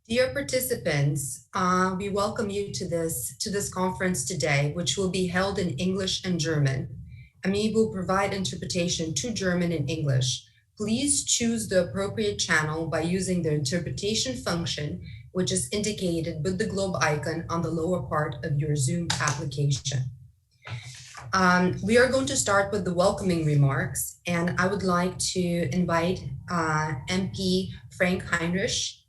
Dear participants, we welcome you to this conference today, which will be held in English and German. AMI will provide interpretation to German and English. Please choose the appropriate channel by using the interpretation function, which is indicated with the globe icon on the lower part of your Zoom application. We are going to start with the welcoming remarks, and I would like to invite MP Frank Heinrich,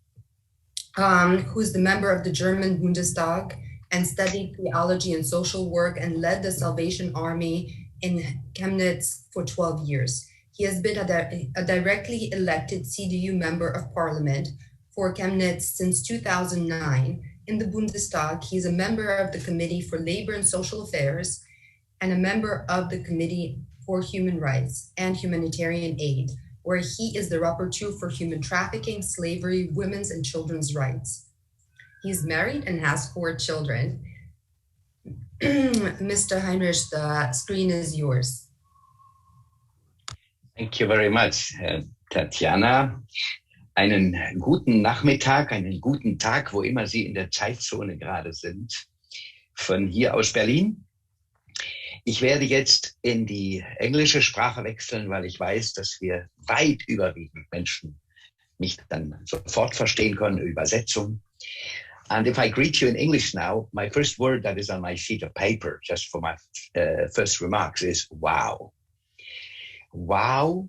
who's the member of the German Bundestag and studied theology and social work and led the Salvation Army in Chemnitz for 12 years. He has been a directly elected CDU member of parliament for Chemnitz since 2009. In the Bundestag, he's a member of the Committee for Labor and Social Affairs and a member of the Committee for Human Rights and Humanitarian Aid, where he is the rapporteur for human trafficking, slavery, women's and children's rights. He's married and has 4 children. Mr. Heinrich, the screen is yours. Thank you very much, Tatjana. Einen guten Nachmittag, einen guten Tag, wo immer Sie in der Zeitzone gerade sind, von hier aus Berlin. Ich werde jetzt in die englische Sprache wechseln, weil ich weiß, dass wir weit überwiegend Menschen mich dann sofort verstehen können, Übersetzung. And if I greet you in English now, my first word that is on my sheet of paper, just for my first remarks, is wow. Wow,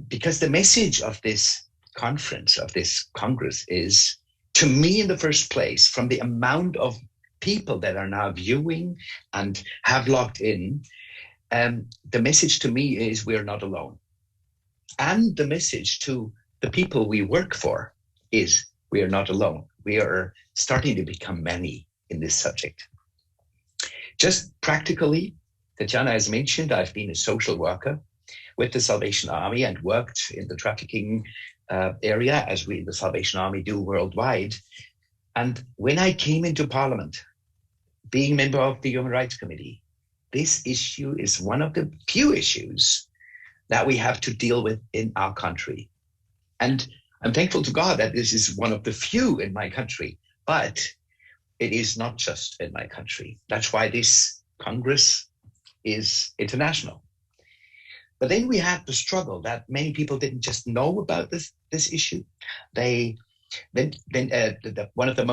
because the message of this conference, of this Congress is, to me in the first place, from the amount of people that are now viewing and have logged in, the message to me is we're not alone. And the message to the people we work for is we are not alone. We are starting to become many in this subject. Just practically, Tatjana has mentioned, I've been a social worker with the Salvation Army and worked in the trafficking area, as we in the Salvation Army do worldwide. And when I came into Parliament, being member of the Human Rights Committee, this issue is one of the few issues that we have to deal with in our country. And I'm thankful to God that this is one of the few in my country, but it is not just in my country. That's why this Congress is international. But then we had the struggle that many people didn't just know about this issue. One of the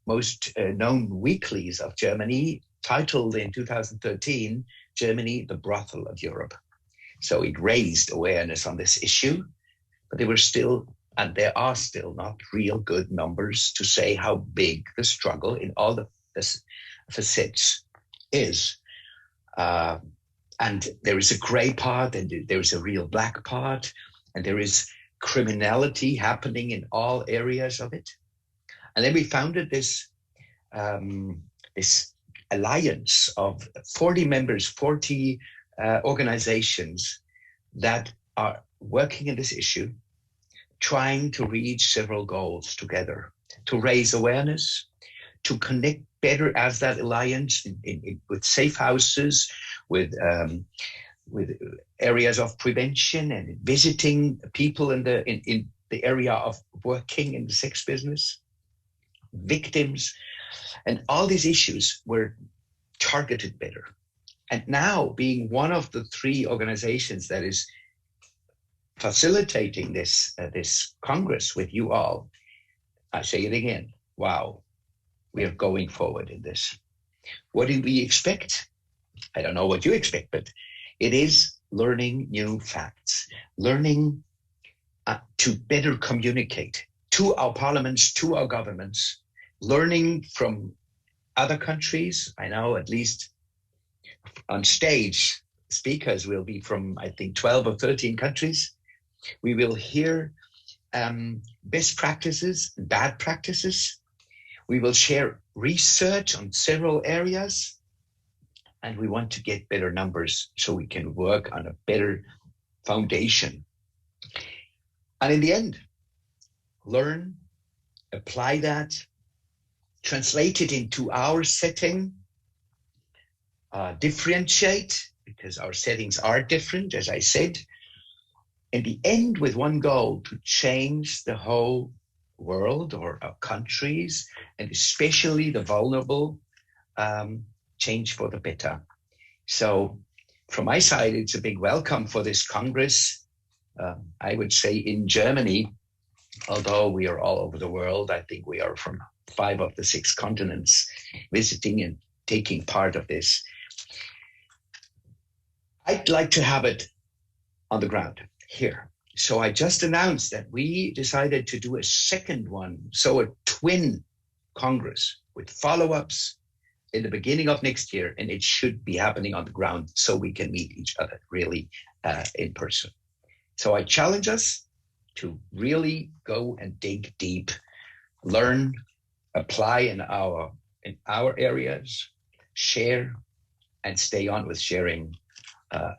most known weeklies of Germany titled in 2013, Germany, the brothel of Europe. So it raised awareness on this issue, but there were still, and there are still not real good numbers to say how big the struggle in all the facets is. And there is a gray part, and there is a real black part, and there is criminality happening in all areas of it. And then we founded this alliance of 40 members, 40 organizations that are working in this issue, trying to reach several goals together, to raise awareness, to connect better as that alliance with safe houses, with areas of prevention and visiting people in the area of working in the sex business, victims, and all these issues were targeted better. And now, being one of the 3 organizations that is facilitating this Congress with you all, I say it again, wow, we are going forward in this. What do we expect? I don't know what you expect, but it is learning new facts, learning to better communicate to our parliaments, to our governments, learning from other countries. I know at least on stage, speakers will be from, I think, 12 or 13 countries. We will hear best practices, bad practices. We will share research on several areas. And we want to get better numbers so we can work on a better foundation. And in the end, learn, apply that, translate it into our setting, differentiate, because our settings are different, as I said, in the end with one goal, to change the whole world or our countries, and especially the vulnerable, change for the better. So from my side, it's a big welcome for this Congress. I would say in Germany, although we are all over the world, I think we are from 5 of the 6 continents visiting and taking part of this. I'd like to have it on the ground here. So I just announced that we decided to do a second one, so a twin Congress with follow-ups in the beginning of next year, and it should be happening on the ground so we can meet each other really in person. So I challenge us to really go and dig deep, learn, apply in our areas, share, and stay on with sharing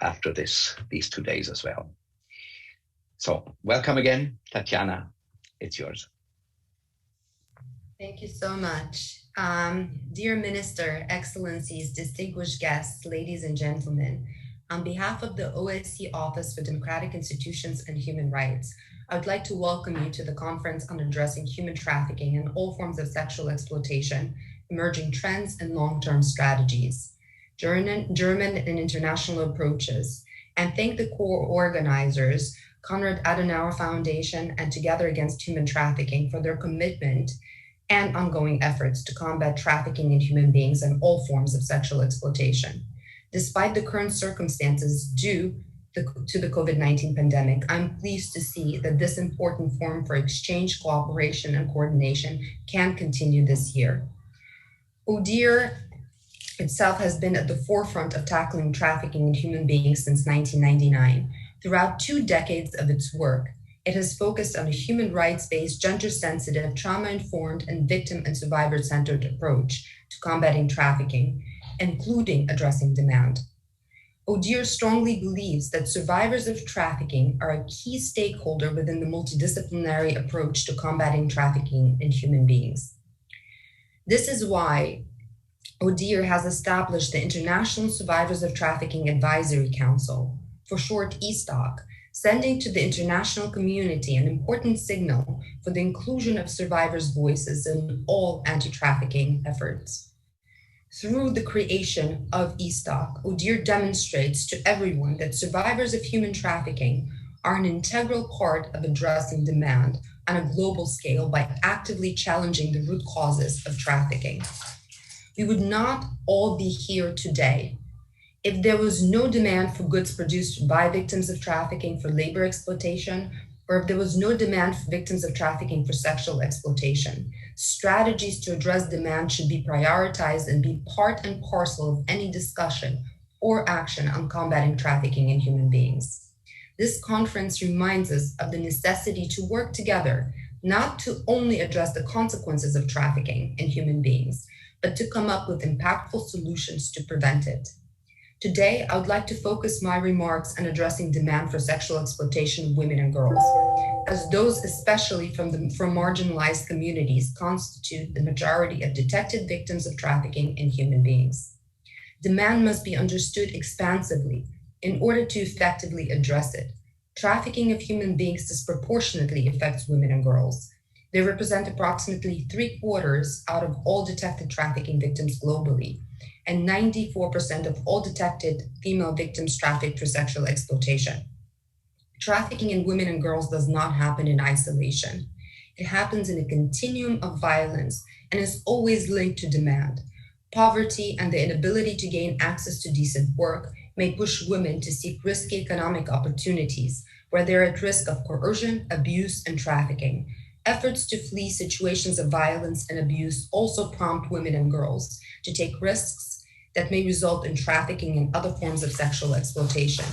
after these 2 days as well. So welcome again, Tatiana, it's yours. Thank you so much. Dear Minister, Excellencies, distinguished guests, ladies and gentlemen, on behalf of the OSCE Office for Democratic Institutions and Human Rights, I would like to welcome you to the Conference on Addressing Human Trafficking and All Forms of Sexual Exploitation, Emerging Trends and Long-Term Strategies, German and International Approaches, and thank the core organizers, Konrad Adenauer Foundation and Together Against Human Trafficking, for their commitment and ongoing efforts to combat trafficking in human beings and all forms of sexual exploitation. Despite the current circumstances due to the COVID-19 pandemic, I'm pleased to see that this important forum for exchange, cooperation, and coordination can continue this year. ODIHR itself has been at the forefront of tackling trafficking in human beings since 1999. Throughout 2 decades of its work, it has focused on a human rights-based, gender-sensitive, trauma-informed, and victim and survivor-centered approach to combating trafficking, including addressing demand. ODIHR strongly believes that survivors of trafficking are a key stakeholder within the multidisciplinary approach to combating trafficking in human beings. This is why ODIHR has established the International Survivors of Trafficking Advisory Council, for short ISTAC, sending to the international community an important signal for the inclusion of survivors' voices in all anti-trafficking efforts. Through the creation of ISTAC, ODIHR demonstrates to everyone that survivors of human trafficking are an integral part of addressing demand on a global scale by actively challenging the root causes of trafficking. We would not all be here today if there was no demand for goods produced by victims of trafficking for labor exploitation, or if there was no demand for victims of trafficking for sexual exploitation. Strategies to address demand should be prioritized and be part and parcel of any discussion or action on combating trafficking in human beings. This conference reminds us of the necessity to work together, not to only address the consequences of trafficking in human beings, but to come up with impactful solutions to prevent it. Today, I would like to focus my remarks on addressing demand for sexual exploitation of women and girls, as those especially from marginalized communities constitute the majority of detected victims of trafficking in human beings. Demand must be understood expansively in order to effectively address it. Trafficking of human beings disproportionately affects women and girls. They represent approximately 3/4 out of all detected trafficking victims globally, and 94% of all detected female victims trafficked for sexual exploitation. Trafficking in women and girls does not happen in isolation. It happens in a continuum of violence and is always linked to demand. Poverty and the inability to gain access to decent work may push women to seek risky economic opportunities where they're at risk of coercion, abuse, and trafficking. Efforts to flee situations of violence and abuse also prompt women and girls to take risks that may result in trafficking and other forms of sexual exploitation.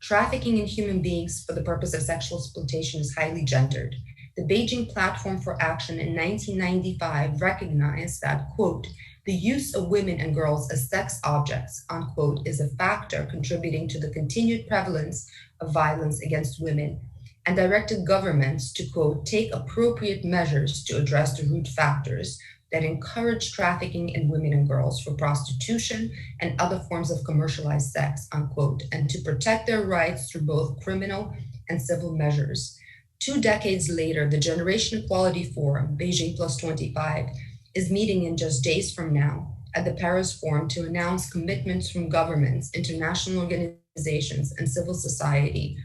Trafficking in human beings for the purpose of sexual exploitation is highly gendered. The Beijing Platform for Action in 1995 recognized that, quote, the use of women and girls as sex objects, unquote, is a factor contributing to the continued prevalence of violence against women, and directed governments to, quote, take appropriate measures to address the root factors that encourage trafficking in women and girls for prostitution and other forms of commercialized sex, unquote, and to protect their rights through both criminal and civil measures. 2 decades later, the Generation Equality Forum, Beijing Plus 25, is meeting in just days from now at the Paris Forum to announce commitments from governments, international organizations, and civil society.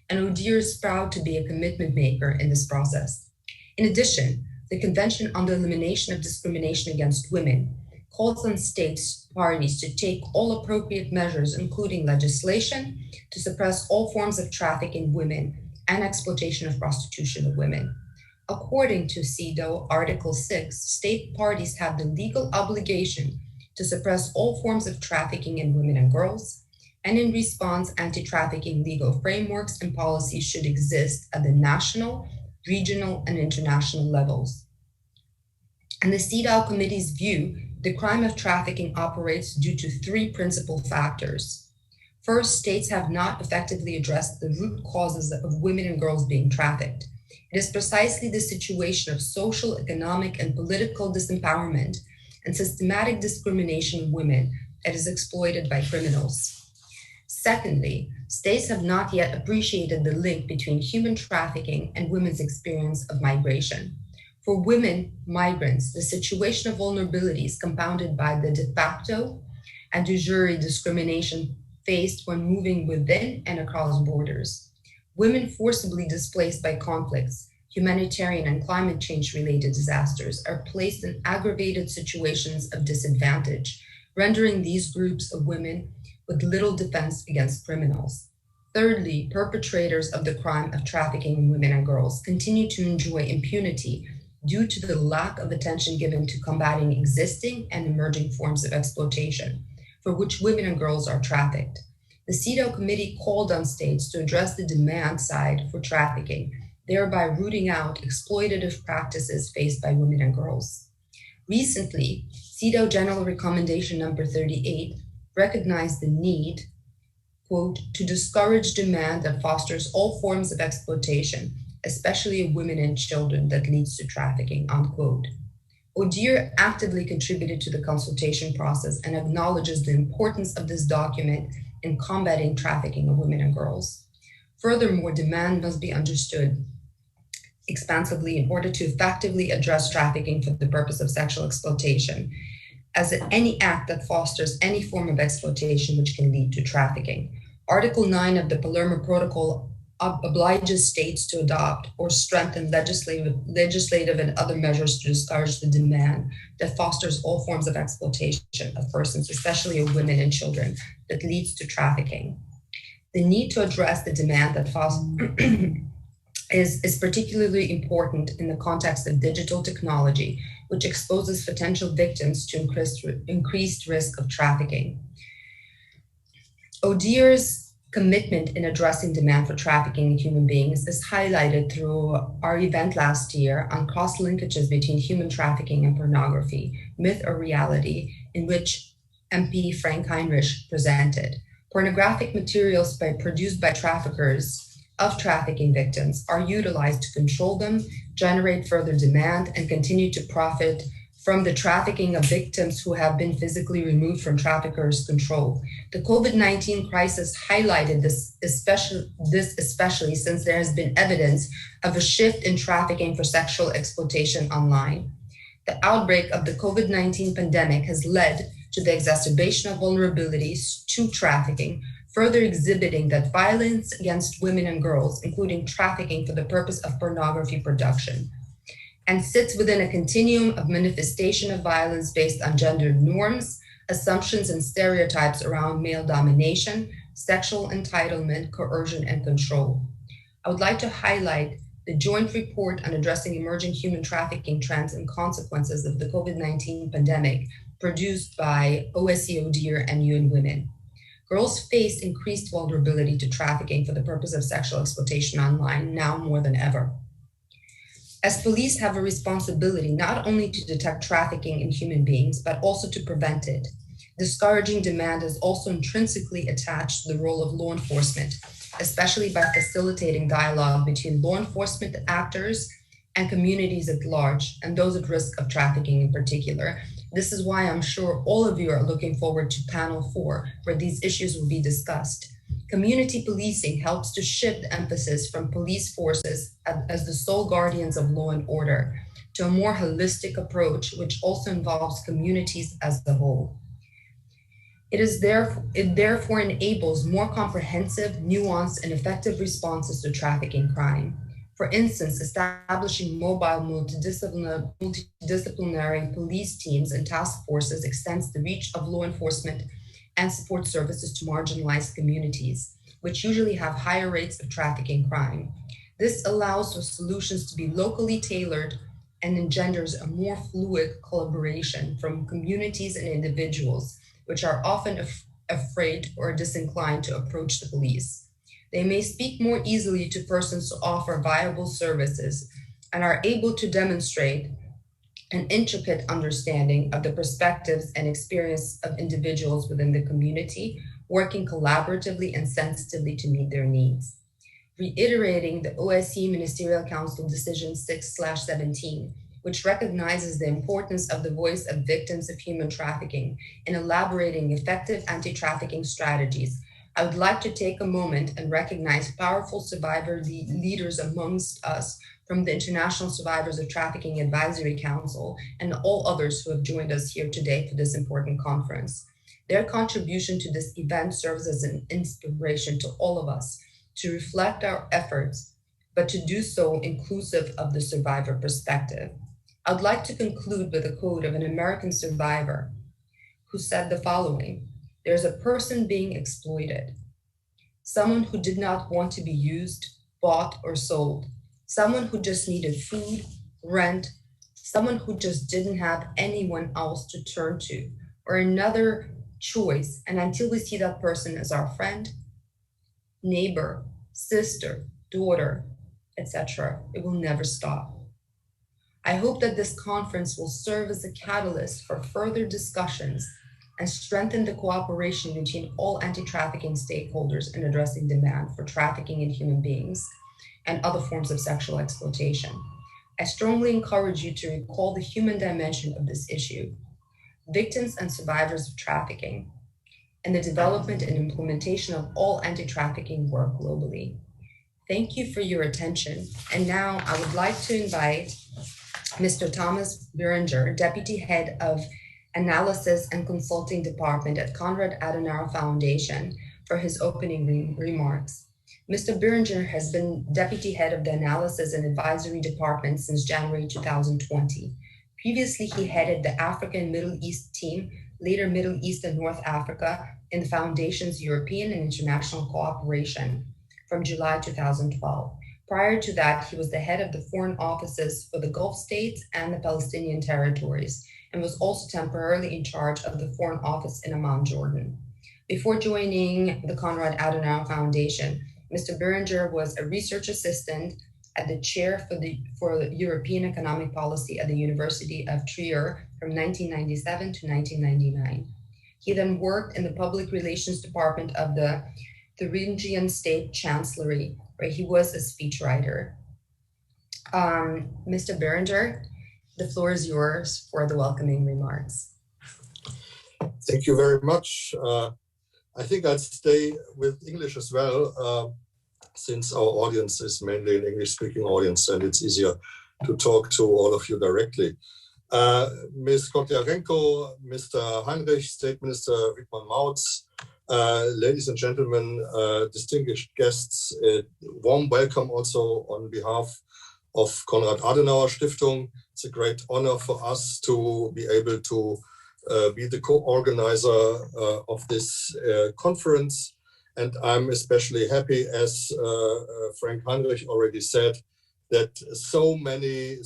And ODIHR is proud to be a commitment maker in this process. In addition, the Convention on the Elimination of Discrimination Against Women calls on states parties to take all appropriate measures, including legislation, to suppress all forms of trafficking in women and exploitation of prostitution of women. According to CEDAW Article 6, state parties have the legal obligation to suppress all forms of trafficking in women and girls, and in response, anti-trafficking legal frameworks and policies should exist at the national, regional, and international levels. In the CEDAW Committee's view, the crime of trafficking operates due to 3 principal factors. First, states have not effectively addressed the root causes of women and girls being trafficked. It is precisely the situation of social, economic, and political disempowerment and systematic discrimination of women that is exploited by criminals. Secondly, states have not yet appreciated the link between human trafficking and women's experience of migration. For women migrants, the situation of vulnerability is compounded by the de facto and de jure discrimination faced when moving within and across borders. Women forcibly displaced by conflicts, humanitarian and climate change-related disasters are placed in aggravated situations of disadvantage, rendering these groups of women with little defense against criminals. Thirdly, perpetrators of the crime of trafficking in women and girls continue to enjoy impunity due to the lack of attention given to combating existing and emerging forms of exploitation for which women and girls are trafficked. The CEDAW Committee called on states to address the demand side for trafficking, thereby rooting out exploitative practices faced by women and girls. Recently, CEDAW General Recommendation number 38 recognized the need, quote, to discourage demand that fosters all forms of exploitation, especially of women and children, that leads to trafficking, unquote. ODIHR actively contributed to the consultation process and acknowledges the importance of this document in combating trafficking of women and girls. Furthermore, demand must be understood expansively in order to effectively address trafficking for the purpose of sexual exploitation, as any act that fosters any form of exploitation which can lead to trafficking. Article 9 of the Palermo Protocol obliges states to adopt or strengthen legislative and other measures to discourage the demand that fosters all forms of exploitation of persons, especially of women and children, that leads to trafficking. The need to address the demand that fosters is particularly important in the context of digital technology, which exposes potential victims to increased risk of trafficking. ODIHR's commitment in addressing demand for trafficking in human beings is highlighted through our event last year on cross-linkages between human trafficking and pornography, myth or reality, in which MP Frank Heinrich presented. Pornographic materials produced by traffickers of trafficking victims are utilized to control them, generate further demand, and continue to profit from the trafficking of victims who have been physically removed from traffickers' control. The COVID-19 crisis highlighted this especially since there has been evidence of a shift in trafficking for sexual exploitation online. The outbreak of the COVID-19 pandemic has led to the exacerbation of vulnerabilities to trafficking, further exhibiting that violence against women and girls, including trafficking for the purpose of pornography production, and sits within a continuum of manifestation of violence based on gendered norms, assumptions, and stereotypes around male domination, sexual entitlement, coercion, and control. I would like to highlight the joint report on addressing emerging human trafficking trends and consequences of the COVID-19 pandemic produced by OSCE, ODIHR, and UN Women. Girls face increased vulnerability to trafficking for the purpose of sexual exploitation online now more than ever. As police have a responsibility not only to detect trafficking in human beings, but also to prevent it. Discouraging demand is also intrinsically attached to the role of law enforcement, especially by facilitating dialogue between law enforcement actors and communities at large, and those at risk of trafficking in particular. This is why I'm sure all of you are looking forward to panel 4, where these issues will be discussed. Community policing helps to shift the emphasis from police forces as the sole guardians of law and order to a more holistic approach, which also involves communities as a whole. It therefore enables more comprehensive, nuanced, and effective responses to trafficking crime. For instance, establishing mobile multidisciplinary police teams and task forces extends the reach of law enforcement and support services to marginalized communities, which usually have higher rates of trafficking crime. This allows for solutions to be locally tailored and engenders a more fluid collaboration from communities and individuals, which are often afraid or disinclined to approach the police. They may speak more easily to persons who offer viable services and are able to demonstrate an intricate understanding of the perspectives and experience of individuals within the community, working collaboratively and sensitively to meet their needs. Reiterating the OSCE Ministerial Council Decision 6/17, which recognizes the importance of the voice of victims of human trafficking in elaborating effective anti-trafficking strategies, I would like to take a moment and recognize powerful survivor leaders amongst us from the International Survivors of Trafficking Advisory Council and all others who have joined us here today for this important conference. Their contribution to this event serves as an inspiration to all of us to reflect our efforts, but to do so inclusive of the survivor perspective. I'd like to conclude with a quote of an American survivor who said the following: "There's a person being exploited, someone who did not want to be used, bought, or sold, someone who just needed food, rent, someone who just didn't have anyone else to turn to, or another choice. And until we see that person as our friend, neighbor, sister, daughter, etc., it will never stop." I hope that this conference will serve as a catalyst for further discussions and strengthen the cooperation between all anti-trafficking stakeholders in addressing demand for trafficking in human beings and other forms of sexual exploitation. I strongly encourage you to recall the human dimension of this issue, victims and survivors of trafficking, and the development and implementation of all anti-trafficking work globally. Thank you for your attention. And now I would like to invite Mr. Thomas Berenger, Deputy Head of Analysis and Consulting Department at Konrad Adenauer Foundation, for his opening remarks. Mr. Berenger has been Deputy Head of the Analysis and Advisory Department since January 2020. Previously, he headed the Africa and Middle East team, later Middle East and North Africa, in the Foundation's European and International Cooperation from July 2012. Prior to that, he was the head of the foreign offices for the Gulf states and the Palestinian territories, and was also temporarily in charge of the foreign office in Amman, Jordan. Before joining the Konrad Adenauer Foundation, Mr. Berenger was a research assistant at the chair for European Economic Policy at the University of Trier from 1997 to 1999. He then worked in the public relations department of the Thuringian State Chancellery, where he was a speechwriter. Mr. Berenger, the floor is yours for the welcoming remarks. Thank you very much. I think I'll stay with English as well, since our audience is mainly an English-speaking audience and it's easier to talk to all of you directly. Ms. Kotliarenko, Mr. Heinrich, State Minister Wittmann Mautz, ladies and gentlemen, distinguished guests, warm welcome also on behalf of Konrad Adenauer Stiftung. It's a great honor for us to be able to be the co-organizer of this conference. And I'm especially happy, as Frank Heinrich already said, that so many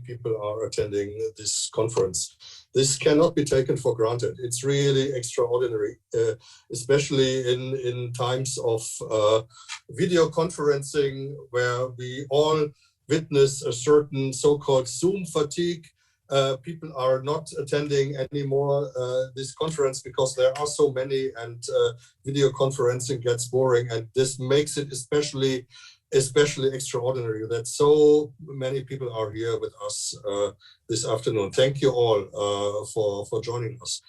people are attending this conference. This cannot be taken for granted. It's really extraordinary, especially in times of video conferencing, where we all witness a certain so-called Zoom fatigue. People are not attending anymore this conference because there are so many, and video conferencing gets boring, and this makes it especially extraordinary that so many people are here with us this afternoon. Thank you all for joining us.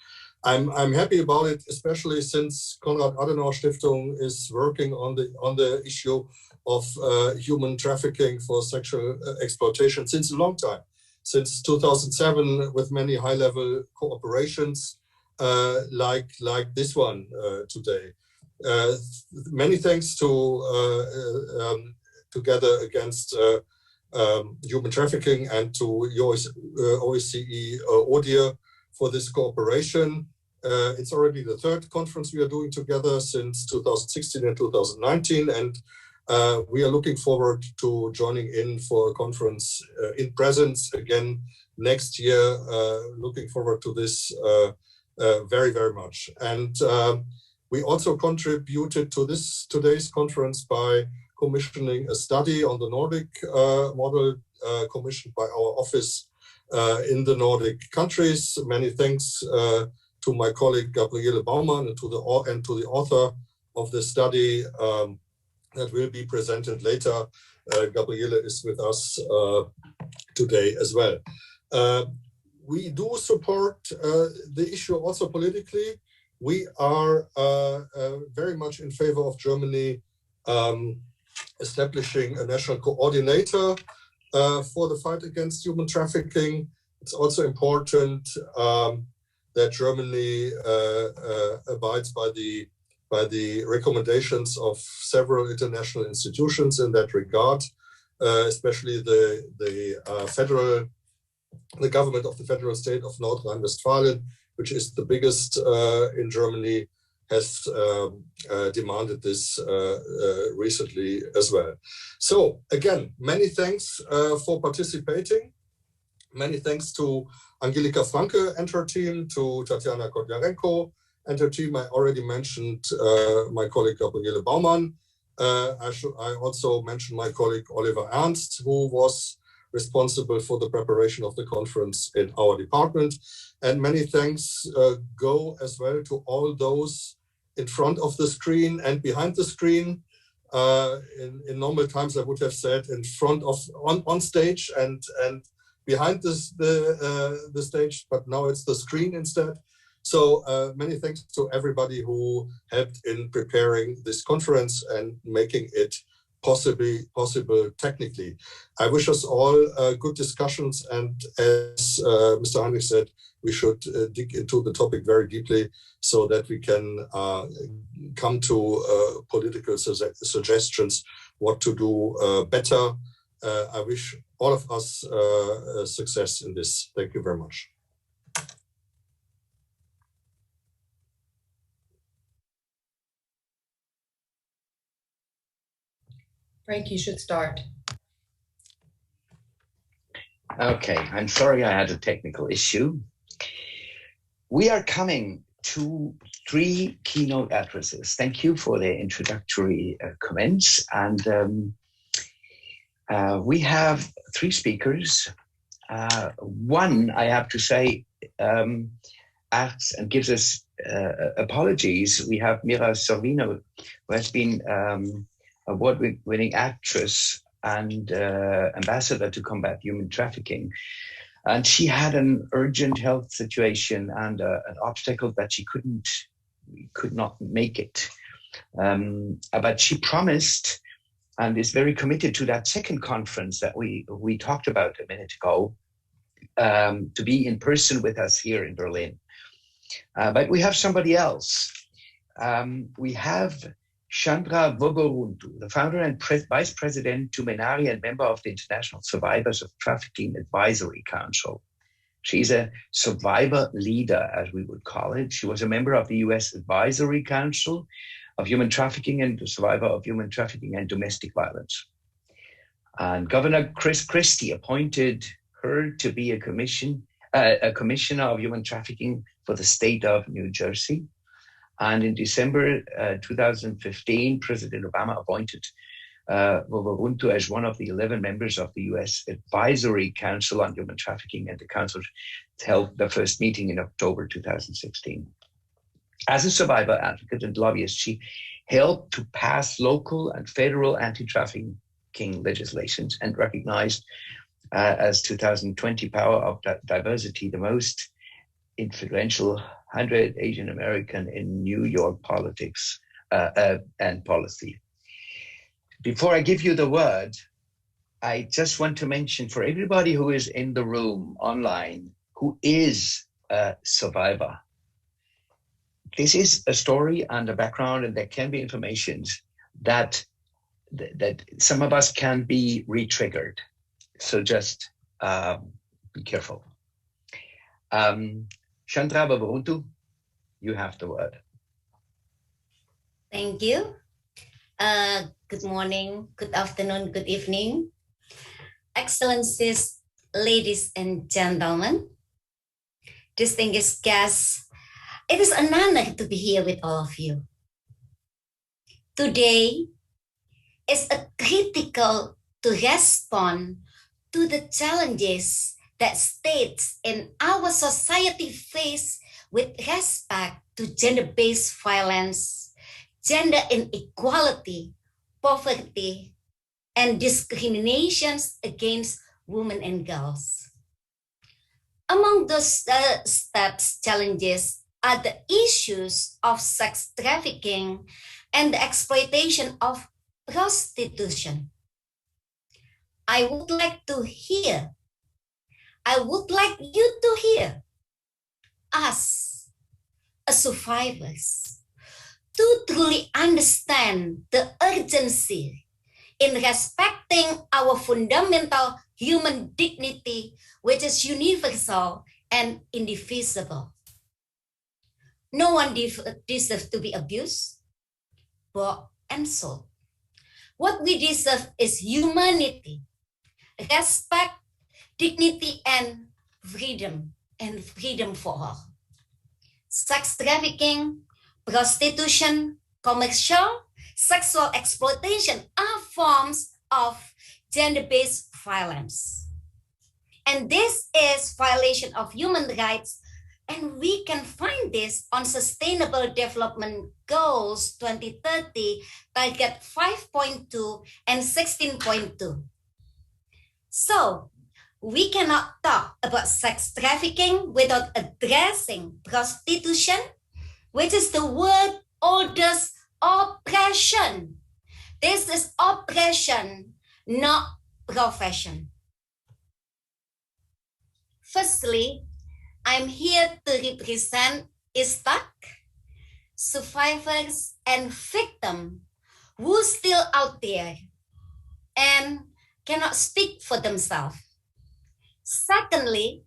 I'm happy about it, especially since Konrad Adenauer Stiftung is working on the issue of human trafficking for sexual exploitation since a long time, since 2007, with many high-level cooperations like this one today. Many thanks to Together Against Human Trafficking and to OSCE ODIHR for this cooperation. It's already the third conference we are doing together since 2016 and 2019, and we are looking forward to joining in for a conference in presence again next year. Looking forward to this very, very much. And we also contributed to today's conference by commissioning a study on the Nordic model commissioned by our office in the Nordic countries. Many thanks to my colleague Gabriele Baumann and to the author of the study that will be presented later. Gabriele is with us today as well. We do support the issue also politically. We are very much in favor of Germany establishing a national coordinator for the fight against human trafficking. It's also important that Germany abides by the recommendations of several international institutions in that regard, especially the government of the federal state of North Rhine-Westphalia, which is the biggest in Germany, has demanded this recently as well. So again, many thanks for participating. Many thanks to Angelika Franke and her team, to Tatiana Kodyarenko and her team. I already mentioned my colleague Gabriele Baumann. I also mentioned my colleague Oliver Ernst, who was responsible for the preparation of the conference in our department. And many thanks go as well to all those in front of the screen and behind the screen. In normal times, I would have said in front of, on stage and behind the stage, but now it's the screen instead. So many thanks to everybody who helped in preparing this conference and making it possible technically. I wish us all good discussions, and as Mr. Heinrich said, we should dig into the topic very deeply so that we can come to political suggestions what to do better. I wish all of us success in this. Thank you very much. Frank, you should start. Okay, I'm sorry I had a technical issue. We are coming to 3 keynote addresses. Thank you for the introductory comments. And we have 3 speakers. One, I have to say, asks and gives us apologies. We have Mira Sorvino, who has been award-winning actress and ambassador to combat human trafficking. And she had an urgent health situation and an obstacle that she could not make it. But she promised and is very committed to that second conference that we talked about a minute ago, to be in person with us here in Berlin. But we have somebody else. We have Chandra Voboruntu, the founder and vice president to Menari and member of the International Survivors of Trafficking Advisory Council. She's a survivor leader, as we would call it. She was a member of the US Advisory Council of Human Trafficking and the survivor of human trafficking and domestic violence. And Governor Chris Christie appointed her to be a commissioner of human trafficking for the state of New Jersey. And in December 2015, President Obama appointed Voboruntu as one of the 11 members of the US Advisory Council on Human Trafficking, and the council held the first meeting in October 2016. As a survivor advocate and lobbyist, she helped to pass local and federal anti-trafficking legislations and recognized as 2020 Power of Diversity the most influential 100 Asian American in New York politics and policy. Before I give you the word, I just want to mention for everybody who is in the room online, who is a survivor, this is a story and a background, and there can be information that some of us can be re-triggered. So just be careful. Chandra Babaruntu, you have the word. Thank you. Good morning, good afternoon, good evening. Excellencies, ladies and gentlemen, distinguished guests, it is an honor to be here with all of you. Today is a critical to respond to the challenges that states in our society face with respect to gender-based violence, gender inequality, poverty, and discriminations against women and girls. Among those challenges are the issues of sex trafficking and the exploitation of prostitution. I would like you to hear us as survivors to truly understand the urgency in respecting our fundamental human dignity, which is universal and indivisible. No one deserves to be abused, bought, and sold. What we deserve is humanity, respect, dignity, and freedom for all. Sex trafficking, prostitution, commercial, sexual exploitation are forms of gender-based violence. And this is violation of human rights, and we can find this on Sustainable Development Goals 2030, target 5.2 and 16.2. So, we cannot talk about sex trafficking without addressing prostitution, which is the word oldest oppression. This is oppression, not profession. Firstly, I'm here to represent ISTAC, survivors and victims who are still out there and cannot speak for themselves. Secondly,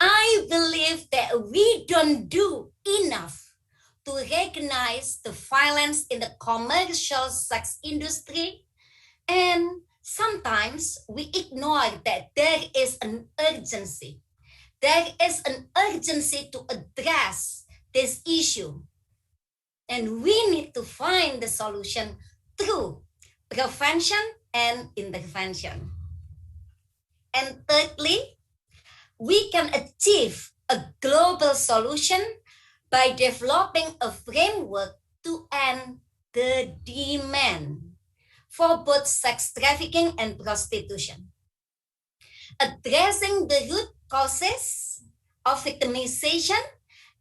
I believe that we don't do enough to recognize the violence in the commercial sex industry, and sometimes we ignore that there is an urgency. There is an urgency to address this issue, and we need to find the solution through prevention and intervention. And thirdly, we can achieve a global solution by developing a framework to end the demand for both sex trafficking and prostitution. Addressing the root causes of victimization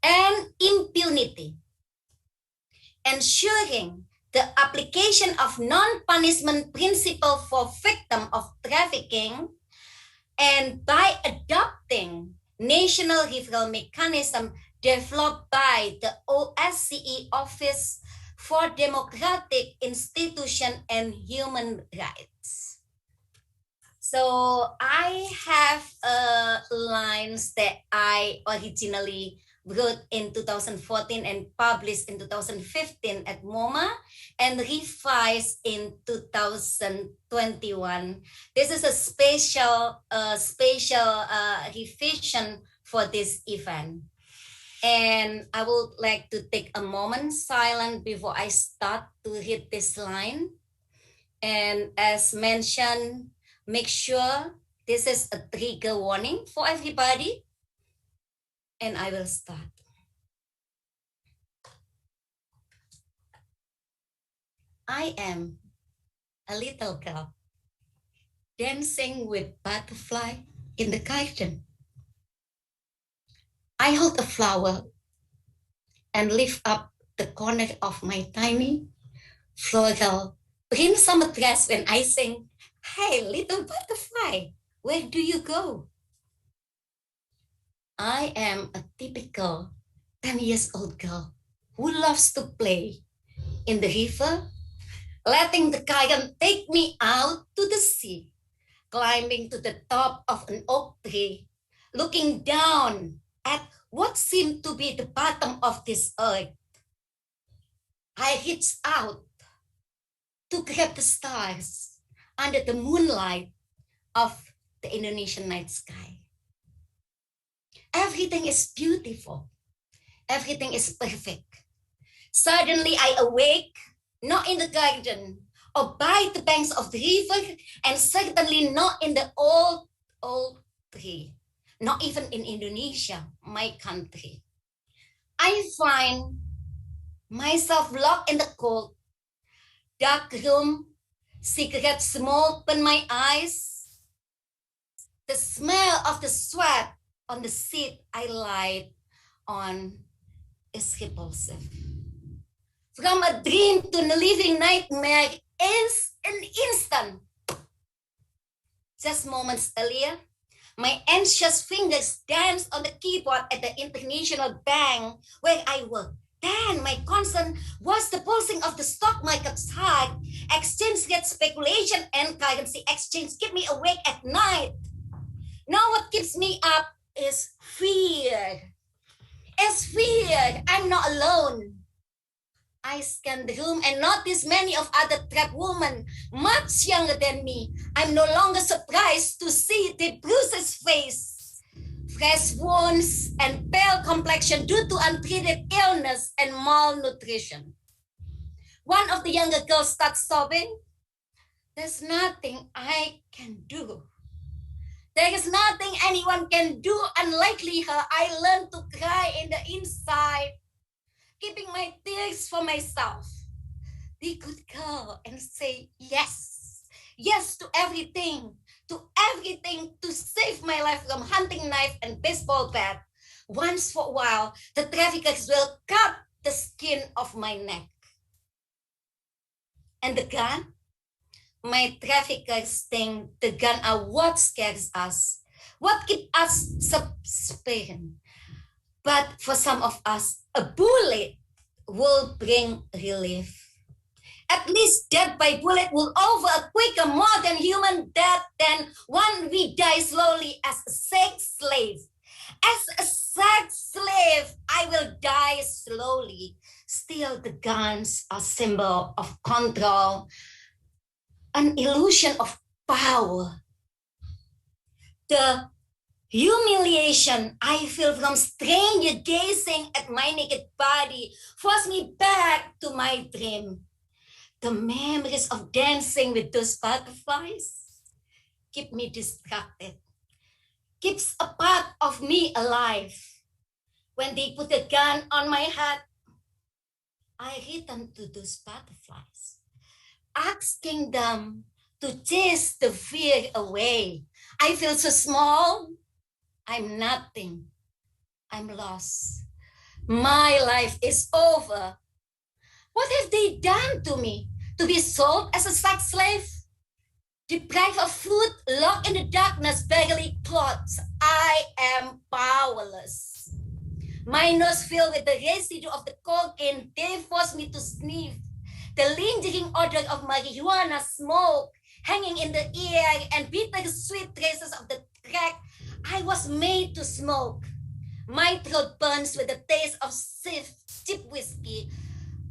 and impunity. Ensuring the application of non-punishment principle for victims of trafficking, and by adopting national referral mechanism developed by the OSCE Office for Democratic Institutions and Human Rights. So I have lines that I originally wrote in 2014 and published in 2015 at MoMA and revised in 2021. This is a special revision for this event. And I would like to take a moment silent before I start to read this line. And as mentioned, make sure this is a trigger warning for everybody. And I will start. I am a little girl dancing with butterfly in the garden. I hold a flower and lift up the corner of my tiny floral print summer dress when I sing, "Hey, little butterfly, where do you go?" I am a typical 10 years old girl who loves to play in the river, letting the current take me out to the sea, climbing to the top of an oak tree, looking down at what seemed to be the bottom of this earth. I reached out to grab the stars under the moonlight of the Indonesian night sky. Everything is beautiful. Everything is perfect. Suddenly I awake, not in the garden or by the banks of the river, and certainly not in the old tree, not even in Indonesia, my country. I find myself locked in the cold, dark room, cigarette smoke in my eyes. The smell of the sweat on the seat I lied on is repulsive. From a dream to a living nightmare is an instant. Just moments earlier, my anxious fingers danced on the keyboard at the International Bank where I work. Then my concern was the pulsing of the stock market's heart. Exchange rate speculation and currency exchange keep me awake at night. Now what keeps me up is fear. It's fear. I'm not alone. I scanned the room and noticed many of other trapped women much younger than me. I'm no longer surprised to see the bruises face, fresh wounds, and pale complexion due to untreated illness and malnutrition. One of the younger girls starts sobbing. There's nothing I can do. There is nothing anyone can do. Unlikely her, I learned to cry in the inside, keeping my tears for myself. Be good girl and say yes. Yes to everything to save my life from hunting knife and baseball bat. Once for a while, the traffickers will cut the skin of my neck. And the gun? My traffickers think the gun are what scares us, what keeps us suspicion. But for some of us, a bullet will bring relief. At least death by bullet will offer a quicker, more than human death than one we die slowly as a sex slave. As a sex slave, I will die slowly. Still, the guns are symbol of control, an illusion of power. The humiliation I feel from stranger gazing at my naked body forced me back to my dream. The memories of dancing with those butterflies keep me distracted, keeps a part of me alive. When they put a gun on my head, I return to those butterflies, asking them to chase the fear away. I feel so small. I'm nothing. I'm lost. My life is over. What have they done to me? To be sold as a sex slave? Deprived of food, locked in the darkness, barely clothes. I am powerless. My nose filled with the residue of the cocaine. They forced me to sniff the lingering odor of marijuana smoke hanging in the air and bittersweet traces of the crack I was made to smoke. My throat burns with the taste of cheap whiskey.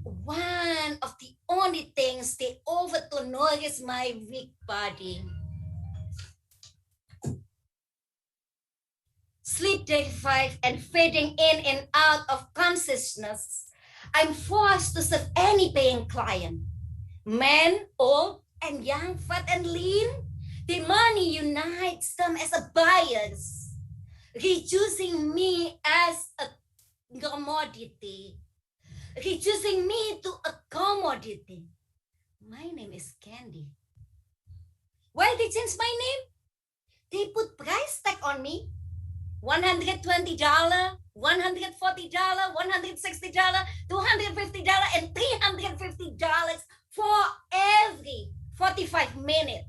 One of the only things they offer to nourish my weak body. Sleep deprived and fading in and out of consciousness, I'm forced to serve any paying client. Men, old and young, fat and lean, the money unites them as a buyers, reducing me as a commodity. Reducing me to a commodity. My name is Candy. Why they change my name? They put price tag on me. $120, $150, $140, $160, $250, and $350 for every 45 minutes.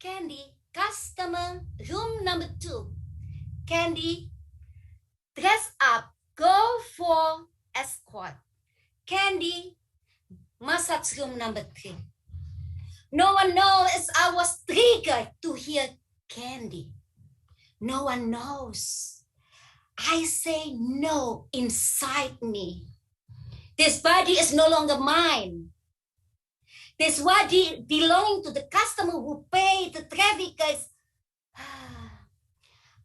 Candy, customer, room number 2. Candy, dress up, go for escort. Candy, massage room number 3. No one knows I was triggered to hear Candy. No one knows. I say no inside me. This body is no longer mine. This body belonging to the customer who paid the traffickers.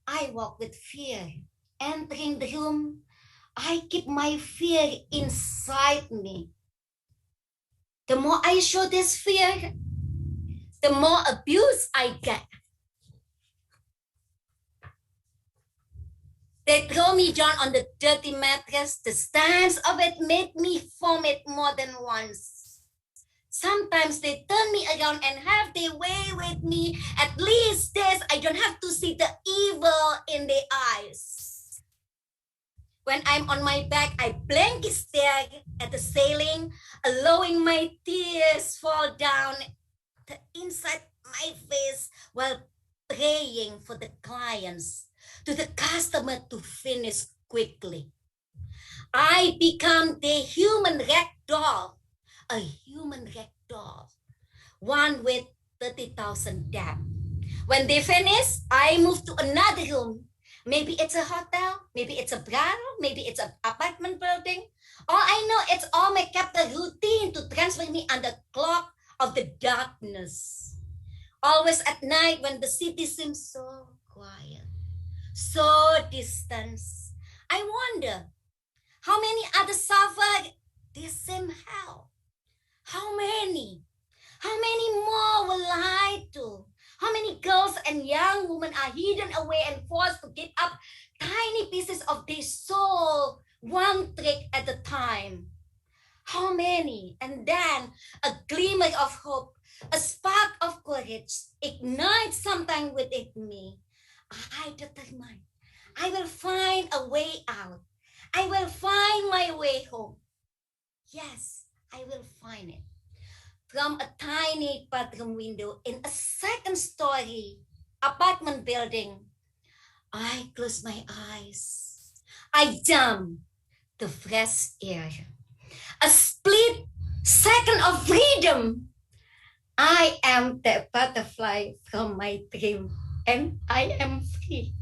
I walk with fear. Entering the room, I keep my fear inside me. The more I show this fear, the more abuse I get. They throw me down on the dirty mattress. The stench of it made me vomit more than once. Sometimes they turn me around and have their way with me. At least this, I don't have to see the evil in their eyes. When I'm on my back, I blankly stare at the ceiling, allowing my tears fall down the inside my face while praying for the clients, to the customer to finish quickly. I become the human rag doll, a human rag doll, one with 30,000 debt. When they finish, I move to another room. Maybe it's a hotel, maybe it's a brothel, maybe it's an apartment building. All I know, it's all my capital routine to transfer me under cloak of the darkness. Always at night when the city seems so quiet, so distant, I wonder how many others suffer this same hell. How many? How many more will I do? How many girls and young women are hidden away and forced to give up tiny pieces of their soul, one trick at a time? How many? And then a glimmer of hope, a spark of courage ignites something within me. I determine I will find a way out. I will find my way home. Yes, I will find it. From a tiny bedroom window in a second-story apartment building, I close my eyes. I jump to fresh air. A split second of freedom. I am the butterfly from my dream, and I am free.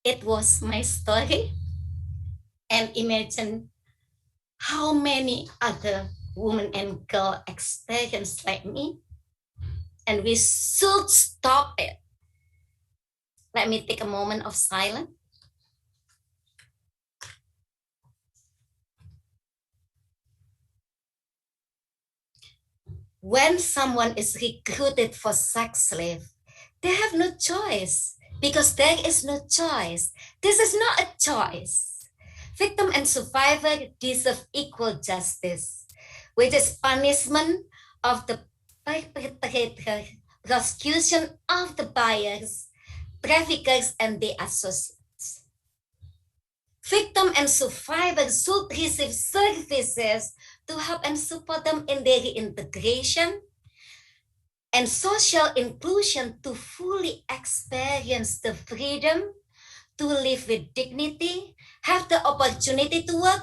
It was my story, and imagine how many other women and girls experience like me, and we should stop it. Let me take a moment of silence. When someone is recruited for sex slave, they have no choice because there is no choice. This is not a choice. Victim and survivor deserve equal justice, which is punishment of the perpetrator, prosecution of the buyers, traffickers, and their associates. Victim and survivor should receive services to help and support them in their reintegration and social inclusion to fully experience the freedom to live with dignity, have the opportunity to work,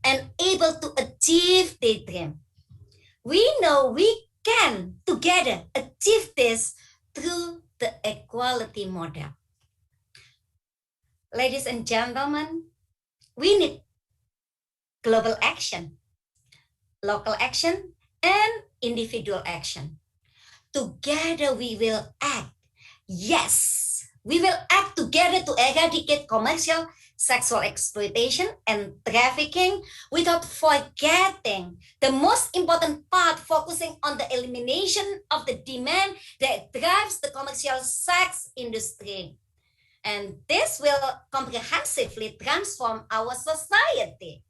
and able to achieve their dream. We know we can together achieve this through the equality model. Ladies and gentlemen, we need global action, local action, and individual action. Together we will act. Yes, we will act together to eradicate commercial sexual exploitation and trafficking without forgetting the most important part, focusing on the elimination of the demand that drives the commercial sex industry. And this will comprehensively transform our society.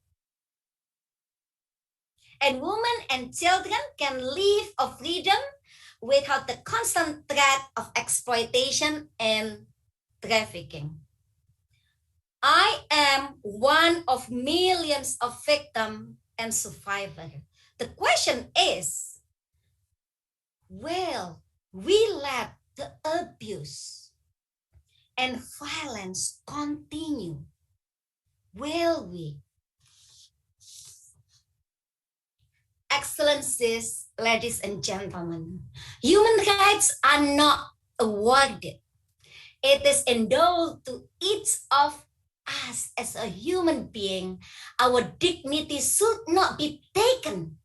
And women and children can live a freedom without the constant threat of exploitation and trafficking. I am one of millions of victims and survivors. The question is, will we let the abuse and violence continue? Will we? Excellencies, ladies and gentlemen, human rights are not awarded. It is endowed to each of us as a human being. Our dignity should not be taken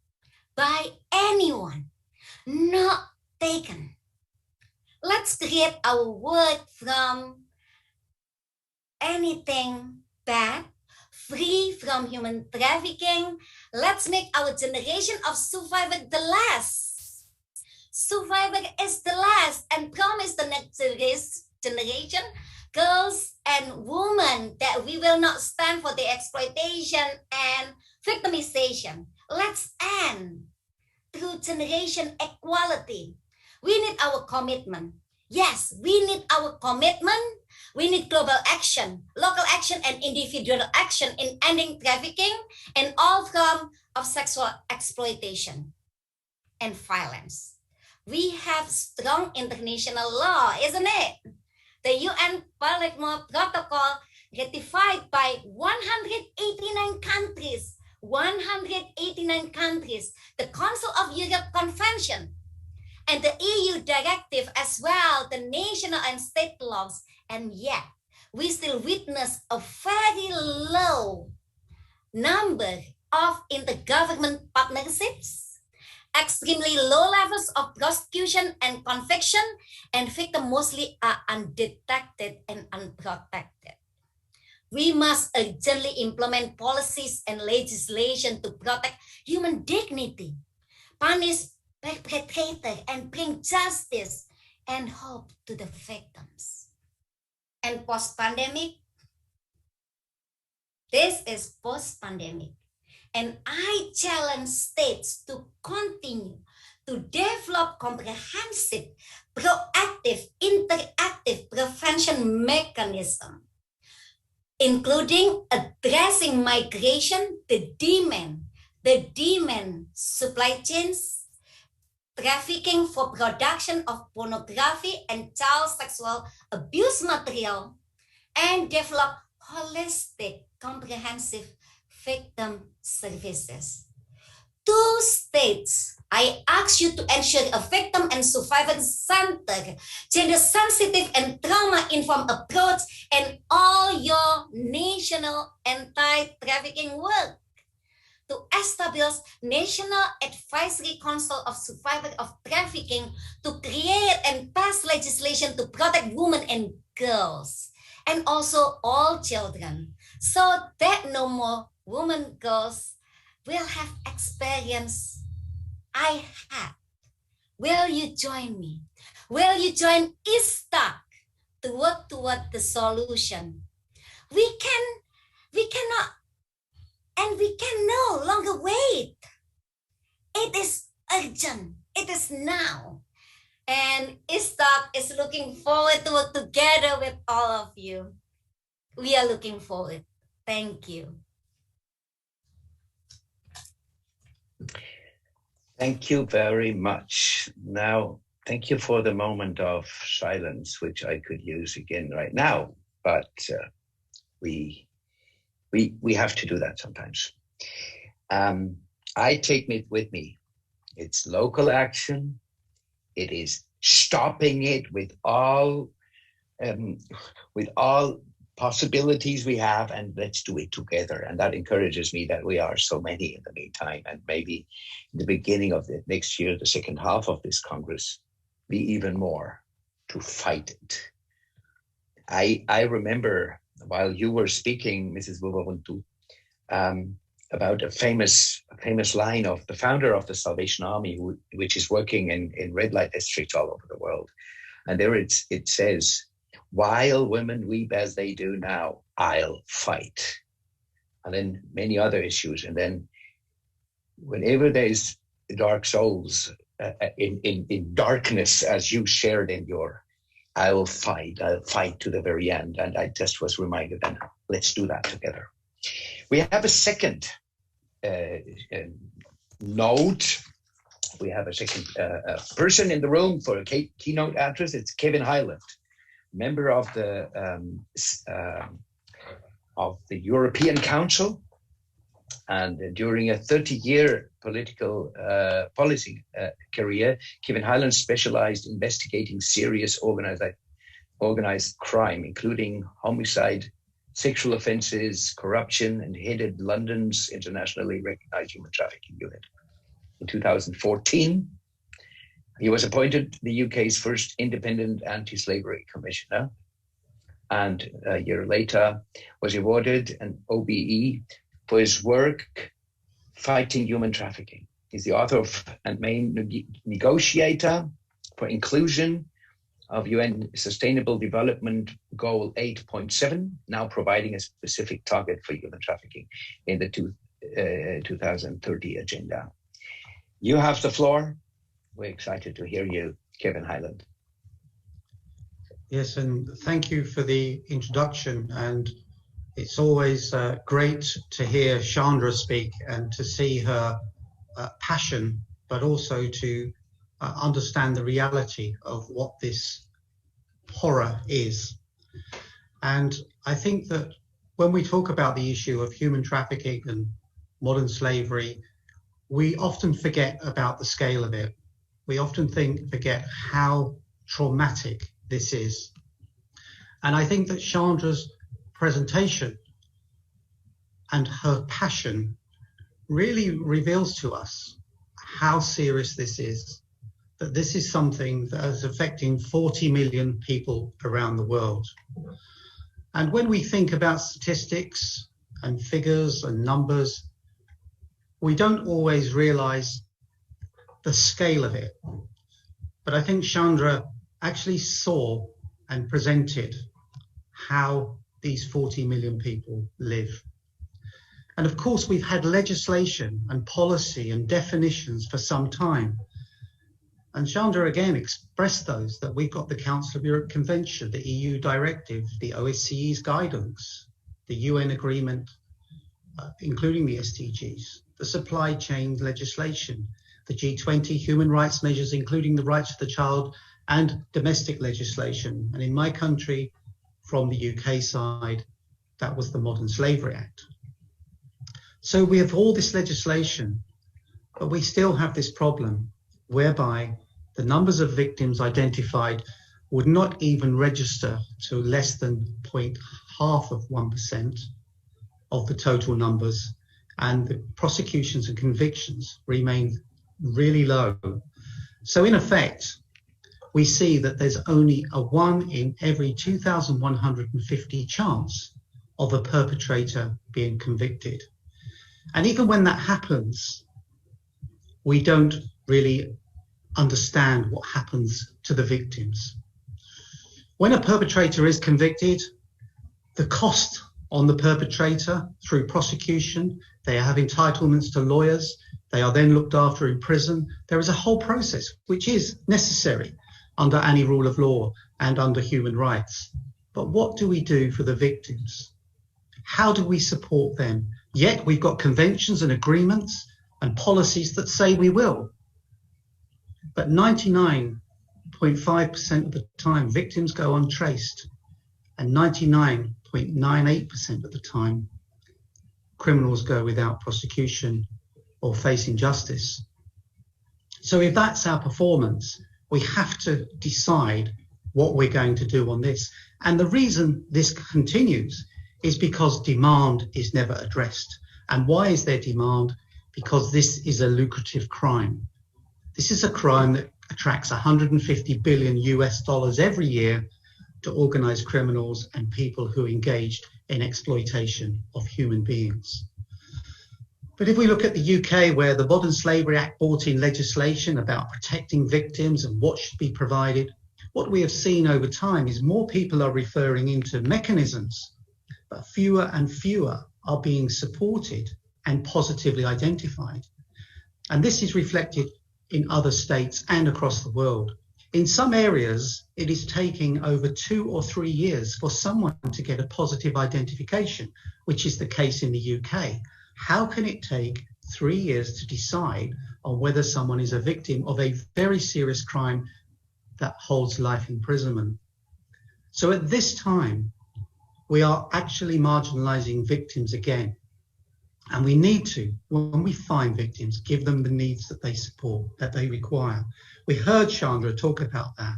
by anyone, not taken. Let's create our world from anything bad, free from human trafficking. Let's make our generation of survivors the last. Survivor is the last, and promise the next generation, girls and women, that we will not stand for the exploitation and victimization. Let's end through generation equality. We need our commitment. Yes, we need our commitment. We need global action, local action, and individual action in ending trafficking and all forms of sexual exploitation and violence. We have strong international law, isn't it? The UN Palermo Protocol ratified by 189 countries, 189 countries, the Council of Europe Convention, and the EU directive as well, the national and state laws, and yet we still witness a very low number of intergovernment partnerships, extremely low levels of prosecution and conviction, and victims mostly are undetected and unprotected. We must urgently implement policies and legislation to protect human dignity, punish perpetrators, and bring justice and hope to the victims. And post-pandemic, this is post-pandemic. And I challenge states to continue to develop comprehensive, proactive, interactive prevention mechanism, including addressing migration, the demand supply chains, trafficking for production of pornography and child sexual abuse material, and develop holistic, comprehensive victim services. 2 states, I ask you to ensure a victim and survivor-centered, gender-sensitive and trauma-informed approach in all your national anti-trafficking work. To establish National Advisory Council of Survivors of Trafficking to create and pass legislation to protect women and girls, and also all children, so that no more women, girls will have experience I had. Will you join me? Will you join ISTAC to work toward the solution? We cannot, and we can no longer wait. It is urgent. It is now. And ISTAC is looking forward to work together with all of you. We are looking forward. Thank you. Thank you very much. Now, thank you for the moment of silence, which I could use again right now, but we have to do that sometimes. I take it with me. It's local action. It is stopping it with all possibilities we have, and let's do it together. And that encourages me that we are so many in the meantime, and maybe in the beginning of the next year, the second half of this Congress, be even more to fight it. I remember while you were speaking, Mrs. Wuberuntu, about a famous line of the founder of the Salvation Army, which is working in red light districts all over the world. And there it says, while women weep as they do now, I'll fight. And then many other issues. And then whenever there's dark souls in darkness as you shared in your, I'll fight to the very end. And I just was reminded, and let's do that together. We have a second note. We have a second person in the room for a keynote address. It's Kevin Hyland, member of the European Council. And during a 30-year political policy career, Kevin Hyland specialized investigating serious organized crime, including homicide, sexual offenses, corruption, and headed London's internationally recognized human trafficking unit. In 2014, he was appointed the UK's first independent anti-slavery commissioner, and a year later was awarded an OBE for his work fighting human trafficking. He's the author of and main negotiator for inclusion of UN Sustainable Development Goal 8.7, now providing a specific target for human trafficking in the 2030 agenda. You have the floor. We're excited to hear you, Kevin Hyland. Yes, and thank you for the introduction. And it's always great to hear Chandra speak and to see her passion, but also to understand the reality of what this horror is. And I think that when we talk about the issue of human trafficking and modern slavery, we often forget about the scale of it. We often forget how traumatic this is. And I think that Chandra's presentation and her passion really reveals to us how serious this is, that this is something that is affecting 40 million people around the world. And when we think about statistics and figures and numbers, we don't always realize the scale of it. But I think Chandra actually saw and presented how these 40 million people live. And of course, we've had legislation and policy and definitions for some time. And Chandra again expressed those, that we've got the Council of Europe Convention, the EU Directive, the OSCE's guidance, the UN agreement, including the SDGs, the supply chain legislation, the G20 human rights measures, including the rights of the child, and domestic legislation. And in my country, from the UK side, that was the Modern Slavery Act. So we have all this legislation, but we still have this problem whereby the numbers of victims identified would not even register to less than 0.5% of the total numbers, and the prosecutions and convictions remain really low. So in effect, we see that there's only a 1 in every 2,150 chance of a perpetrator being convicted. And even when that happens, we don't really understand what happens to the victims. When a perpetrator is convicted, the cost on the perpetrator through prosecution, they have entitlements to lawyers, they are then looked after in prison. There is a whole process which is necessary under any rule of law and under human rights. But what do we do for the victims? How do we support them? Yet we've got conventions and agreements and policies that say we will. But 99.5% of the time, victims go untraced, and 99.98% of the time, criminals go without prosecution or facing justice. So if that's our performance, we have to decide what we're going to do on this. And the reason this continues is because demand is never addressed. And why is there demand? Because this is a lucrative crime. This is a crime that attracts $150 billion every year to organized criminals and people who engaged in exploitation of human beings. But if we look at the UK, where the Modern Slavery Act brought in legislation about protecting victims and what should be provided, what we have seen over time is more people are referring into mechanisms, but fewer and fewer are being supported and positively identified. And this is reflected in other states and across the world. In some areas, it is taking over 2 or 3 years for someone to get a positive identification, which is the case in the UK. How can it take 3 years to decide on whether someone is a victim of a very serious crime that holds life imprisonment? So at this time, we are actually marginalizing victims again. And we need to, when we find victims, give them the needs that they support, that they require. We heard Chandra talk about that.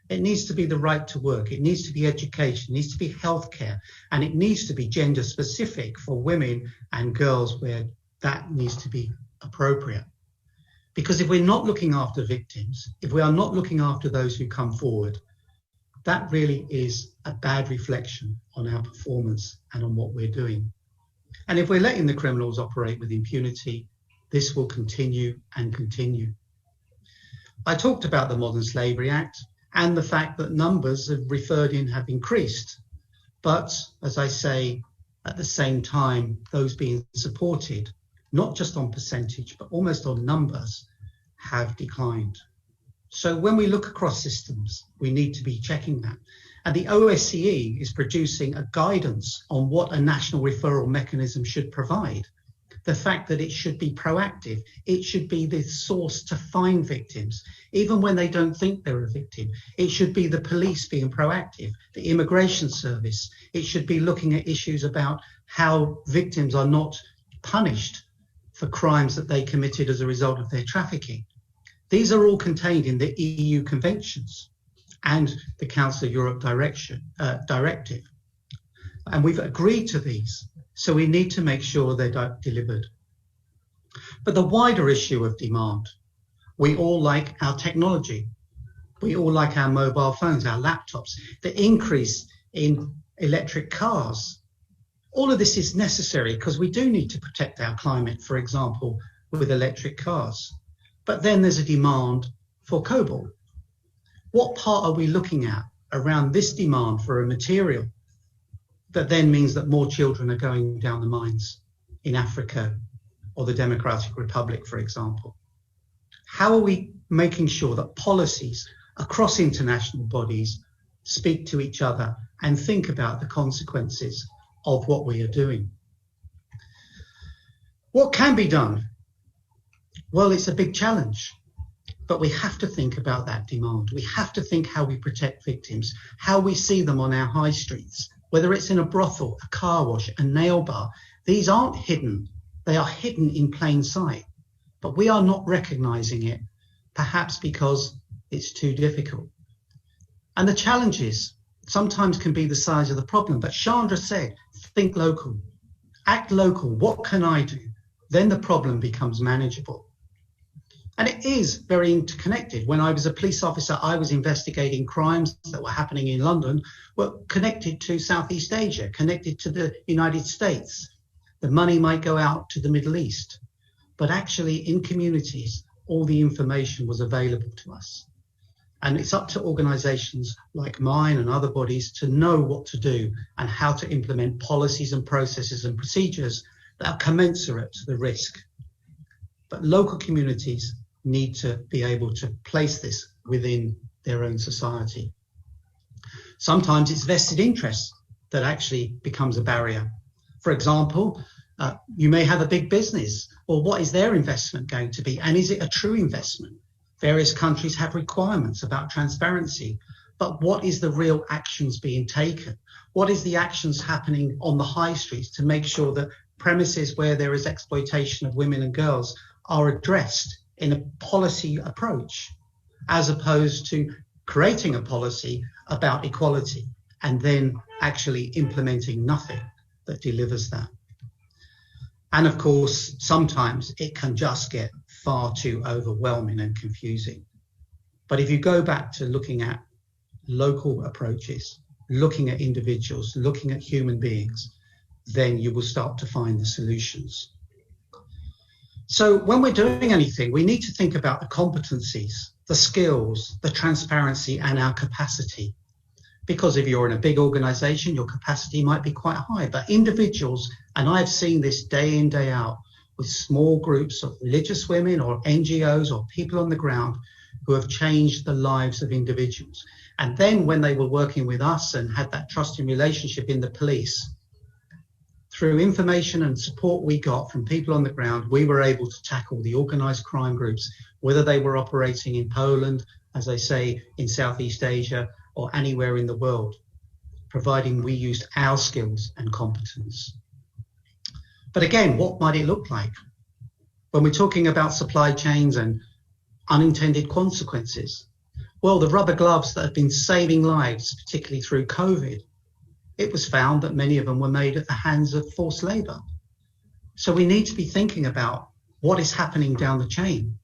It needs to be the right to work. It needs to be education. It needs to be healthcare. And it needs to be gender specific for women and girls where that needs to be appropriate. Because if we're not looking after victims, if we are not looking after those who come forward, that really is a bad reflection on our performance and on what we're doing. And if we're letting the criminals operate with impunity, this will continue and continue. I talked about the Modern Slavery Act and the fact that numbers of referred in have increased. But as I say, at the same time, those being supported, not just on percentage, but almost on numbers, have declined. So when we look across systems, we need to be checking that. And the OSCE is producing a guidance on what a national referral mechanism should provide. The fact that it should be proactive, it should be the source to find victims, even when they don't think they're a victim. It should be the police being proactive, the immigration service. It should be looking at issues about how victims are not punished for crimes that they committed as a result of their trafficking. These are all contained in the EU conventions and the Council of Europe directive. And we've agreed to these, so we need to make sure they're delivered. But the wider issue of demand, we all like our technology. We all like our mobile phones, our laptops, the increase in electric cars. All of this is necessary because we do need to protect our climate, for example, with electric cars. But then there's a demand for cobalt. What part are we looking at around this demand for a material that then means that more children are going down the mines in Africa or the Democratic Republic, for example? How are we making sure that policies across international bodies speak to each other and think about the consequences of what we are doing? What can be done? Well, it's a big challenge, but we have to think about that demand. We have to think how we protect victims, how we see them on our high streets, whether it's in a brothel, a car wash, a nail bar. These aren't hidden. They are hidden in plain sight, but we are not recognizing it, perhaps because it's too difficult. And the challenges sometimes can be the size of the problem, but Chandra said, think local, act local. What can I do? Then the problem becomes manageable. And it is very interconnected. When I was a police officer, I was investigating crimes that were happening in London, were connected to Southeast Asia, connected to the United States. The money might go out to the Middle East, but actually in communities, all the information was available to us. And it's up to organizations like mine and other bodies to know what to do and how to implement policies and processes and procedures that are commensurate to the risk. But local communities need to be able to place this within their own society. Sometimes it's vested interest that actually becomes a barrier. For example, you may have a big business. Well, what is their investment going to be? And is it a true investment? Various countries have requirements about transparency, but what is the real actions being taken? What is the actions happening on the high streets to make sure that premises where there is exploitation of women and girls are addressed in a policy approach, as opposed to creating a policy about equality and then actually implementing nothing that delivers that. And of course, sometimes it can just get far too overwhelming and confusing. But if you go back to looking at local approaches, looking at individuals, looking at human beings, then you will start to find the solutions. So when we're doing anything, we need to think about the competencies, the skills, the transparency, and our capacity. Because if you're in a big organization, your capacity might be quite high, but individuals, and I've seen this day in, day out, with small groups of religious women or NGOs or people on the ground who have changed the lives of individuals. And then when they were working with us and had that trusting relationship in the police, through information and support we got from people on the ground, we were able to tackle the organised crime groups, whether they were operating in Poland, as I say, in Southeast Asia, or anywhere in the world, providing we used our skills and competence. But again, what might it look like? When we're talking about supply chains and unintended consequences, well, the rubber gloves that have been saving lives, particularly through COVID, it was found that many of them were made at the hands of forced labour. So we need to be thinking about what is happening down the chain.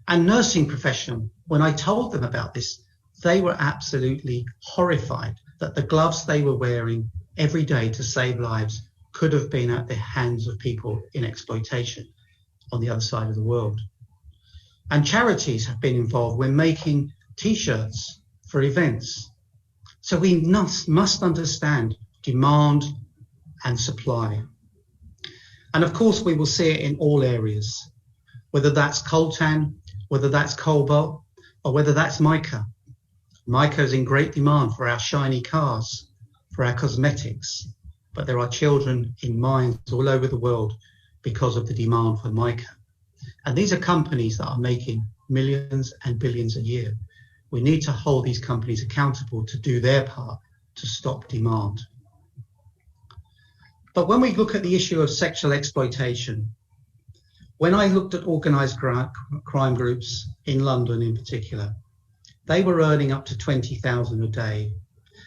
And nursing profession, when I told them about this, they were absolutely horrified that the gloves they were wearing every day to save lives could have been at the hands of people in exploitation on the other side of the world. And charities have been involved. We're making T-shirts for events. So we must understand demand and supply. And of course, we will see it in all areas, whether that's coltan, whether that's cobalt, or whether that's mica. Mica is in great demand for our shiny cars, for our cosmetics, but there are children in mines all over the world because of the demand for mica. And these are companies that are making millions and billions a year. We need to hold these companies accountable to do their part to stop demand. But when we look at the issue of sexual exploitation, when I looked at organised crime groups in London in particular, they were earning up to 20,000 a day.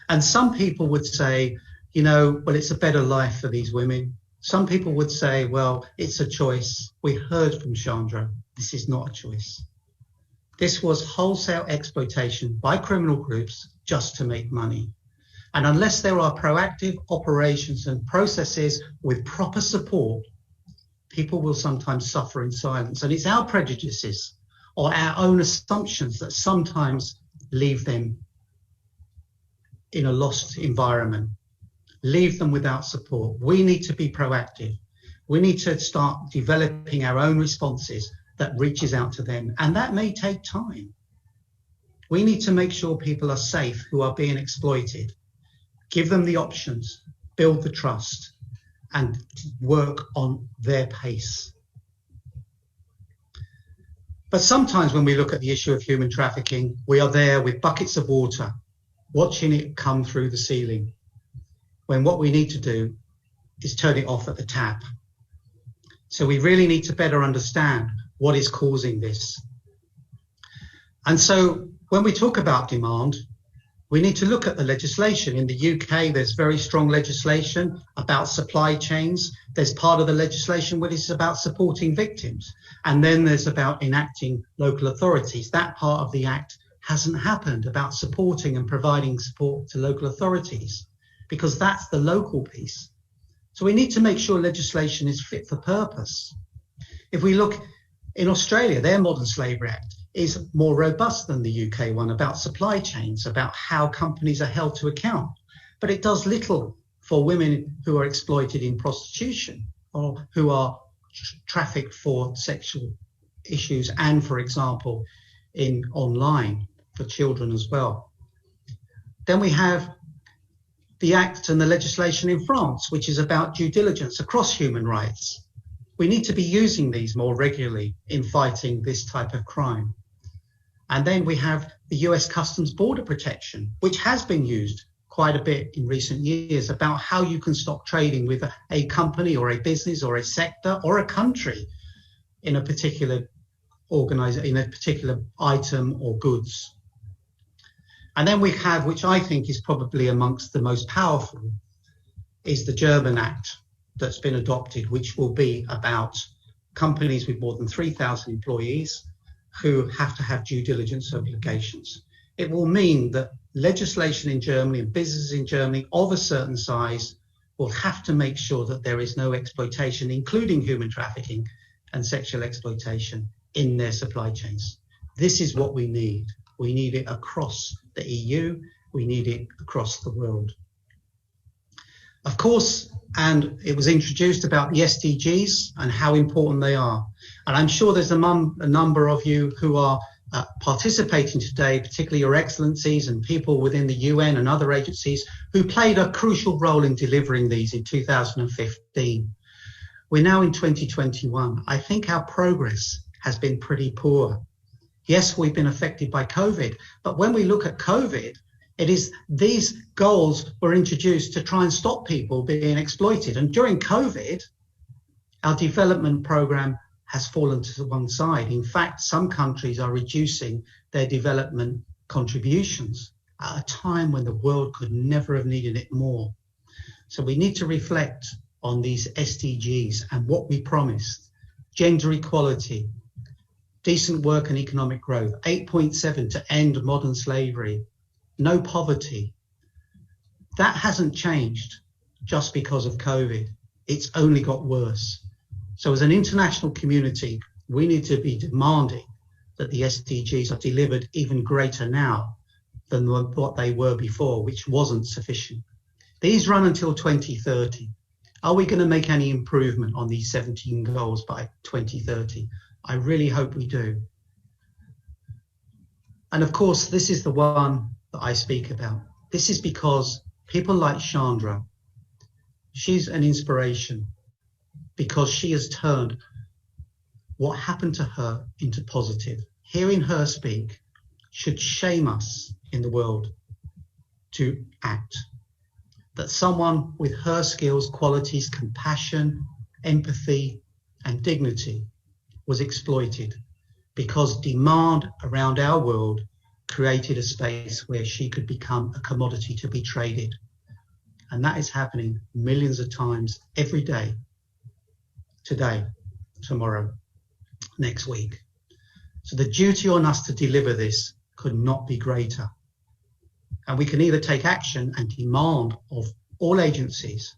And some people would say, you know, well, it's a better life for these women. Some people would say, well, it's a choice. We heard from Chandra, this is not a choice. This was wholesale exploitation by criminal groups just to make money. And unless there are proactive operations and processes with proper support, people will sometimes suffer in silence. And it's our prejudices or our own assumptions that sometimes leave them in a lost environment, leave them without support. We need to be proactive. We need to start developing our own responses that reaches out to them, and that may take time. We need to make sure people are safe who are being exploited, give them the options, build the trust, and work on their pace. But sometimes when we look at the issue of human trafficking, we are there with buckets of water, watching it come through the ceiling, when what we need to do is turn it off at the tap. So we really need to better understand what is causing this. And so when we talk about demand, we need to look at the legislation. In the UK, there's very strong legislation about supply chains. There's part of the legislation which is about supporting victims. And then there's about enacting local authorities. That part of the act hasn't happened, about supporting and providing support to local authorities, because that's the local piece. So we need to make sure legislation is fit for purpose. If we look in Australia, their Modern Slavery Act is more robust than the UK one, about supply chains, about how companies are held to account. But it does little for women who are exploited in prostitution or who are trafficked for sexual issues and, for example, in online for children as well. Then we have the act and the legislation in France, which is about due diligence across human rights. We need to be using these more regularly in fighting this type of crime. And then we have the US Customs Border Protection, which has been used quite a bit in recent years, about how you can stop trading with a company or a business or a sector or a country in a particular item or goods. And then we have, which I think is probably amongst the most powerful, is the German Act that's been adopted, which will be about companies with more than 3,000 employees who have to have due diligence obligations. It will mean that legislation in Germany and businesses in Germany of a certain size will have to make sure that there is no exploitation, including human trafficking and sexual exploitation, in their supply chains. This is what we need. We need it across the EU. We need it across the world. Of course, and it was introduced about the SDGs and how important they are. And I'm sure there's a number of you who are participating today, particularly Your Excellencies and people within the UN and other agencies who played a crucial role in delivering these in 2015. We're now in 2021. I think our progress has been pretty poor. Yes, we've been affected by COVID, but when we look at COVID, it is these goals were introduced to try and stop people being exploited. And during COVID, our development program has fallen to one side. In fact, some countries are reducing their development contributions at a time when the world could never have needed it more. So we need to reflect on these SDGs and what we promised: gender equality, decent work and economic growth, 8.7 to end modern slavery, no poverty. That hasn't changed just because of COVID. It's only got worse. So as an international community, we need to be demanding that the SDGs are delivered even greater now than what they were before, which wasn't sufficient. These run until 2030. Are we going to make any improvement on these 17 goals by 2030? I really hope we do. And of course, this is the one that I speak about. This is because people like Chandra, she's an inspiration because she has turned what happened to her into positive. Hearing her speak should shame us in the world to act. That someone with her skills, qualities, compassion, empathy, and dignity was exploited because demand around our world created a space where she could become a commodity to be traded. And that is happening millions of times every day, today, tomorrow, next week. So the duty on us to deliver this could not be greater. And we can either take action and demand of all agencies,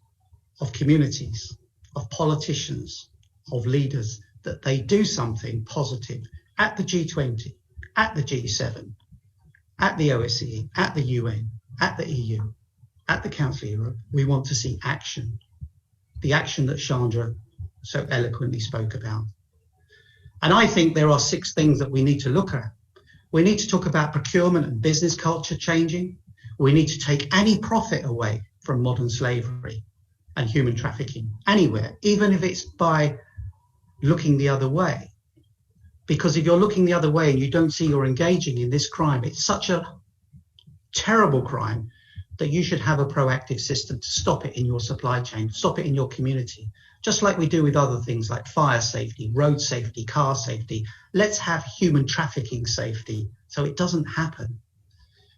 of communities, of politicians, of leaders, that they do something positive at the G20, at the G7, at the OSCE, at the UN, at the EU, at the Council of Europe. We want to see action, the action that Chandra so eloquently spoke about. And I think there are 6 things that we need to look at. We need to talk about procurement and business culture changing. We need to take any profit away from modern slavery and human trafficking anywhere, even if it's by looking the other way. Because if you're looking the other way and you don't see you're engaging in this crime, it's such a terrible crime that you should have a proactive system to stop it in your supply chain, stop it in your community, just like we do with other things like fire safety, road safety, car safety. Let's have human trafficking safety so it doesn't happen.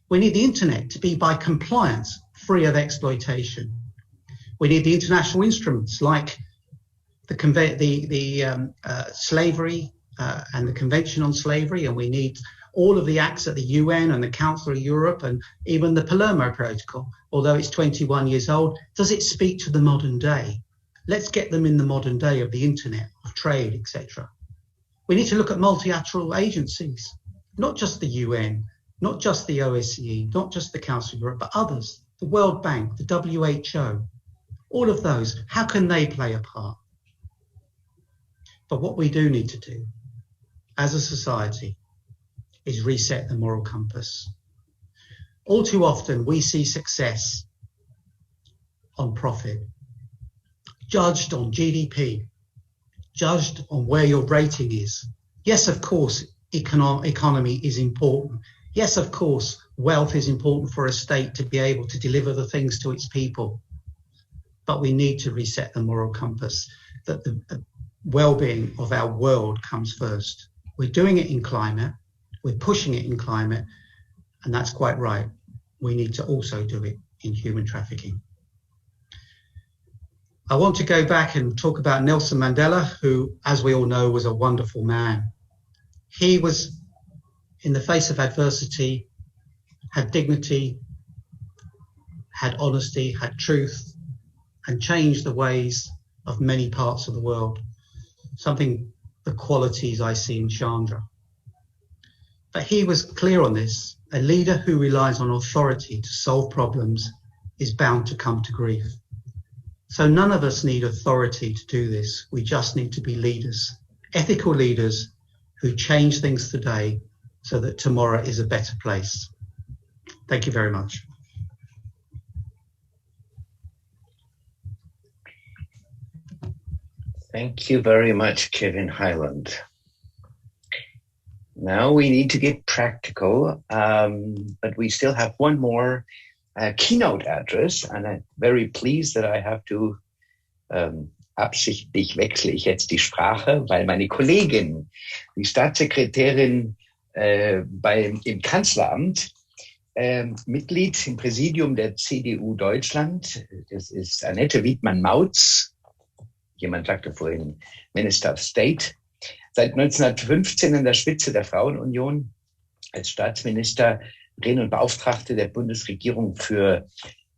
We need the internet to be by compliance, free of exploitation. We need the international instruments like the slavery and the Convention on Slavery, and we need all of the acts at the UN and the Council of Europe and even the Palermo Protocol. Although it's 21 years old, does it speak to the modern day? Let's get them in the modern day of the internet, of trade, etc. We need to look at multilateral agencies, not just the UN, not just the OSCE, not just the Council of Europe, but others, the World Bank, the WHO, all of those. How can they play a part? But what we do need to do as a society is reset the moral compass. All too often we see success on profit, judged on GDP, judged on where your rating is. Yes, of course, economy is important. Yes, of course, wealth is important for a state to be able to deliver the things to its people. But we need to reset the moral compass, that the well-being of our world comes first. We're doing it in climate, we're pushing it in climate, and that's quite right. We need to also do it in human trafficking. I want to go back and talk about Nelson Mandela, who, as we all know, was a wonderful man. He was, in the face of adversity, had dignity, had honesty, had truth, and changed the ways of many parts of the world. The qualities I see in Chandra. But he was clear on this. A leader who relies on authority to solve problems is bound to come to grief. So none of us need authority to do this. We just need to be leaders, ethical leaders who change things today so that tomorrow is a better place. Thank you very much. Thank you very much, Kevin Highland. Now we need to get practical, but we still have one more keynote address, and I'm very pleased that I have to, absichtlich wechsle ich jetzt die Sprache, weil meine Kollegin, die Staatssekretärin im Kanzleramt, Mitglied im Präsidium der CDU Deutschland, das ist Annette Wiedmann-Mautz, jemand sagte vorhin Minister of State, seit 1915 an der Spitze der Frauenunion, als Staatsministerin und Beauftragte der Bundesregierung für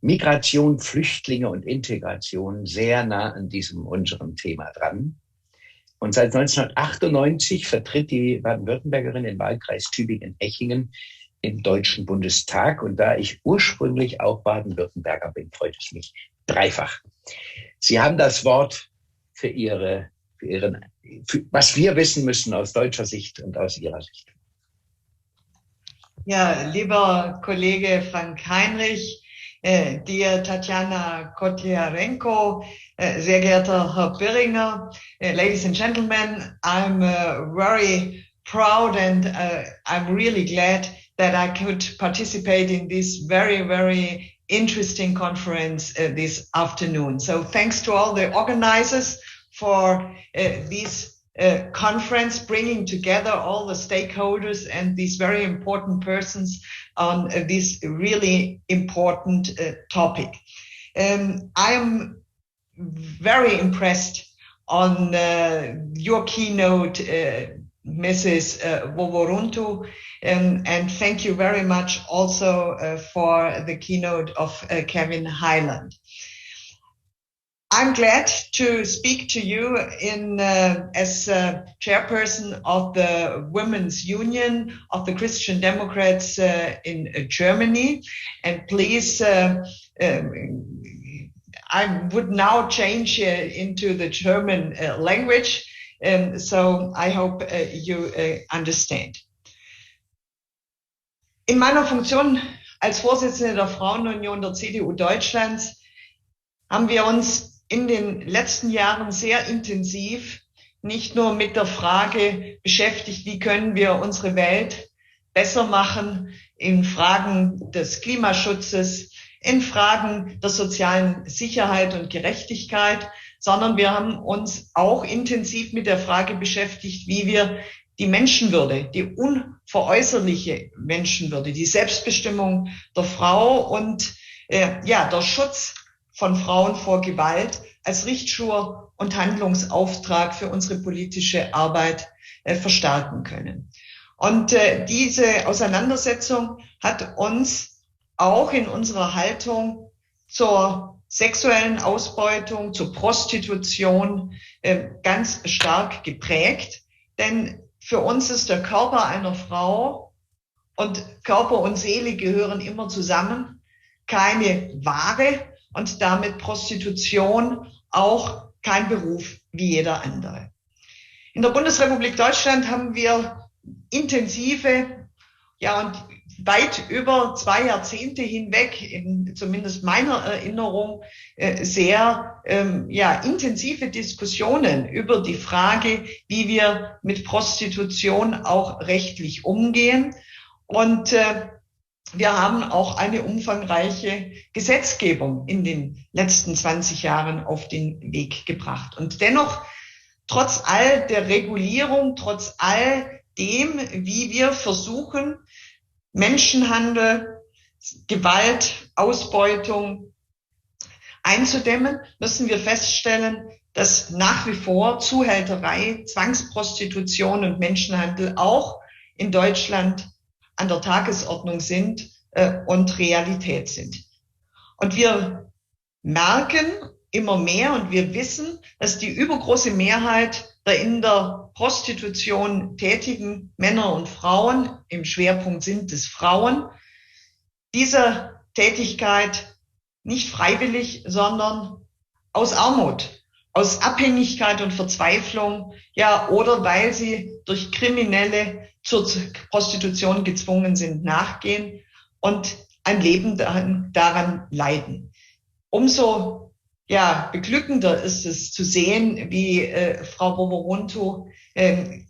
Migration, Flüchtlinge und Integration, sehr nah an unserem Thema dran. Und seit 1998 vertritt die Baden-Württembergerin den Wahlkreis Tübingen-Echingen im Deutschen Bundestag. Und da ich ursprünglich auch Baden-Württemberger bin, freut es mich dreifach. Sie haben das Wort für was wir wissen müssen aus deutscher Sicht und aus Ihrer Sicht. Ja, lieber Kollege Frank Heinrich, dear Tatjana Kotyarenko, sehr geehrter Herr Birringer, ladies and gentlemen, I'm very proud and I'm really glad that I could participate in this very, very interesting conference this afternoon. So thanks to all the organizers for this conference, bringing together all the stakeholders and these very important persons on this really important topic. I'm very impressed on your keynote, Mrs. Wovoruntu, and thank you very much also for the keynote of Kevin Highland. I'm glad to speak to you as chairperson of the Women's Union of the Christian Democrats in Germany. And please, I would now change into the German language, so I hope you understand. In meiner Funktion als Vorsitzende der Frauenunion der CDU Deutschlands haben wir uns in den letzten Jahren sehr intensiv nicht nur mit der Frage beschäftigt, wie können wir unsere Welt besser machen in Fragen des Klimaschutzes, in Fragen der sozialen Sicherheit und Gerechtigkeit, sondern wir haben uns auch intensiv mit der Frage beschäftigt, wie wir die Menschenwürde, die unveräußerliche Menschenwürde, die Selbstbestimmung der Frau und der Schutz von Frauen vor Gewalt als Richtschnur und Handlungsauftrag für unsere politische Arbeit verstärken können. Und diese Auseinandersetzung hat uns auch in unserer Haltung zur sexuellen Ausbeutung, zur Prostitution ganz stark geprägt. Denn für uns ist der Körper einer Frau und Körper und Seele gehören immer zusammen, keine Ware und damit Prostitution auch kein Beruf wie jeder andere. In der Bundesrepublik Deutschland haben wir intensive, und weit über 2 Jahrzehnte hinweg, zumindest meiner Erinnerung, sehr intensive Diskussionen über die Frage, wie wir mit Prostitution auch rechtlich umgehen. Und wir haben auch eine umfangreiche Gesetzgebung in den letzten 20 Jahren auf den Weg gebracht. Und dennoch, trotz all der Regulierung, trotz all dem, wie wir versuchen, Menschenhandel, Gewalt, Ausbeutung einzudämmen, müssen wir feststellen, dass nach wie vor Zuhälterei, Zwangsprostitution und Menschenhandel auch in Deutschland an der Tagesordnung sind und Realität sind. Und wir merken immer mehr und wir wissen, dass die übergroße Mehrheit der in der Prostitution tätigen Männer und Frauen, im Schwerpunkt sind es Frauen, diese Tätigkeit nicht freiwillig, sondern aus Armut, aus Abhängigkeit und Verzweiflung, ja, oder weil sie durch Kriminelle zur Prostitution gezwungen sind, nachgehen und ein Leben daran leiden. Umso beglückender ist es zu sehen, wie Frau Boboruntu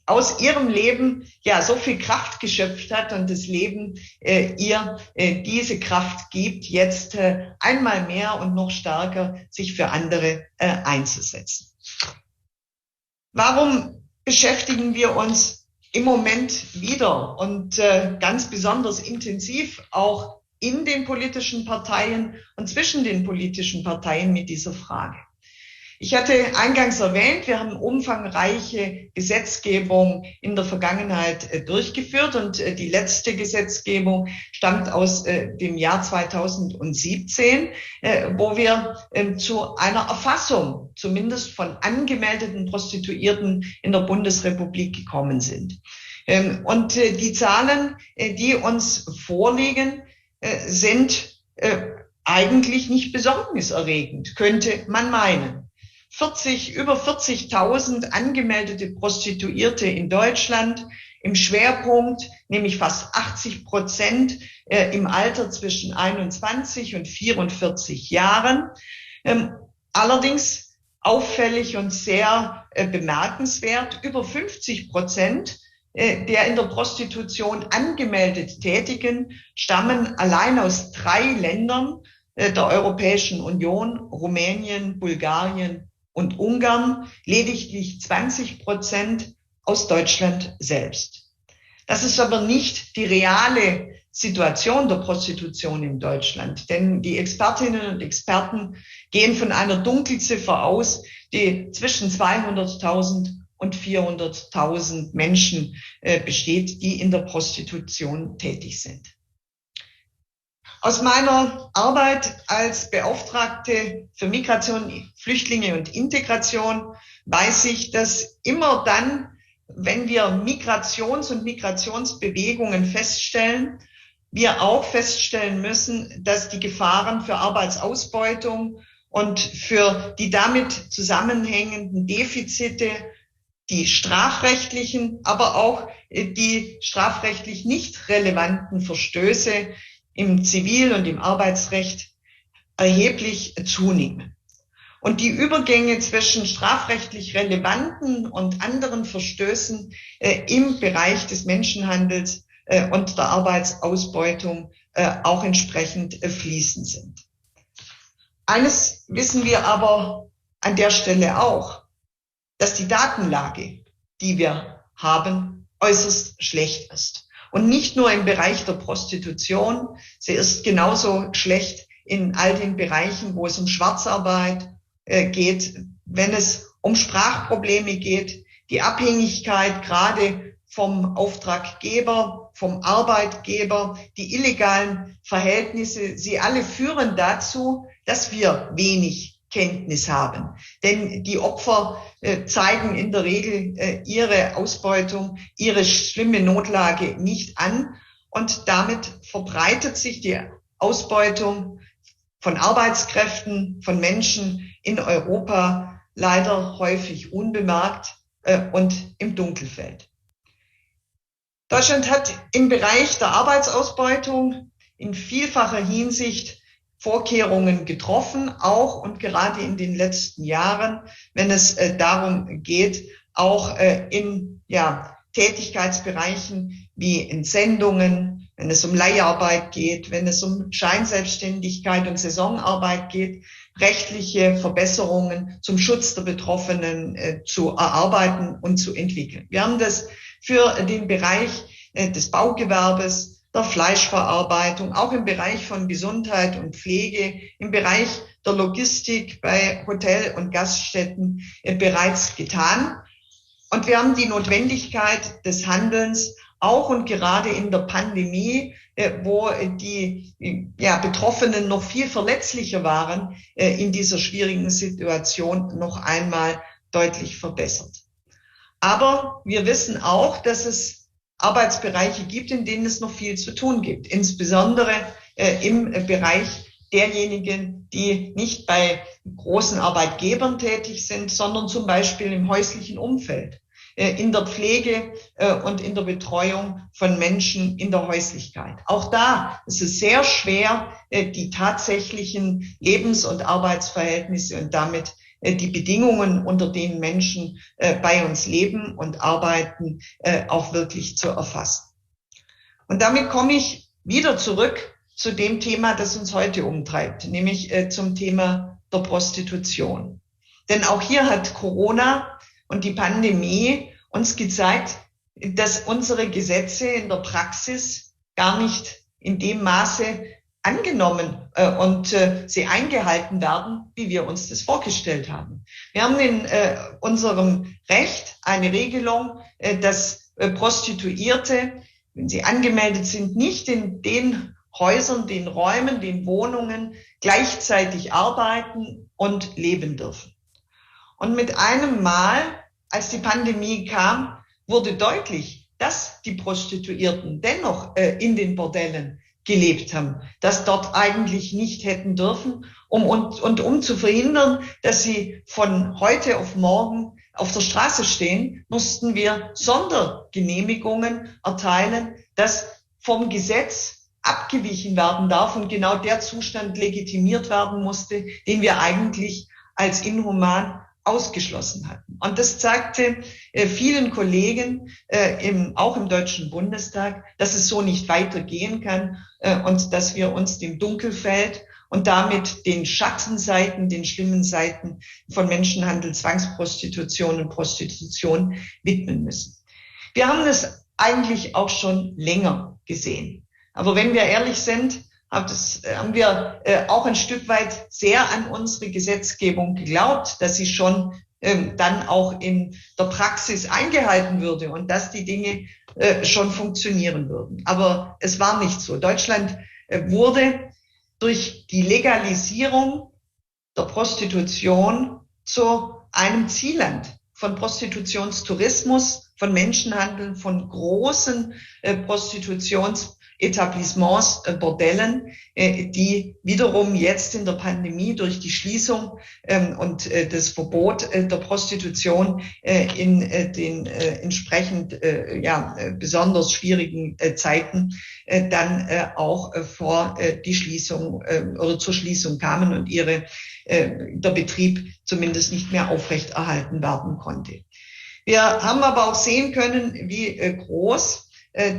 aus ihrem Leben so viel Kraft geschöpft hat und das Leben ihr diese Kraft gibt, jetzt einmal mehr und noch stärker sich für andere einzusetzen. Warum beschäftigen wir uns im Moment wieder und ganz besonders intensiv auch in den politischen Parteien und zwischen den politischen Parteien mit dieser Frage? Ich hatte eingangs erwähnt, wir haben umfangreiche Gesetzgebung in der Vergangenheit durchgeführt und die letzte Gesetzgebung stammt aus dem Jahr 2017, wo wir zu einer Erfassung zumindest von angemeldeten Prostituierten in der Bundesrepublik gekommen sind. Und die Zahlen, die uns vorliegen, sind eigentlich nicht besorgniserregend, könnte man meinen. Über 40.000 angemeldete Prostituierte in Deutschland, im Schwerpunkt nämlich fast 80% im Alter zwischen 21 und 44 Jahren. Allerdings auffällig und sehr bemerkenswert, über 50% der in der Prostitution angemeldet Tätigen stammen allein aus 3 Ländern der Europäischen Union, Rumänien, Bulgarien und Ungarn, lediglich 20% aus Deutschland selbst. Das ist aber nicht die reale Situation der Prostitution in Deutschland, denn die Expertinnen und Experten gehen von einer Dunkelziffer aus, die zwischen 200.000 und 400.000 Menschen besteht, die in der Prostitution tätig sind. Aus meiner Arbeit als Beauftragte für Migration, Flüchtlinge und Integration weiß ich, dass immer dann, wenn wir Migrations- und Migrationsbewegungen feststellen, wir auch feststellen müssen, dass die Gefahren für Arbeitsausbeutung und für die damit zusammenhängenden Defizite, die strafrechtlichen, aber auch die strafrechtlich nicht relevanten Verstöße im Zivil- und im Arbeitsrecht erheblich zunehmen. Und die Übergänge zwischen strafrechtlich relevanten und anderen Verstößen im Bereich des Menschenhandels und der Arbeitsausbeutung auch entsprechend fließend sind. Eines wissen wir aber an der Stelle auch, dass die Datenlage, die wir haben, äußerst schlecht ist. Und nicht nur im Bereich der Prostitution, sie ist genauso schlecht in all den Bereichen, wo es um Schwarzarbeit geht, wenn es um Sprachprobleme geht, die Abhängigkeit gerade vom Auftraggeber, vom Arbeitgeber, die illegalen Verhältnisse, sie alle führen dazu, dass wir wenig Kenntnis haben. Denn die Opfer zeigen in der Regel ihre Ausbeutung, ihre schlimme Notlage nicht an. Und damit verbreitet sich die Ausbeutung von Arbeitskräften, von Menschen in Europa leider häufig unbemerkt und im Dunkelfeld. Deutschland hat im Bereich der Arbeitsausbeutung in vielfacher Hinsicht Vorkehrungen getroffen, auch und gerade in den letzten Jahren, wenn es darum geht, auch in Tätigkeitsbereichen wie Entsendungen, wenn es um Leiharbeit geht, wenn es um Scheinselbstständigkeit und Saisonarbeit geht, rechtliche Verbesserungen zum Schutz der Betroffenen zu erarbeiten und zu entwickeln. Wir haben das für den Bereich des Baugewerbes, der Fleischverarbeitung, auch im Bereich von Gesundheit und Pflege, im Bereich der Logistik bei Hotel- und Gaststätten bereits getan. Und wir haben die Notwendigkeit des Handelns auch und gerade in der Pandemie, wo die Betroffenen noch viel verletzlicher waren, in dieser schwierigen Situation noch einmal deutlich verbessert. Aber wir wissen auch, dass es Arbeitsbereiche gibt, in denen es noch viel zu tun gibt, insbesondere im Bereich derjenigen, die nicht bei großen Arbeitgebern tätig sind, sondern zum Beispiel im häuslichen Umfeld, in der Pflege und in der Betreuung von Menschen in der Häuslichkeit. Auch da ist es sehr schwer, die tatsächlichen Lebens- und Arbeitsverhältnisse und damit die Bedingungen, unter denen Menschen bei uns leben und arbeiten, auch wirklich zu erfassen. Und damit komme ich wieder zurück zu dem Thema, das uns heute umtreibt, nämlich zum Thema der Prostitution. Denn auch hier hat Corona und die Pandemie uns gezeigt, dass unsere Gesetze in der Praxis gar nicht in dem Maße angenommen und sie eingehalten werden, wie wir uns das vorgestellt haben. Wir haben in unserem Recht eine Regelung, dass Prostituierte, wenn sie angemeldet sind, nicht in den Häusern, den Räumen, den Wohnungen gleichzeitig arbeiten und leben dürfen. Und mit einem Mal, als die Pandemie kam, wurde deutlich, dass die Prostituierten dennoch in den Bordellen gelebt haben, das dort eigentlich nicht hätten dürfen, um zu verhindern, dass sie von heute auf morgen auf der Straße stehen, mussten wir Sondergenehmigungen erteilen, dass vom Gesetz abgewichen werden darf und genau der Zustand legitimiert werden musste, den wir eigentlich als inhuman ausgeschlossen hatten. Und das zeigte vielen Kollegen, auch im Deutschen Bundestag, dass es so nicht weitergehen kann und dass wir uns dem Dunkelfeld und damit den Schattenseiten, den schlimmen Seiten von Menschenhandel, Zwangsprostitution und Prostitution widmen müssen. Wir haben das eigentlich auch schon länger gesehen. Aber wenn wir ehrlich sind, haben wir auch ein Stück weit sehr an unsere Gesetzgebung geglaubt, dass sie schon dann auch in der Praxis eingehalten würde und dass die Dinge schon funktionieren würden. Aber es war nicht so. Deutschland wurde durch die Legalisierung der Prostitution zu einem Zielland von Prostitutionstourismus, von Menschenhandel, von großen Prostitutionsetablissements, Bordellen, die wiederum jetzt in der Pandemie durch die Schließung und das Verbot der Prostitution in den entsprechend besonders schwierigen Zeiten dann auch vor die Schließung oder zur Schließung kamen und der Betrieb zumindest nicht mehr aufrechterhalten werden konnte. Wir haben aber auch sehen können, wie groß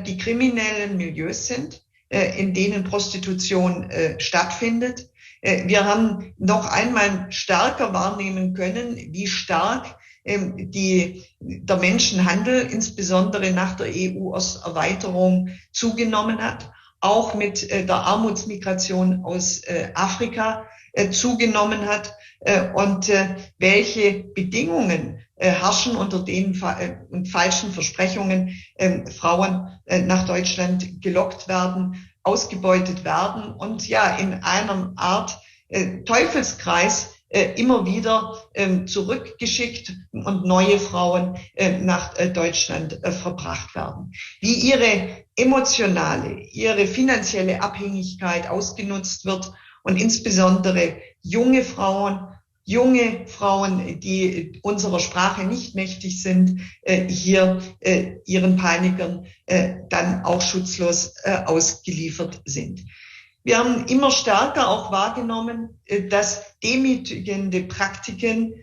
die kriminellen Milieus sind, in denen Prostitution stattfindet. Wir haben noch einmal stärker wahrnehmen können, wie stark der Menschenhandel, insbesondere nach der EU-Erweiterung, zugenommen hat, auch mit der Armutsmigration aus Afrika zugenommen hat und welche Bedingungen herrschen, unter denen falschen Versprechungen Frauen nach Deutschland gelockt werden, ausgebeutet werden und ja in einer Art Teufelskreis immer wieder zurückgeschickt und neue Frauen nach Deutschland verbracht werden. Wie ihre emotionale, ihre finanzielle Abhängigkeit ausgenutzt wird und insbesondere junge Frauen, die unserer Sprache nicht mächtig sind, hier ihren Peinigern dann auch schutzlos ausgeliefert sind. Wir haben immer stärker auch wahrgenommen, dass demütigende Praktiken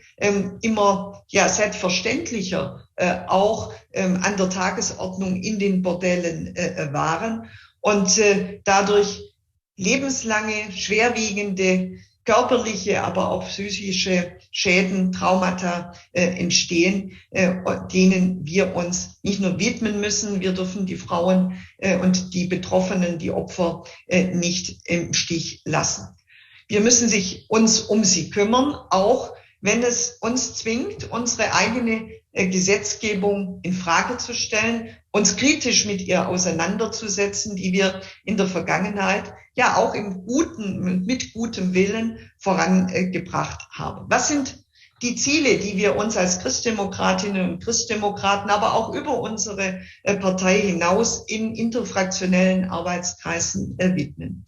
immer selbstverständlicher auch an der Tagesordnung in den Bordellen waren und dadurch lebenslange, schwerwiegende körperliche, aber auch psychische Schäden, Traumata entstehen, denen wir uns nicht nur widmen müssen, wir dürfen die Frauen und die Betroffenen, die Opfer nicht im Stich lassen. Wir müssen uns um sie kümmern, auch wenn es uns zwingt, unsere eigene Gesetzgebung in Frage zu stellen, uns kritisch mit ihr auseinanderzusetzen, die wir in der Vergangenheit ja auch mit gutem Willen vorangebracht haben. Was sind die Ziele, die wir uns als Christdemokratinnen und Christdemokraten, aber auch über unsere Partei hinaus in interfraktionellen Arbeitskreisen widmen?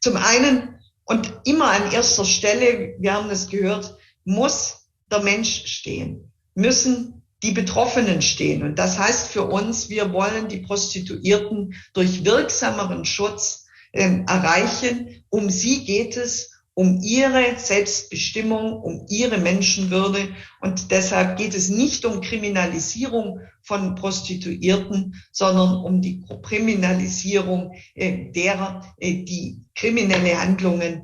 Zum einen Und immer an erster Stelle, wir haben es gehört, muss der Mensch stehen, müssen die Betroffenen stehen. Und das heißt für uns, wir wollen die Prostituierten durch wirksameren Schutz erreichen. Um sie geht es, um ihre Selbstbestimmung, um ihre Menschenwürde. Und deshalb geht es nicht um Kriminalisierung von Prostituierten, sondern um die Kriminalisierung derer, die kriminelle Handlungen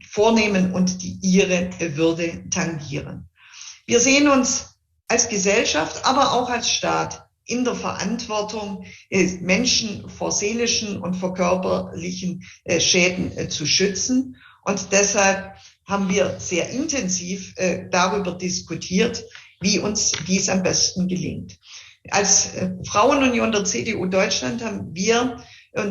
vornehmen und die ihre Würde tangieren. Wir sehen uns als Gesellschaft, aber auch als Staat in der Verantwortung, Menschen vor seelischen und vor körperlichen Schäden zu schützen. Und deshalb haben wir sehr intensiv darüber diskutiert, wie uns dies am besten gelingt. Als Frauenunion der CDU Deutschland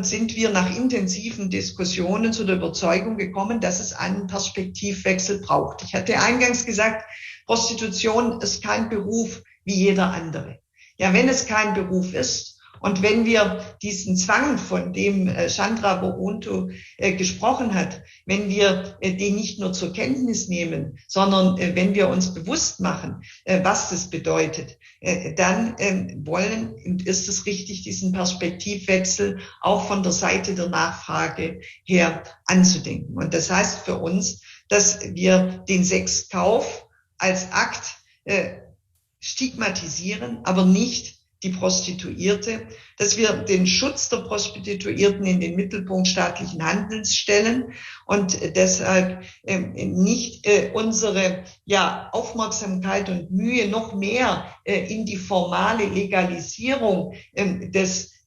sind wir nach intensiven Diskussionen zu der Überzeugung gekommen, dass es einen Perspektivwechsel braucht. Ich hatte eingangs gesagt, Prostitution ist kein Beruf wie jeder andere. Ja, wenn es kein Beruf ist und wenn wir diesen Zwang, von dem Chandra Borunto gesprochen hat, wenn wir den nicht nur zur Kenntnis nehmen, sondern wenn wir uns bewusst machen, was das bedeutet, dann wollen und ist es richtig, diesen Perspektivwechsel auch von der Seite der Nachfrage her anzudenken. Und das heißt für uns, dass wir den Sexkauf als Akt stigmatisieren, aber nicht die Prostituierte, dass wir den Schutz der Prostituierten in den Mittelpunkt staatlichen Handelns stellen und deshalb nicht unsere Aufmerksamkeit und Mühe noch mehr in die formale Legalisierung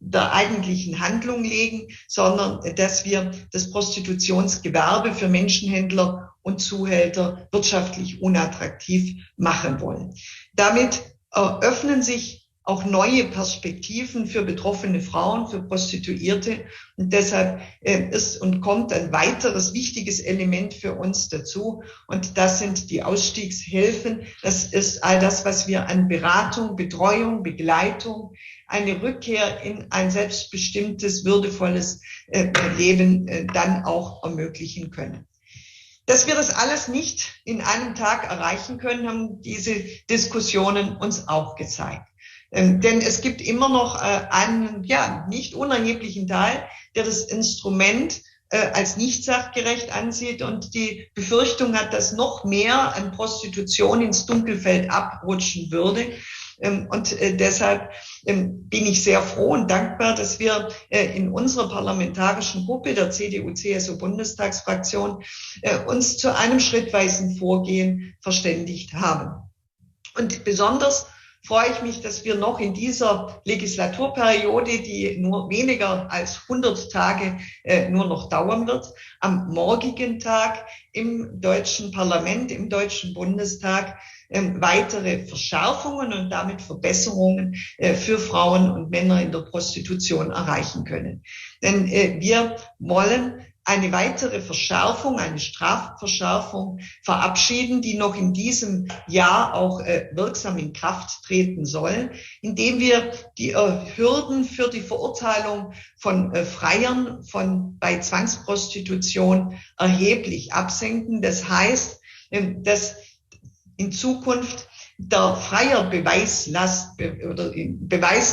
der eigentlichen Handlung legen, sondern dass wir das Prostitutionsgewerbe für Menschenhändler und Zuhälter wirtschaftlich unattraktiv machen wollen. Damit eröffnen sich auch neue Perspektiven für betroffene Frauen, für Prostituierte. Und deshalb ist und kommt ein weiteres wichtiges Element für uns dazu. Und das sind die Ausstiegshilfen. Das ist all das, was wir an Beratung, Betreuung, Begleitung, eine Rückkehr in ein selbstbestimmtes, würdevolles Leben dann auch ermöglichen können. Dass wir das alles nicht in einem Tag erreichen können, haben diese Diskussionen uns auch gezeigt. Denn es gibt immer noch einen nicht unerheblichen Teil, der das Instrument als nicht sachgerecht ansieht und die Befürchtung hat, dass noch mehr an Prostitution ins Dunkelfeld abrutschen würde. Und deshalb bin ich sehr froh und dankbar, dass wir in unserer parlamentarischen Gruppe der CDU-CSU-Bundestagsfraktion uns zu einem schrittweisen Vorgehen verständigt haben. Und besonders freue ich mich, dass wir noch in dieser Legislaturperiode, die nur weniger als 100 Tage nur noch dauern wird, am morgigen Tag im deutschen Parlament, im Deutschen Bundestag, weitere Verschärfungen und damit Verbesserungen für Frauen und Männer in der Prostitution erreichen können. Denn wir wollen eine weitere Verschärfung, eine Strafverschärfung verabschieden, die noch in diesem Jahr auch wirksam in Kraft treten soll, indem wir die Hürden für die Verurteilung von Freiern bei Zwangsprostitution erheblich absenken. Das heißt, dass in Zukunft der Freier beweisen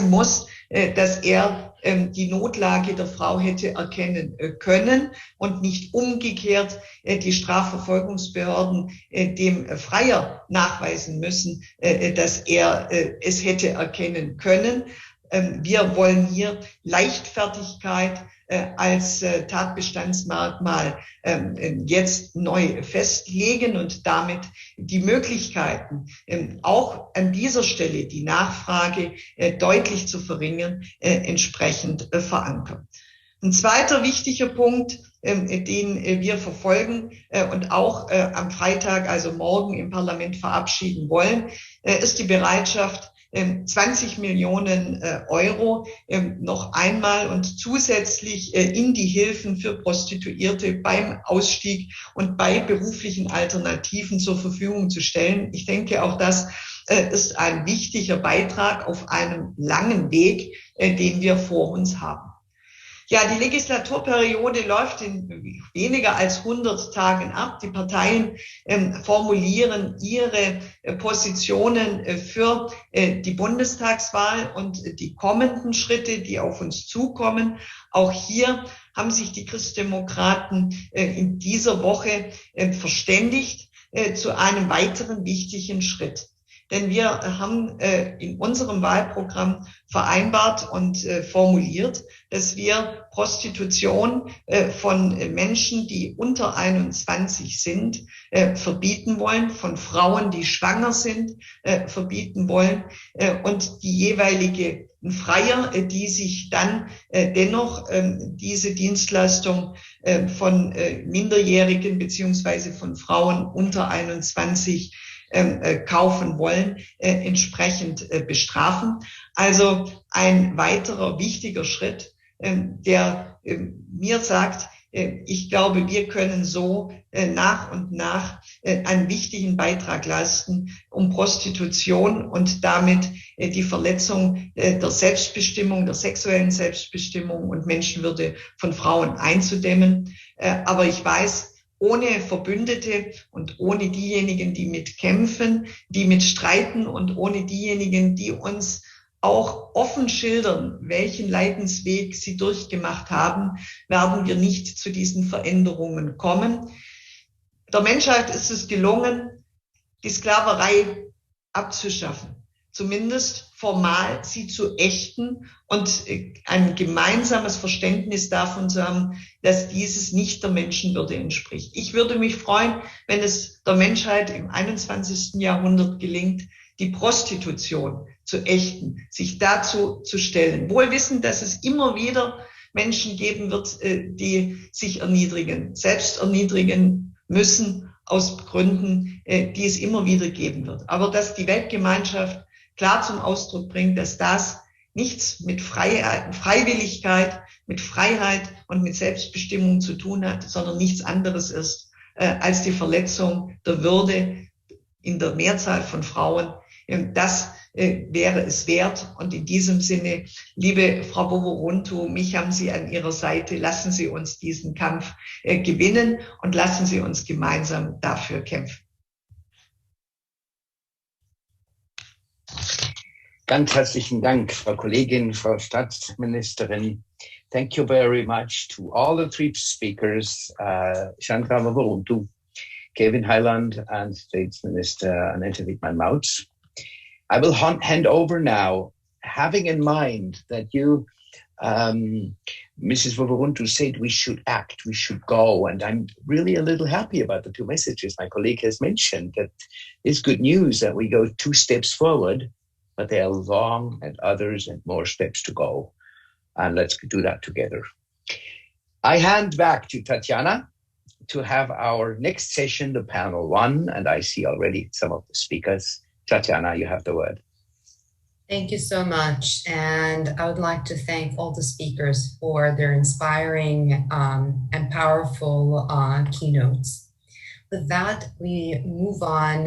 muss, dass er die Notlage der Frau hätte erkennen können und nicht umgekehrt die Strafverfolgungsbehörden dem Freier nachweisen müssen, dass er es hätte erkennen können. Wir wollen hier Leichtfertigkeit als Tatbestandsmerkmal jetzt neu festlegen und damit die Möglichkeiten, auch an dieser Stelle die Nachfrage deutlich zu verringern, entsprechend verankern. Ein zweiter wichtiger Punkt, den wir verfolgen und auch am Freitag, also morgen im Parlament verabschieden wollen, ist die Bereitschaft, 20 Millionen Euro noch einmal und zusätzlich in die Hilfen für Prostituierte beim Ausstieg und bei beruflichen Alternativen zur Verfügung zu stellen. Ich denke, auch das ist ein wichtiger Beitrag auf einem langen Weg, den wir vor uns haben. Ja, die Legislaturperiode läuft in weniger als 100 Tagen ab. Die Parteien formulieren ihre Positionen für die Bundestagswahl und die kommenden Schritte, die auf uns zukommen. Auch hier haben sich die Christdemokraten in dieser Woche verständigt zu einem weiteren wichtigen Schritt. Denn wir haben in unserem Wahlprogramm vereinbart und formuliert, dass wir Prostitution von Menschen, die unter 21 sind, verbieten wollen, von Frauen, die schwanger sind, verbieten wollen und die jeweilige Freier, die sich dann dennoch diese Dienstleistung von Minderjährigen beziehungsweise von Frauen unter 21 kaufen wollen, entsprechend bestrafen. Also ein weiterer wichtiger Schritt, der mir sagt, ich glaube, wir können so nach und nach einen wichtigen Beitrag leisten, um Prostitution und damit die Verletzung der Selbstbestimmung, der sexuellen Selbstbestimmung und Menschenwürde von Frauen einzudämmen. Aber ich weiß, ohne Verbündete und ohne diejenigen, die mitkämpfen, die mitstreiten und ohne diejenigen, die uns auch offen schildern, welchen Leidensweg sie durchgemacht haben, werden wir nicht zu diesen Veränderungen kommen. Der Menschheit ist es gelungen, die Sklaverei abzuschaffen, zumindest formal sie zu ächten und ein gemeinsames Verständnis davon zu haben, dass dieses nicht der Menschenwürde entspricht. Ich würde mich freuen, wenn es der Menschheit im 21. Jahrhundert gelingt, die Prostitution zu ächten, sich dazu zu stellen. Wohl wissend, dass es immer wieder Menschen geben wird, die sich erniedrigen, selbst erniedrigen müssen aus Gründen, die es immer wieder geben wird. Aber dass die Weltgemeinschaft klar zum Ausdruck bringt, dass das nichts mit Freiwilligkeit, mit Freiheit und mit Selbstbestimmung zu tun hat, sondern nichts anderes ist als die Verletzung der Würde in der Mehrzahl von Frauen. Das wäre es wert. Und in diesem Sinne, liebe Frau Woworuntu, mich haben Sie an Ihrer Seite. Lassen Sie uns diesen Kampf gewinnen und lassen Sie uns gemeinsam dafür kämpfen. Ganz herzlichen Dank, Frau Kollegin, Frau Staatsministerin. Thank you very much to all the three speakers, Chandra Woworuntu, Kevin Hyland, and States Minister Annette Wittmann-Mautz. I will hand over now, having in mind that you, Mrs. Woworuntu, said we should act, we should go, and I'm really a little happy about the two messages my colleague has mentioned, that it's good news that we go 2 steps forward, but there are long and others and more steps to go. And let's do that together. I hand back to Tatiana to have our next session, the panel 1, and I see already some of the speakers. Tatiana, you have the word. Thank you so much. And I would like to thank all the speakers for their inspiring and powerful keynotes. With that, we move on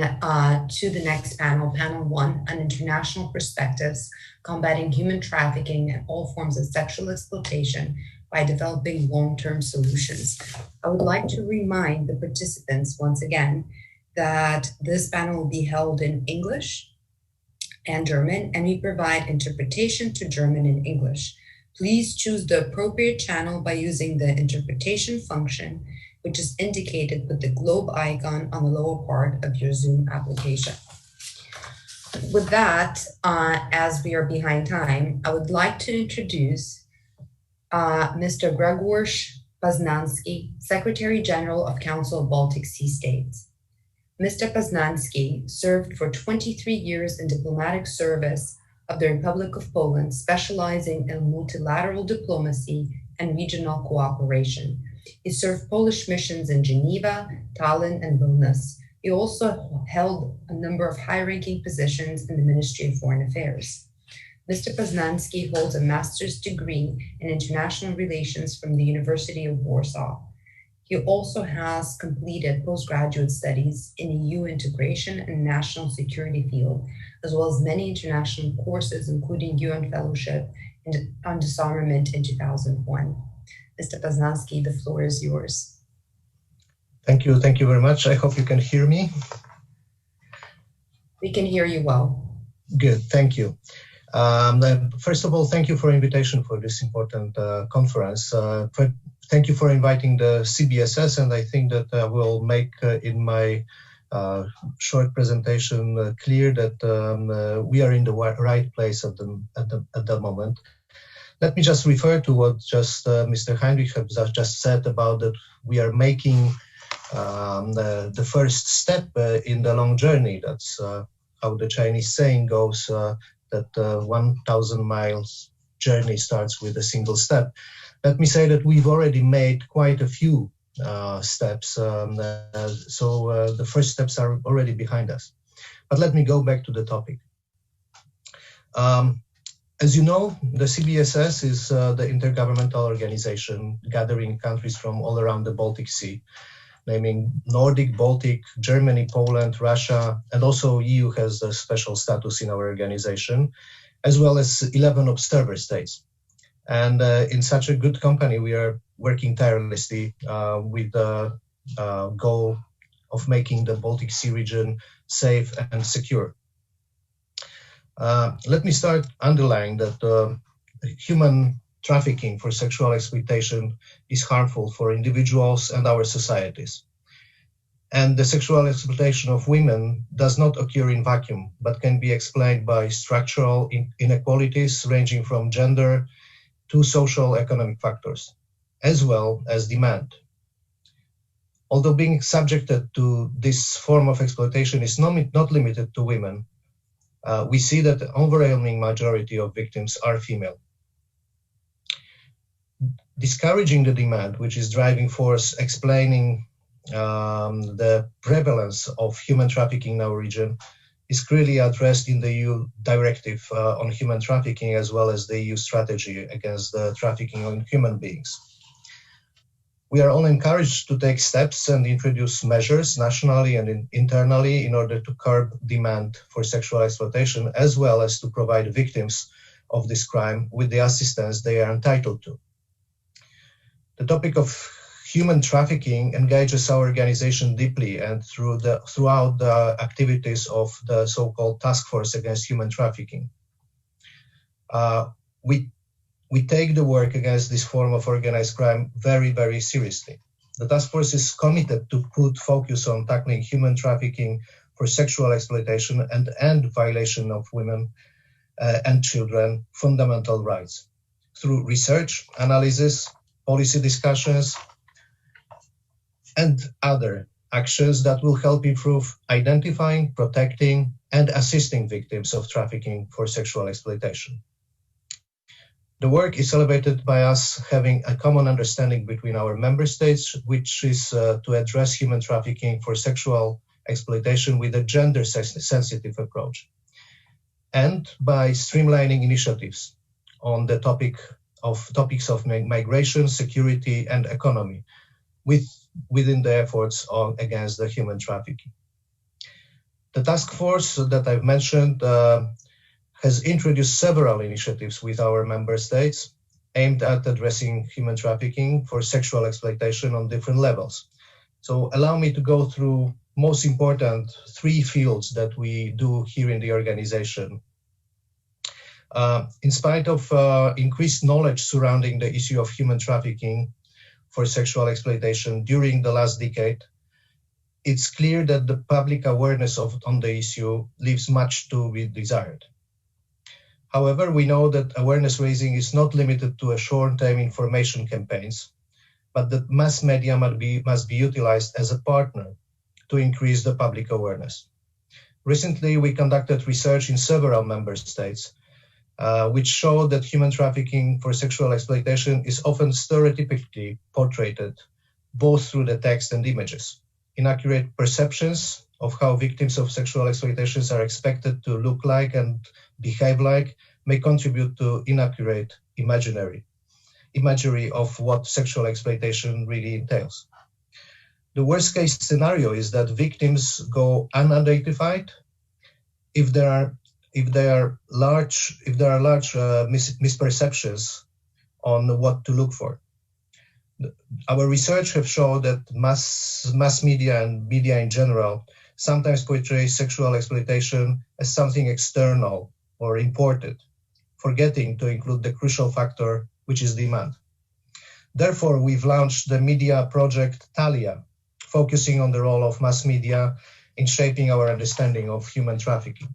to the next panel, panel 1, on international perspectives, combating human trafficking and all forms of sexual exploitation by developing long-term solutions. I would like to remind the participants once again that this panel will be held in English and German, and we provide interpretation to German and English. Please choose the appropriate channel by using the interpretation function, which is indicated with the globe icon on the lower part of your Zoom application. With that, as we are behind time, I would like to introduce Mr. Grzegorz Poznański, Secretary General of Council of Baltic Sea States. Mr. Poznański served for 23 years in diplomatic service of the Republic of Poland, specializing in multilateral diplomacy and regional cooperation. He served Polish missions in Geneva, Tallinn, and Vilnius. He also held a number of high-ranking positions in the Ministry of Foreign Affairs. Mr. Poznański holds a master's degree in international relations from the University of Warsaw. He also has completed postgraduate studies in EU integration and national security field, as well as many international courses, including UN Fellowship on Disarmament in 2001. Mr. Poznański, the floor is yours. Thank you very much. I hope you can hear me. We can hear you well. Good, thank you. First of all, thank you for invitation for this important conference. Thank you for inviting the CBSS, and I think that I will make in my short presentation clear that we are in the right place at the moment. Let me just refer to what just Mr. Heinrich has just said about that we are making the first step in the long journey. That's how the Chinese saying goes, that 1,000 miles journey starts with a single step. Let me say that we've already made quite a few steps, so the first steps are already behind us. But let me go back to the topic. As you know, the CBSS is the intergovernmental organization gathering countries from all around the Baltic Sea, naming Nordic, Baltic, Germany, Poland, Russia, and also EU has a special status in our organization, as well as 11 observer states. And in such a good company, we are working tirelessly with the goal of making the Baltic Sea region safe and secure. Let me start underlining that human trafficking for sexual exploitation is harmful for individuals and our societies. And the sexual exploitation of women does not occur in vacuum, but can be explained by structural inequalities ranging from gender to social economic factors, as well as demand. Although being subjected to this form of exploitation is not limited to women, we see that the overwhelming majority of victims are female. Discouraging the demand, which is driving force explaining the prevalence of human trafficking in our region, is clearly addressed in the EU directive on human trafficking, as well as the EU strategy against the trafficking of human beings. We are all encouraged to take steps and introduce measures nationally and internally in order to curb demand for sexual exploitation, as well as to provide victims of this crime with the assistance they are entitled to. The topic of human trafficking engages our organization deeply and throughout the activities of the so-called Task Force Against Human Trafficking. We take the work against this form of organized crime very, very seriously. The task force is committed to put focus on tackling human trafficking for sexual exploitation and end violation of women and children fundamental rights through research, analysis, policy discussions, and other actions that will help improve identifying, protecting, and assisting victims of trafficking for sexual exploitation. The work is elevated by us having a common understanding between our member states, which is to address human trafficking for sexual exploitation with a gender-sensitive approach, and by streamlining initiatives on the topics of migration, security, and economy within the efforts against the human trafficking. The task force that I've mentioned has introduced several initiatives with our member states aimed at addressing human trafficking for sexual exploitation on different levels. So allow me to go through most important 3 fields that we do here in the organization. In spite of increased knowledge surrounding the issue of human trafficking for sexual exploitation during the last decade, it's clear that the public awareness on the issue leaves much to be desired. However, we know that awareness raising is not limited to a short-term information campaigns, but that mass media must be utilized as a partner to increase the public awareness. Recently, we conducted research in several member states, which showed that human trafficking for sexual exploitation is often stereotypically portrayed, both through the text and images. Inaccurate perceptions of how victims of sexual exploitations are expected to look like and behave like may contribute to inaccurate imagery of what sexual exploitation really entails. The worst case scenario is that victims go unidentified if there are large misperceptions on what to look for. Our research have shown that mass media and media in general sometimes portray sexual exploitation as something external or imported, forgetting to include the crucial factor, which is demand. Therefore, we've launched the media project Talia, focusing on the role of mass media in shaping our understanding of human trafficking.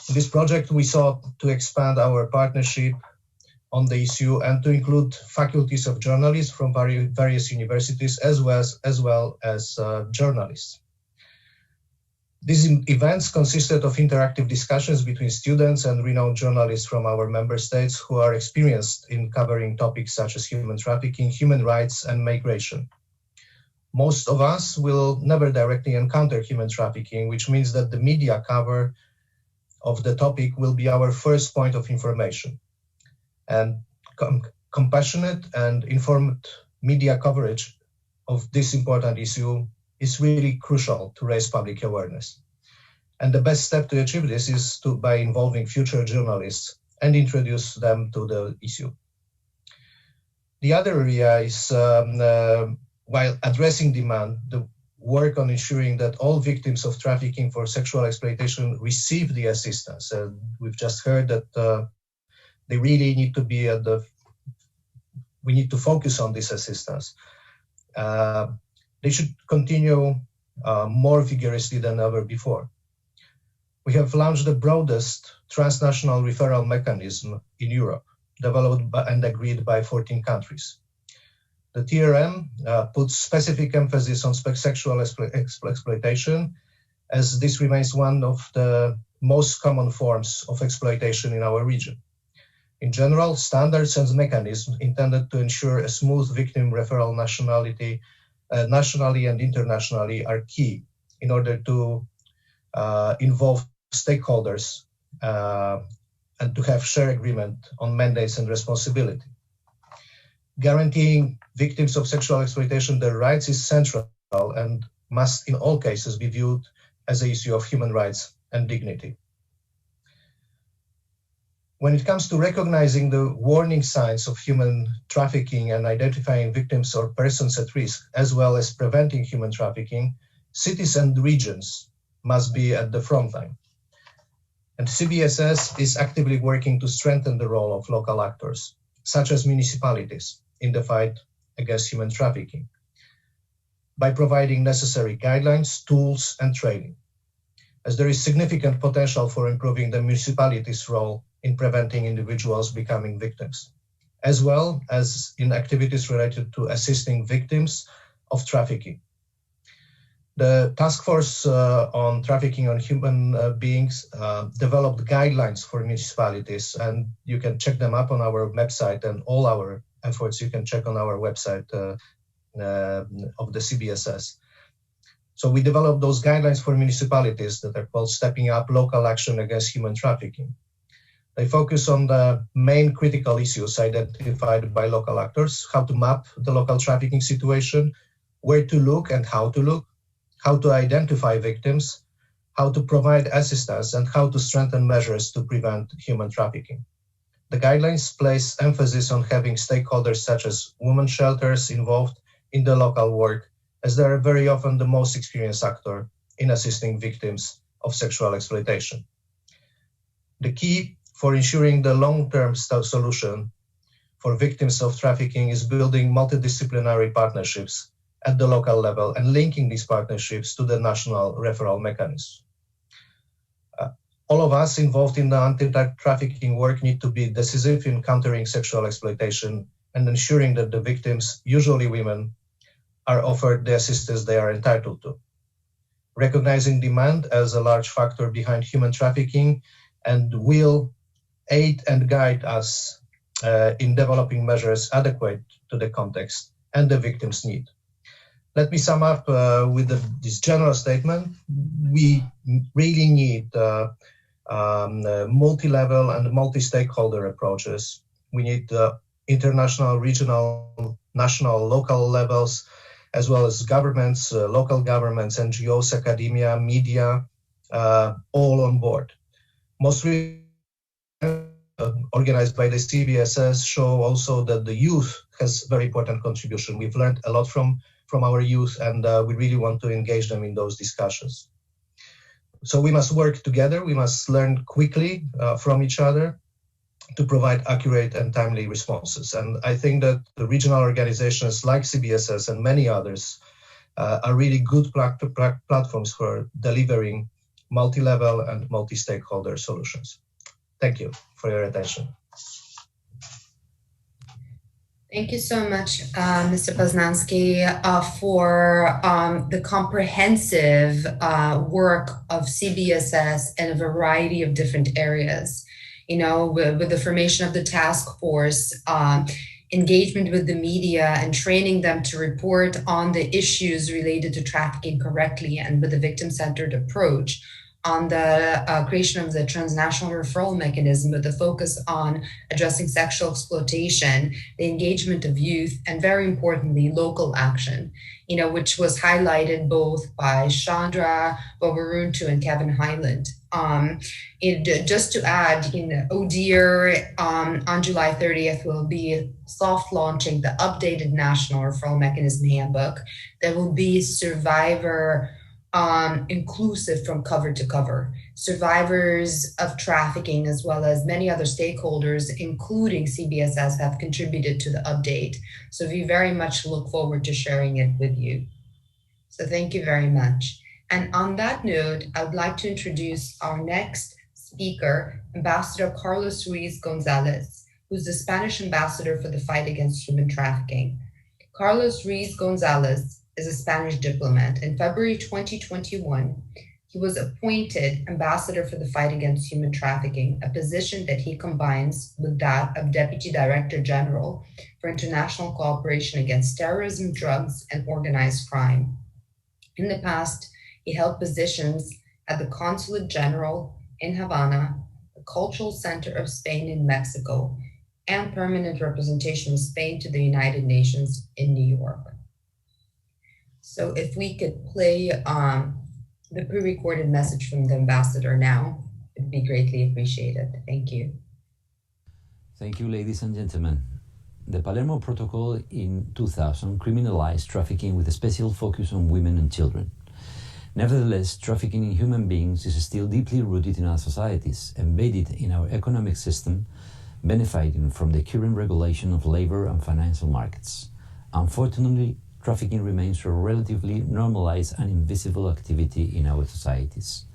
In this project, we sought to expand our partnership on the issue and to include faculties of journalists from various universities as well as journalists. These events consisted of interactive discussions between students and renowned journalists from our member states who are experienced in covering topics such as human trafficking, human rights, and migration. Most of us will never directly encounter human trafficking, which means that the media cover of the topic will be our first point of information. And compassionate and informed media coverage of this important issue is really crucial to raise public awareness. And the best step to achieve this is by involving future journalists and introduce them to the issue. The other area is, while addressing demand, the work on ensuring that all victims of trafficking for sexual exploitation receive the assistance. We've just heard that they really need to be we need to focus on this assistance. They should continue more vigorously than ever before. We have launched the broadest transnational referral mechanism in Europe, developed and agreed by 14 countries. The TRM puts specific emphasis on sexual exploitation, as this remains one of the most common forms of exploitation in our region. In general, standards and mechanisms intended to ensure a smooth victim referral nationally and internationally are key in order to involve stakeholders and to have shared agreement on mandates and responsibility. Guaranteeing victims of sexual exploitation their rights is central and must in all cases be viewed as an issue of human rights and dignity. When it comes to recognizing the warning signs of human trafficking and identifying victims or persons at risk, as well as preventing human trafficking, cities and regions must be at the front line. And CBSS is actively working to strengthen the role of local actors, such as municipalities, in the fight against human trafficking, by providing necessary guidelines, tools, and training, as there is significant potential for improving the municipalities' role in preventing individuals becoming victims, as well as in activities related to assisting victims of trafficking. The Task Force on Trafficking on Human Beings developed guidelines for municipalities, and you can check them up on our website, and all our efforts you can check on our website of the CBSS. So we developed those guidelines for municipalities that are called Stepping Up Local Action Against Human Trafficking. They focus on the main critical issues identified by local actors, how to map the local trafficking situation, where to look and how to look, how to identify victims, how to provide assistance, and how to strengthen measures to prevent human trafficking. The guidelines place emphasis on having stakeholders such as women's shelters involved in the local work, as they are very often the most experienced actor in assisting victims of sexual exploitation. The key for ensuring the long-term solution for victims of trafficking is building multidisciplinary partnerships at the local level and linking these partnerships to the national referral mechanism. All of us involved in the anti-trafficking work need to be decisive in countering sexual exploitation and ensuring that the victims, usually women, are offered the assistance they are entitled to. Recognizing demand as a large factor behind human trafficking and will aid and guide us in developing measures adequate to the context and the victim's need. Let me sum up with this general statement. We really need multi-level and multi-stakeholder approaches. We need international, regional, national, local levels, as well as governments, local governments, NGOs, academia, media, all on board. Most recently, organized by the CBSS show also that the youth has very important contribution. We've learned a lot from our youth, and we really want to engage them in those discussions. So we must work together. We must learn quickly from each other to provide accurate and timely responses. And I think that the regional organizations like CBSS and many others are really good platforms for delivering multi-level and multi-stakeholder solutions. Thank you for your attention. Thank you so much, Mr. Poznański, for the comprehensive work of CBSS in a variety of different areas. You know, with the formation of the task force, engagement with the media and training them to report on the issues related to trafficking correctly and with a victim-centered approach, on the creation of the transnational referral mechanism with the focus on addressing sexual exploitation, the engagement of youth, and very importantly, local action, you know, which was highlighted both by Chandra Bobaruntu and Kevin Highland. Just to add, you know, ODIHR on July 30th will be soft launching the updated National Referral Mechanism Handbook that will be survivor inclusive from cover to cover. Survivors of trafficking, as well as many other stakeholders, including CBSS, have contributed to the update. So we very much look forward to sharing it with you. So thank you very much. And on that note, I would like to introduce our next speaker, Ambassador Carlos Ruiz Gonzalez, who's the Spanish ambassador for the fight against human trafficking. Carlos Ruiz Gonzalez is a Spanish diplomat. In February 2021, he was appointed ambassador for the fight against human trafficking, a position that he combines with that of Deputy Director General for International Cooperation Against Terrorism, Drugs, and Organized Crime. In the past, he held positions at the Consulate General in Havana, the Cultural Center of Spain in Mexico, and permanent representation of Spain to the United Nations in New York. So if we could play the pre-recorded message from the ambassador now, it would be greatly appreciated. Thank you. Thank you, ladies and gentlemen. The Palermo Protocol in 2000 criminalized trafficking with a special focus on women and children. Nevertheless, trafficking in human beings is still deeply rooted in our societies, embedded in our economic system, benefiting from the current regulation of labor and financial markets. Unfortunately, trafficking remains a relatively normalized and invisible activity in our societies.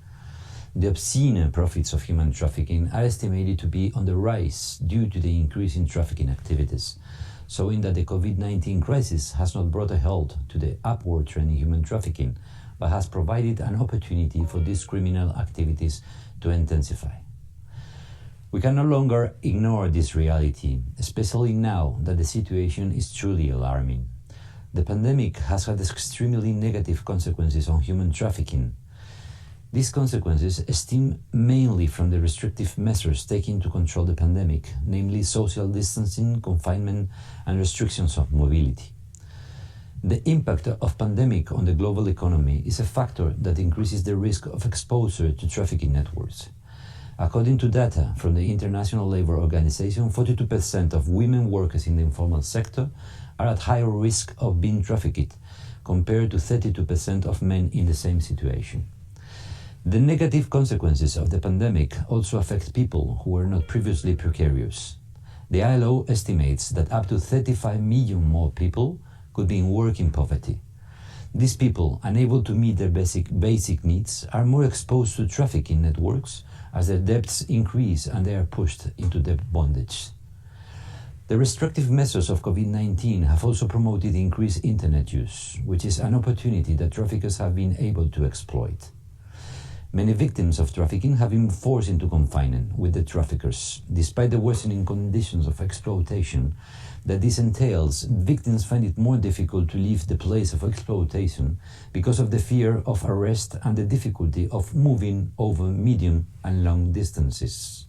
The obscene profits of human trafficking are estimated to be on the rise due to the increase in trafficking activities, showing that the COVID-19 crisis has not brought a halt to the upward trend in human trafficking, but has provided an opportunity for these criminal activities to intensify. We can no longer ignore this reality, especially now that the situation is truly alarming. The pandemic has had extremely negative consequences on human trafficking. These consequences stem mainly from the restrictive measures taken to control the pandemic, namely social distancing, confinement, and restrictions of mobility. The impact of pandemic on the global economy is a factor that increases the risk of exposure to trafficking networks. According to data from the International Labour Organization, 42% of women workers in the informal sector are at higher risk of being trafficked, compared to 32% of men in the same situation. The negative consequences of the pandemic also affect people who were not previously precarious. The ILO estimates that up to 35 million more people could be in working poverty. These people, unable to meet their basic needs, are more exposed to trafficking networks as their debts increase and they are pushed into debt bondage. The restrictive measures of COVID-19 have also promoted increased internet use, which is an opportunity that traffickers have been able to exploit. Many victims of trafficking have been forced into confinement with the traffickers. Despite the worsening conditions of exploitation that this entails, victims find it more difficult to leave the place of exploitation because of the fear of arrest and the difficulty of moving over medium and long distances.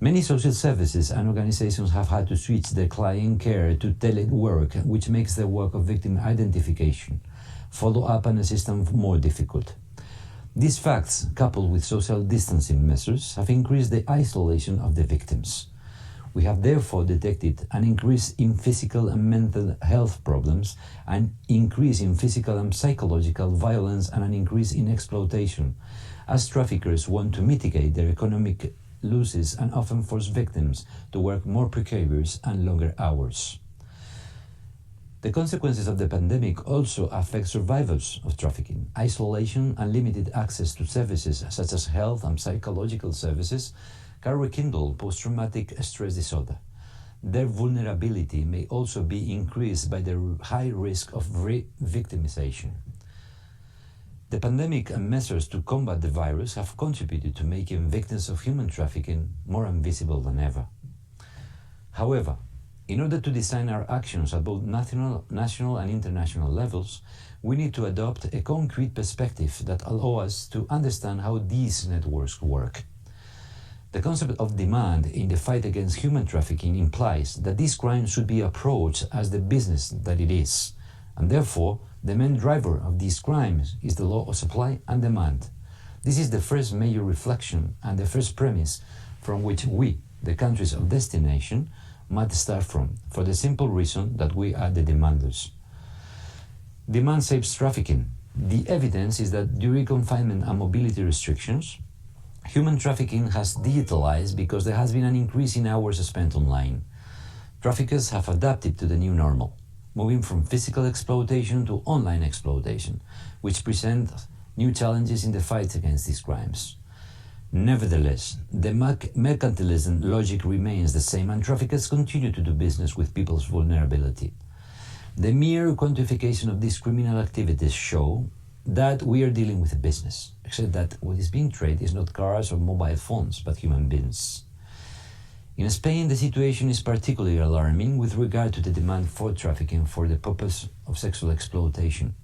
Many social services and organizations have had to switch their client care to telework, which makes the work of victim identification, follow-up and assistance more difficult. These facts, coupled with social distancing measures, have increased the isolation of the victims. We have therefore detected an increase in physical and mental health problems, an increase in physical and psychological violence, and an increase in exploitation, as traffickers want to mitigate their economic losses and often force victims to work more precarious and longer hours. The consequences of the pandemic also affect survivors of trafficking. Isolation and limited access to services such as health and psychological services can rekindle post-traumatic stress disorder. Their vulnerability may also be increased by the high risk of re-victimization. The pandemic and measures to combat the virus have contributed to making victims of human trafficking more invisible than ever. However, in order to design our actions at both national and international levels, we need to adopt a concrete perspective that allows us to understand how these networks work. The concept of demand in the fight against human trafficking implies that this crime should be approached as the business that it is, and therefore the main driver of these crimes is the law of supply and demand. This is the first major reflection and the first premise from which we, the countries of destination, might start from, for the simple reason that we are the demanders. Demand saves trafficking. The evidence is that during confinement and mobility restrictions, human trafficking has digitalized because there has been an increase in hours spent online. Traffickers have adapted to the new normal, moving from physical exploitation to online exploitation, which present new challenges in the fight against these crimes. Nevertheless, the mercantilism logic remains the same, and traffickers continue to do business with people's vulnerability. The mere quantification of these criminal activities show that we are dealing with a business, except that what is being traded is not cars or mobile phones, but human beings. In Spain, the situation is particularly alarming with regard to the demand for trafficking for the purpose of sexual exploitation.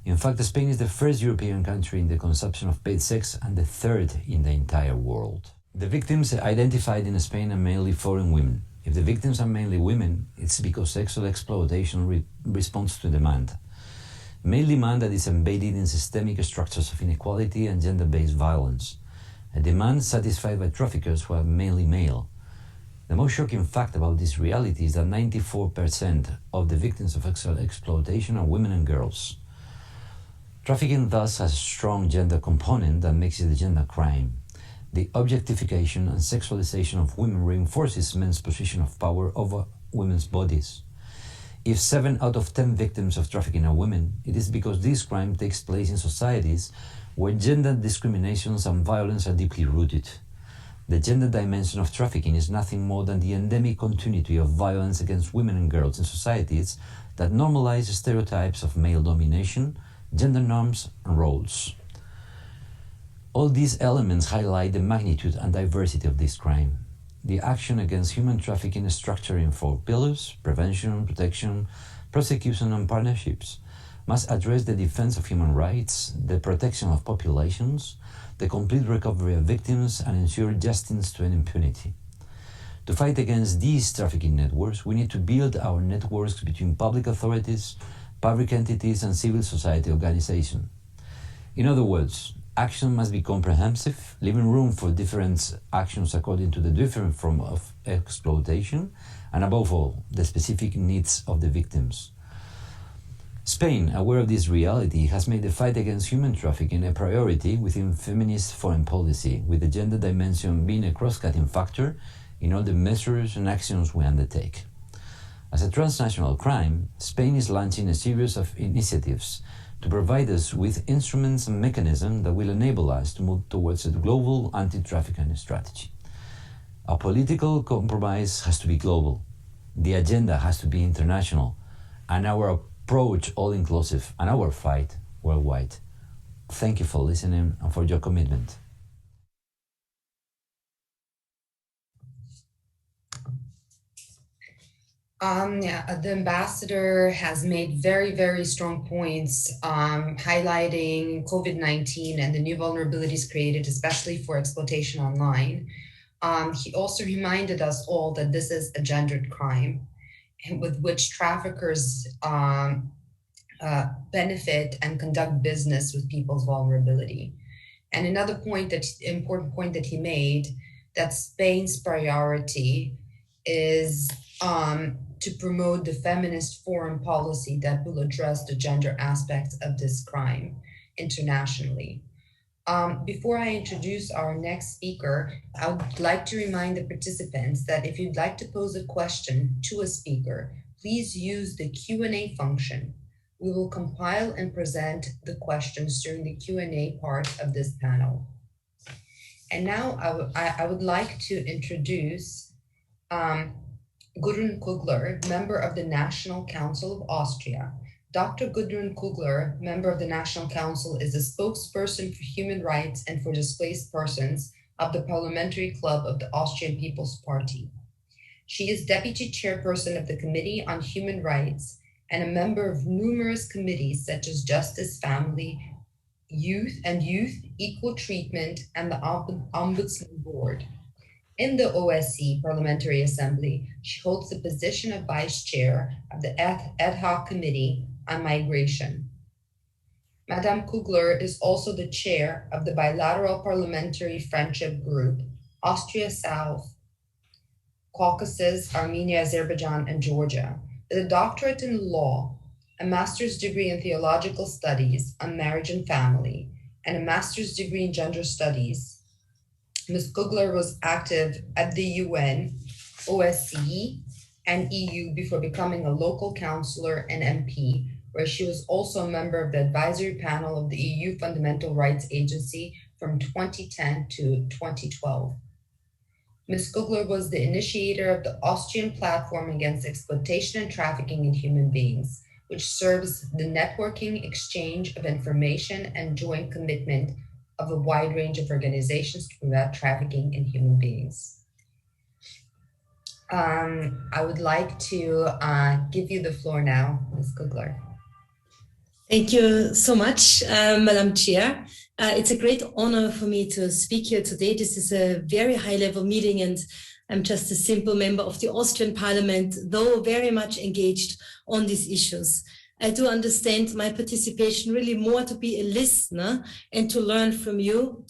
In fact, Spain is the first European country in the consumption of paid sex and the third in the entire world. The victims identified in Spain are mainly foreign women. If the victims are mainly women, it's because sexual exploitation responds to demand. Male demand that is embedded in systemic structures of inequality and gender-based violence. A demand satisfied by traffickers who are mainly male. The most shocking fact about this reality is that 94% of the victims of sexual exploitation are women and girls. Trafficking thus has a strong gender component that makes it a gender crime. The objectification and sexualization of women reinforces men's position of power over women's bodies. If 7 out of 10 victims of trafficking are women, it is because this crime takes place in societies where gender discriminations and violence are deeply rooted. The gender dimension of trafficking is nothing more than the endemic continuity of violence against women and girls in societies that normalize stereotypes of male domination, gender norms, and roles. All these elements highlight the magnitude and diversity of this crime. The action against human trafficking is structured in 4 pillars: prevention, protection, prosecution, and partnerships. Must address the defense of human rights, the protection of populations, the complete recovery of victims, and ensure justice to impunity. To fight against these trafficking networks, we need to build our networks between public authorities, public entities, and civil society organizations. In other words, action must be comprehensive, leaving room for different actions according to the different form of exploitation, and above all, the specific needs of the victims. Spain, aware of this reality, has made the fight against human trafficking a priority within feminist foreign policy, with the gender dimension being a cross-cutting factor in all the measures and actions we undertake. As a transnational crime, Spain is launching a series of initiatives to provide us with instruments and mechanisms that will enable us to move towards a global anti-trafficking strategy. Our political compromise has to be global, the agenda has to be international, and our approach all-inclusive, and our fight worldwide. Thank you for listening and for your commitment. The ambassador has made very, very strong points highlighting COVID-19 and the new vulnerabilities created, especially for exploitation online. He also reminded us all that this is a gendered crime, and with which traffickers benefit and conduct business with people's vulnerability. And another important point that he made, that Spain's priority is to promote the feminist foreign policy that will address the gender aspects of this crime internationally. Before I introduce our next speaker, I would like to remind the participants that if you'd like to pose a question to a speaker, please use the Q&A function. We will compile and present the questions during the Q&A part of this panel. And now I would like to introduce Gudrun Kugler, member of the National Council of Austria. Dr. Gudrun Kugler, member of the National Council, is a spokesperson for human rights and for displaced persons of the Parliamentary Club of the Austrian People's Party. She is deputy chairperson of the Committee on Human Rights and a member of numerous committees such as Justice, Family, Youth, Equal Treatment, and the Ombudsman Board. In the OSCE Parliamentary Assembly, she holds the position of vice chair of the ad hoc committee on migration. Madame Kugler is also the chair of the bilateral parliamentary friendship group, Austria South, Caucasus, Armenia, Azerbaijan, and Georgia, with a doctorate in law, a master's degree in theological studies on marriage and family, and a master's degree in gender studies. Ms. Kugler was active at the UN, OSCE, and EU before becoming a local councillor and MP, where she was also a member of the advisory panel of the EU Fundamental Rights Agency from 2010 to 2012. Ms. Kugler was the initiator of the Austrian Platform Against Exploitation and Trafficking in Human Beings, which serves the networking, exchange of information, and joint commitment of a wide range of organizations to combat trafficking in human beings. I would like to give you the floor now, Ms. Kugler. Thank you so much, Madam Chair. It's a great honor for me to speak here today. This is a very high-level meeting, and I'm just a simple member of the Austrian Parliament, though very much engaged on these issues. I do understand my participation really more to be a listener and to learn from you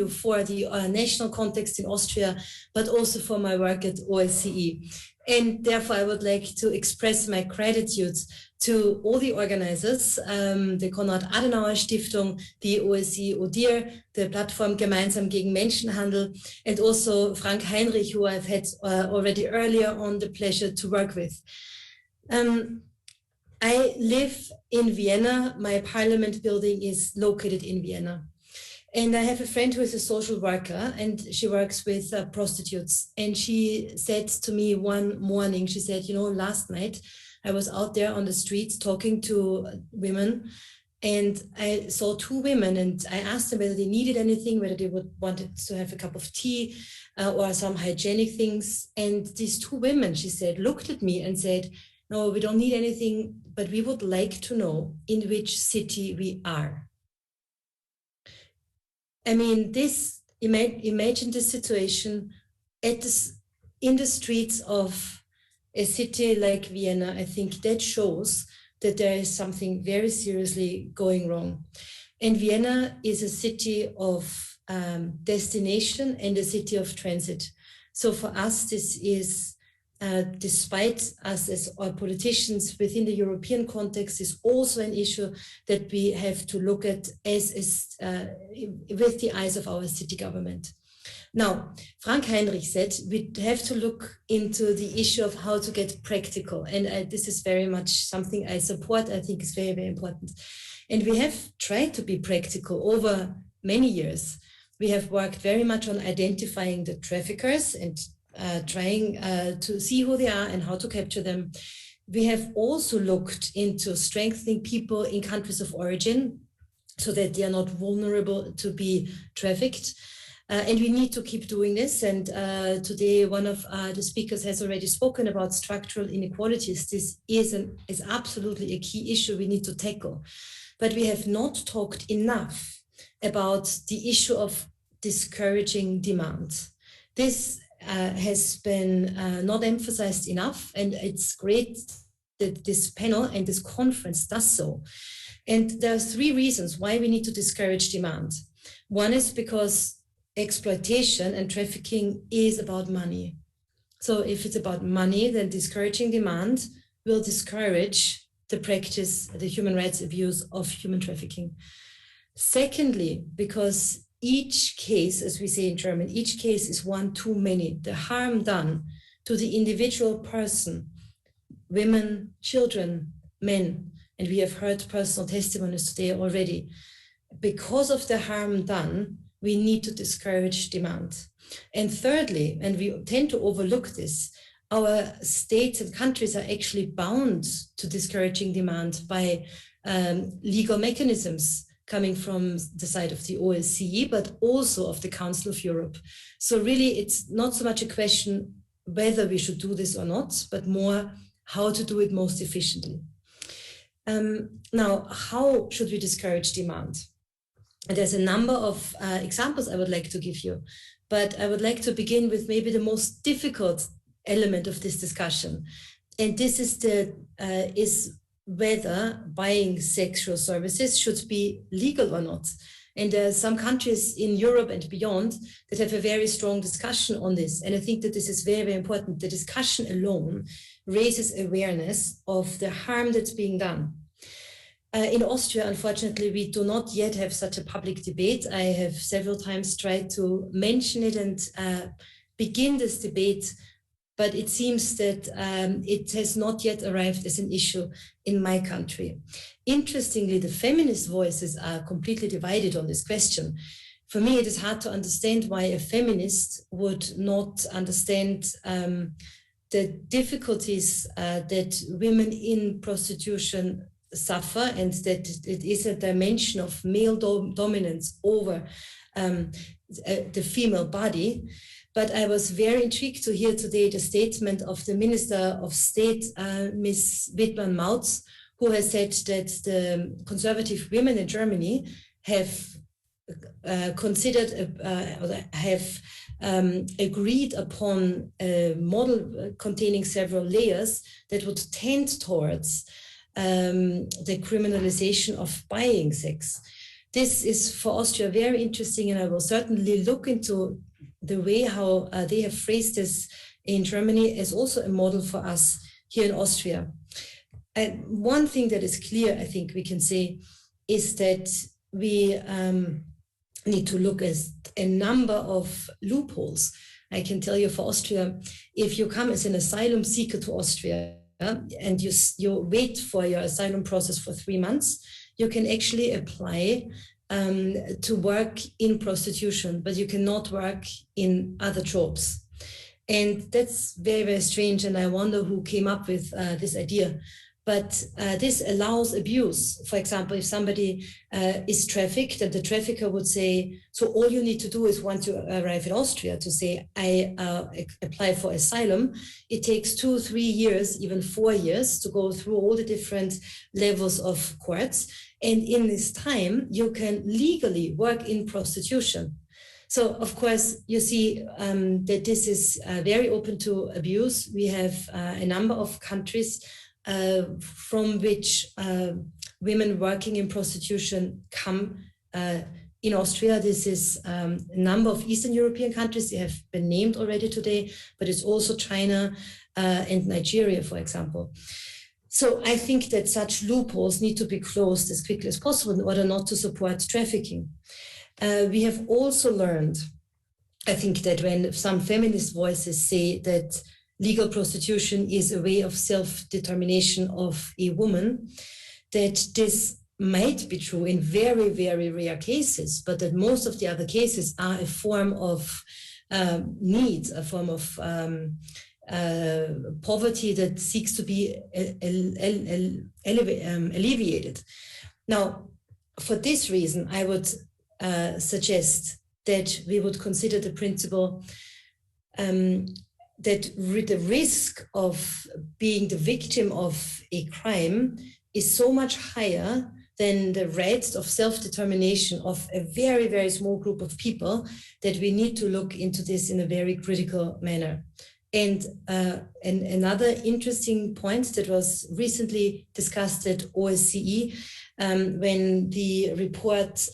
for the national context in Austria, but also for my work at OSCE. And therefore, I would like to express my gratitude to all the organizers, the Konrad Adenauer Stiftung, the OSCE ODIHR, the platform Gemeinsam gegen Menschenhandel, and also Frank Heinrich, who I've had already earlier on the pleasure to work with. I live in Vienna. My parliament building is located in Vienna. And I have a friend who is a social worker, and she works with prostitutes. And she said to me one morning, she said, you know, last night I was out there on the streets talking to women, and I saw two women, and I asked them whether they needed anything, whether they wanted to have a cup of tea or some hygienic things. And these two women, she said, looked at me and said, no, we don't need anything, but we would like to know in which city we are. I mean, imagine this situation in the streets of a city like Vienna. I think that shows that there is something very seriously going wrong. And Vienna is a city of destination and a city of transit. So for us, this is, despite us as our politicians within the European context, is also an issue that we have to look at with the eyes of our city government. Now, Frank Heinrich said we have to look into the issue of how to get practical. And this is very much something I support. I think is very, very important. And we have tried to be practical over many years. We have worked very much on identifying the traffickers and trying to see who they are and how to capture them. We have also looked into strengthening people in countries of origin so that they are not vulnerable to be trafficked. And we need to keep doing this. And today, one of the speakers has already spoken about structural inequalities. This is absolutely a key issue we need to tackle. But we have not talked enough about the issue of discouraging demand. This has been not emphasized enough, and it's great that this panel and this conference does so. And there are three reasons why we need to discourage demand. One is because exploitation and trafficking is about money. So if it's about money, then discouraging demand will discourage the practice, the human rights abuse of human trafficking. Secondly, because each case, as we say in German, each case is one too many. The harm done to the individual person, women, children, men, and we have heard personal testimonies today already. Because of the harm done, we need to discourage demand. And thirdly, and we tend to overlook this, our states and countries are actually bound to discouraging demand by legal mechanisms coming from the side of the OSCE, but also of the Council of Europe. So really, it's not so much a question whether we should do this or not, but more how to do it most efficiently. Now, how should we discourage demand? And there's a number of examples I would like to give you, but I would like to begin with maybe the most difficult element of this discussion. And this is whether buying sexual services should be legal or not. And there are some countries in Europe and beyond that have a very strong discussion on this. And I think that this is very, very important. The discussion alone raises awareness of the harm that's being done. In Austria, unfortunately, we do not yet have such a public debate. I have several times tried to mention it and begin this debate, but it seems that it has not yet arrived as an issue in my country. Interestingly, the feminist voices are completely divided on this question. For me, it is hard to understand why a feminist would not understand the difficulties that women in prostitution suffer, and that it is a dimension of male dominance over the female body. But I was very intrigued to hear today the statement of the Minister of State, Ms. Wittmann-Mautz, who has said that the conservative women in Germany have considered, have agreed upon a model containing several layers that would tend towards the criminalization of buying sex. This is for Austria very interesting, and I will certainly look into the way how they have phrased this in Germany as also a model for us here in Austria. And one thing that is clear, I think we can say, is that we need to look at a number of loopholes. I can tell you for Austria, if you come as an asylum seeker to Austria, and you wait for your asylum process for 3 months, you can actually apply to work in prostitution, but you cannot work in other jobs. And that's very, very strange. And I wonder who came up with this idea. But this allows abuse. For example, if somebody is trafficked, and the trafficker would say, so all you need to do is once you arrive in Austria to say, I apply for asylum. It takes 2, 3 years, even 4 years to go through all the different levels of courts. And in this time, you can legally work in prostitution. So, of course, you see that this is very open to abuse. We have a number of countries from which women working in prostitution come in Austria. This is a number of Eastern European countries. They have been named already today, but it's also China and Nigeria, for example. So I think that such loopholes need to be closed as quickly as possible in order not to support trafficking. We have also learned, I think, that when some feminist voices say that legal prostitution is a way of self-determination of a woman, that this might be true in very, very rare cases, but that most of the other cases are a form of need, a form of poverty that seeks to be alleviated. Now, for this reason, I would suggest that we would consider the principle that the risk of being the victim of a crime is so much higher than the right of self-determination of a very, very small group of people that we need to look into this in a very critical manner. And another interesting point that was recently discussed at OSCE, when the report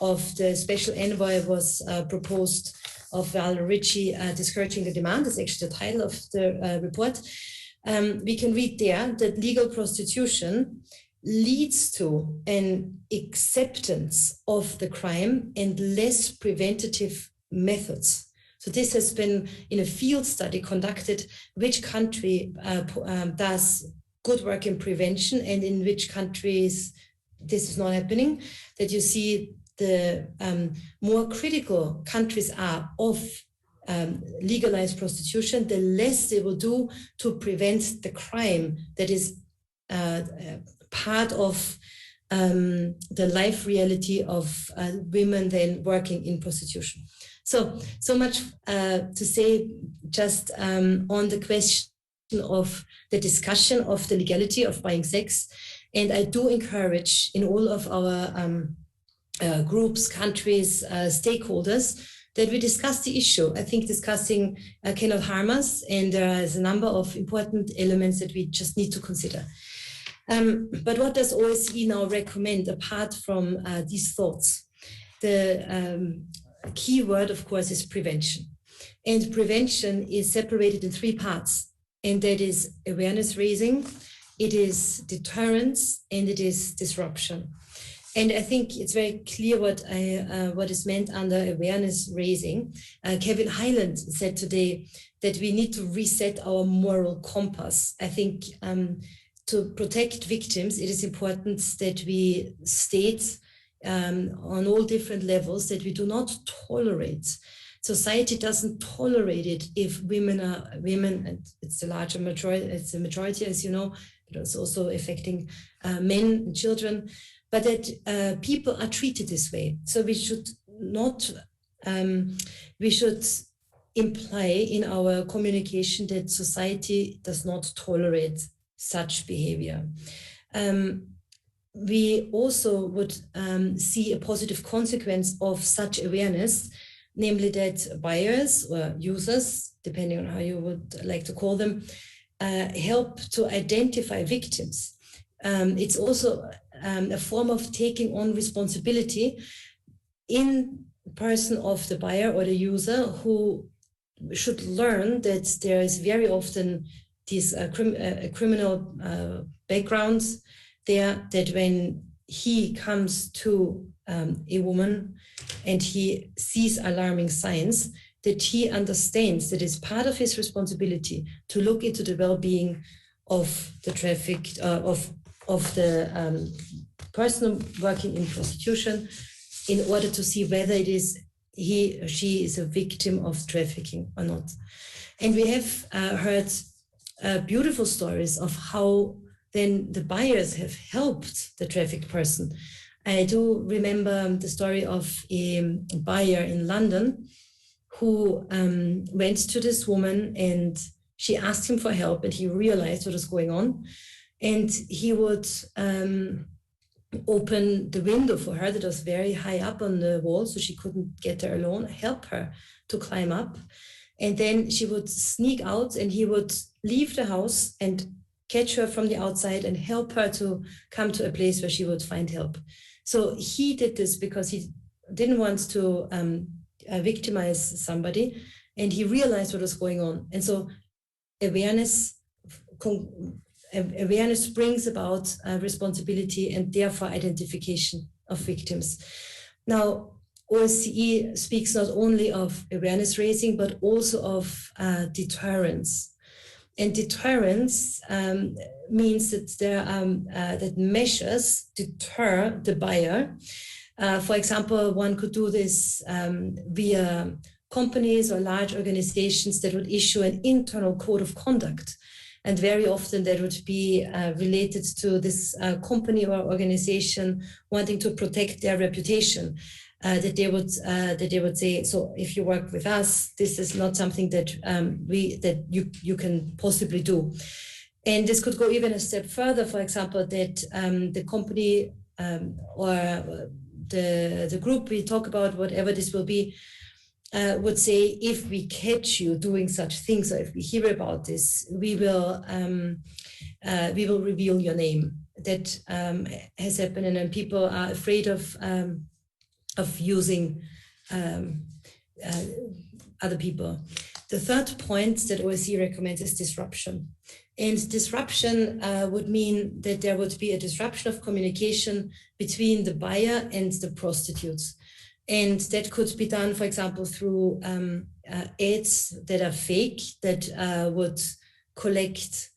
of the special envoy was proposed of Val Ricci, Discouraging the Demand, is actually the title of the report. We can read there that legal prostitution leads to an acceptance of the crime and less preventative methods. So this has been in a field study conducted, which country does good work in prevention and in which countries this is not happening, that you see the more critical countries are of legalized prostitution, the less they will do to prevent the crime that is part of the life reality of women then working in prostitution. So much to say just on the question of the discussion of the legality of buying sex. And I do encourage in all of our groups, countries, stakeholders, that we discuss the issue. I think discussing cannot harm us, and there is a number of important elements that we just need to consider. But what does OSCE now recommend apart from these thoughts? The key word, of course, is prevention. And prevention is separated in three parts, and that is awareness raising, it is deterrence, and it is disruption. And I think it's very clear what is meant under awareness raising. Kevin Hyland said today that we need to reset our moral compass. I think to protect victims, it is important that we state on all different levels that we do not tolerate. Society doesn't tolerate it if women are women, and it's the larger majority, it's the majority, as you know, but it's also affecting men and children, but that people are treated this way. So we should not, we should imply in our communication that society does not tolerate such behavior. We also would see a positive consequence of such awareness, namely that buyers or users, depending on how you would like to call them, help to identify victims. It's also a form of taking on responsibility in person of the buyer or the user, who should learn that there is very often these criminal backgrounds there, that when he comes to a woman and he sees alarming signs, that he understands that it's part of his responsibility to look into the well-being of the trafficked, of the person working in prostitution, in order to see whether it is he or she is a victim of trafficking or not. And we have heard beautiful stories of how then the buyers have helped the trafficked person. I do remember the story of a buyer in London who went to this woman and she asked him for help, and he realized what was going on. And he would open the window for her that was very high up on the wall, so she couldn't get there alone, help her to climb up. And then she would sneak out and he would leave the house and catch her from the outside and help her to come to a place where she would find help. So he did this because he didn't want to victimize somebody, and he realized what was going on. And so awareness brings about responsibility and therefore identification of victims. Now, OSCE speaks not only of awareness raising, but also of deterrence. And deterrence means that there are that measures deter the buyer. For example, one could do this via companies or large organizations that would issue an internal code of conduct. And very often that would be related to this company or organization wanting to protect their reputation. That they would say, so if you work with us, this is not something that you can possibly do. And this could go even a step further. For example, that the company or the group we talk about, whatever this will be, would say, if we catch you doing such things, or if we hear about this, we will reveal your name. That has happened, and then people are afraid of using other people. The third point that OSCE recommends is disruption. And disruption would mean that there would be a disruption of communication between the buyer and the prostitutes. And that could be done, for example, through ads that are fake, that would collect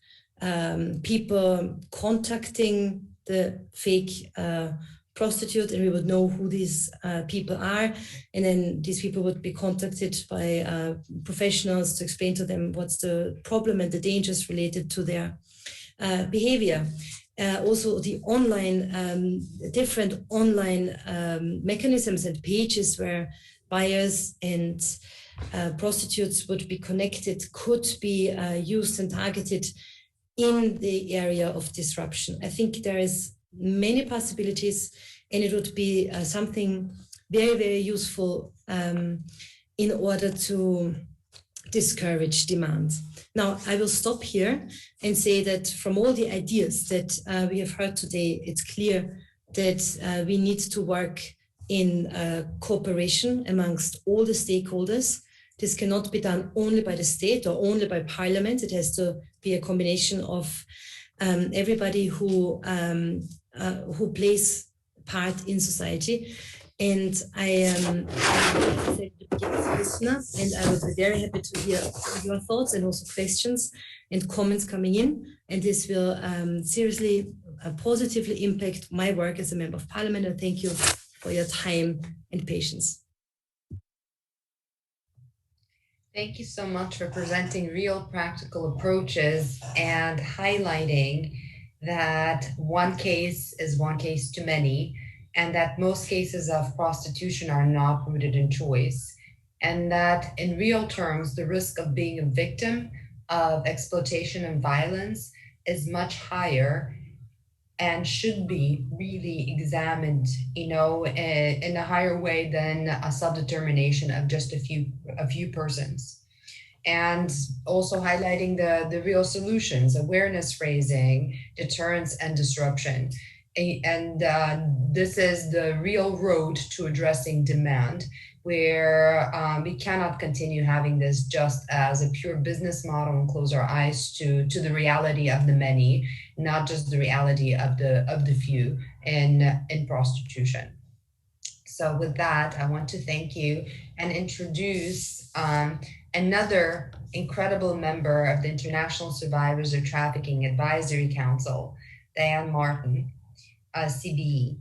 people contacting the fake prostitute, and we would know who these people are. And then these people would be contacted by professionals to explain to them what's the problem and the dangers related to their behavior. Also the online, different online mechanisms and pages where buyers and prostitutes would be connected could be used and targeted in the area of disruption. I think there is many possibilities, and it would be something very, very useful in order to discourage demand. Now, I will stop here and say that from all the ideas that we have heard today, it's clear that we need to work in cooperation amongst all the stakeholders. This cannot be done only by the state or only by parliament. It has to be a combination of everybody who plays part in society. And I am a listener, and I would be very happy to hear your thoughts and also questions and comments coming in. And this will seriously, positively impact my work as a member of parliament. And thank you for your time and patience. Thank you so much for presenting real practical approaches and highlighting that one case is one case too many, and that most cases of prostitution are not rooted in choice, and that in real terms, the risk of being a victim of exploitation and violence is much higher and should be really examined, in a higher way than a self-determination of just a few persons. And also highlighting the real solutions, awareness raising, deterrence, and disruption. And this is the real road to addressing demand, where we cannot continue having this just as a pure business model and close our eyes to the reality of the many, not just the reality of the few in prostitution. So with that, I want to thank you and introduce another incredible member of the International Survivors of Trafficking Advisory Council, Diane Martin, CBE.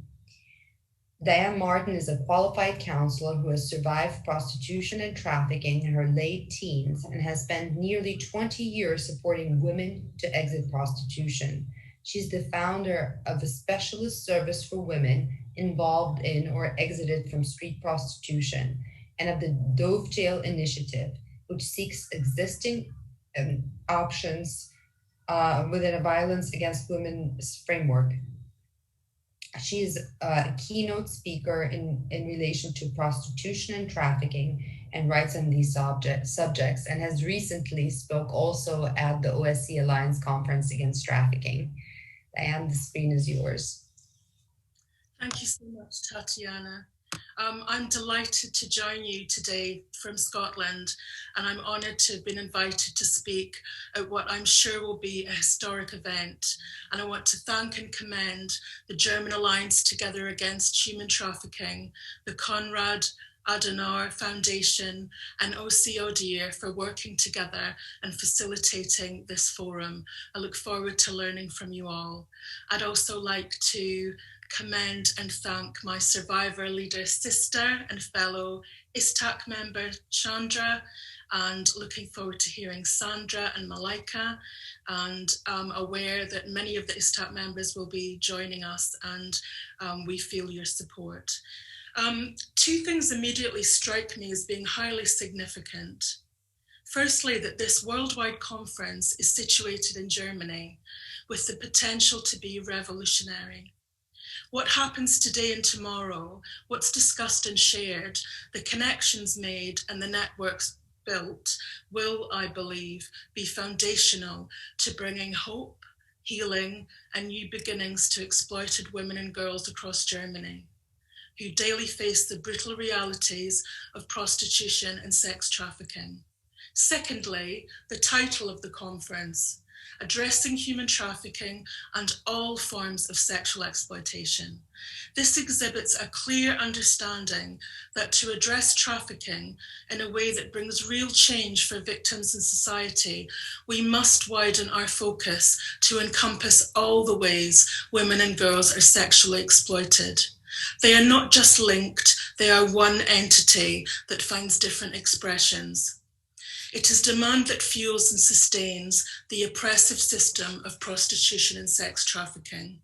Diane Martin is a qualified counselor who has survived prostitution and trafficking in her late teens and has spent nearly 20 years supporting women to exit prostitution. She's the founder of a specialist service for women involved in or exited from street prostitution, and of the Dovetail Initiative, which seeks existing options within a violence against women framework. She is a keynote speaker in relation to prostitution and trafficking and rights on these subjects, and has recently spoke also at the OSCE Alliance Conference Against Trafficking. Diane, the screen is yours. Thank you so much, Tatiana. I'm delighted to join you today from Scotland, and I'm honoured to have been invited to speak at what I'm sure will be a historic event. And I want to thank and commend the German Alliance Together Against Human Trafficking, the Konrad Adenauer Foundation, and OSCE for working together and facilitating this forum. I look forward to learning from you all. I'd also like to commend and thank my survivor leader sister and fellow ISTAC member Chandra, and looking forward to hearing Sandra and Malaika, and I'm aware that many of the ISTAC members will be joining us, and we feel your support. Two things immediately strike me as being highly significant. Firstly, that this worldwide conference is situated in Germany with the potential to be revolutionary. What happens today and tomorrow, what's discussed and shared, the connections made and the networks built will, I believe, be foundational to bringing hope, healing, and new beginnings to exploited women and girls across Germany, who daily face the brutal realities of prostitution and sex trafficking. Secondly, the title of the conference, Addressing Human Trafficking and All Forms of Sexual Exploitation. This exhibits a clear understanding that to address trafficking in a way that brings real change for victims in society, we must widen our focus to encompass all the ways women and girls are sexually exploited. They are not just linked, they are one entity that finds different expressions. It is demand that fuels and sustains the oppressive system of prostitution and sex trafficking.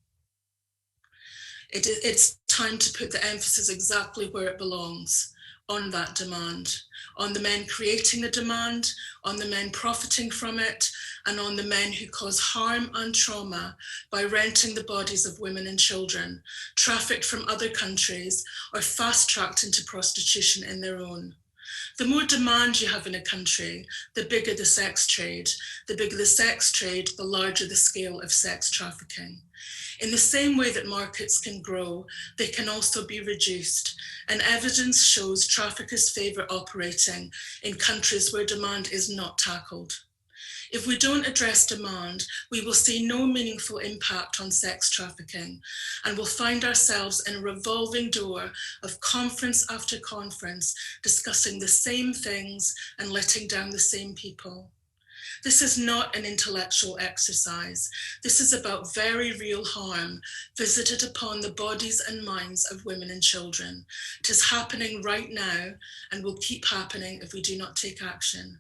It's time to put the emphasis exactly where it belongs, on that demand, on the men creating the demand, on the men profiting from it, and on the men who cause harm and trauma by renting the bodies of women and children, trafficked from other countries, or fast-tracked into prostitution in their own. The more demand you have in a country, the bigger the sex trade. The bigger the sex trade, the larger the scale of sex trafficking. In the same way that markets can grow, they can also be reduced, and evidence shows traffickers favour operating in countries where demand is not tackled. If we don't address demand, we will see no meaningful impact on sex trafficking, and will find ourselves in a revolving door of conference after conference, discussing the same things and letting down the same people. This is not an intellectual exercise. This is about very real harm visited upon the bodies and minds of women and children. It is happening right now and will keep happening if we do not take action.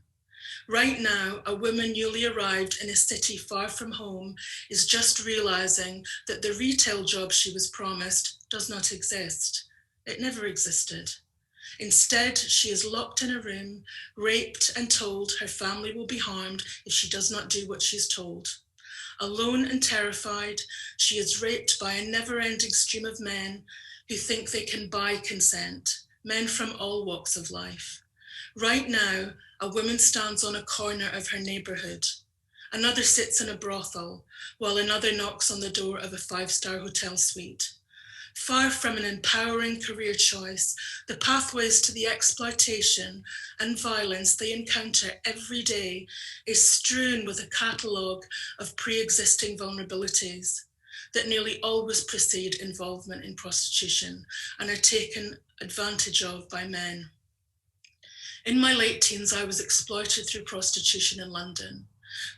Right now, a woman newly arrived in a city far from home is just realizing that the retail job she was promised does not exist. It never existed. Instead, she is locked in a room, raped, and told her family will be harmed if she does not do what she's told. Alone and terrified, she is raped by a never-ending stream of men who think they can buy consent, men from all walks of life. Right now, a woman stands on a corner of her neighborhood. Another sits in a brothel, while another knocks on the door of a five-star hotel suite. Far from an empowering career choice, the pathways to the exploitation and violence they encounter every day is strewn with a catalogue of pre-existing vulnerabilities that nearly always precede involvement in prostitution and are taken advantage of by men. In my late teens, I was exploited through prostitution in London.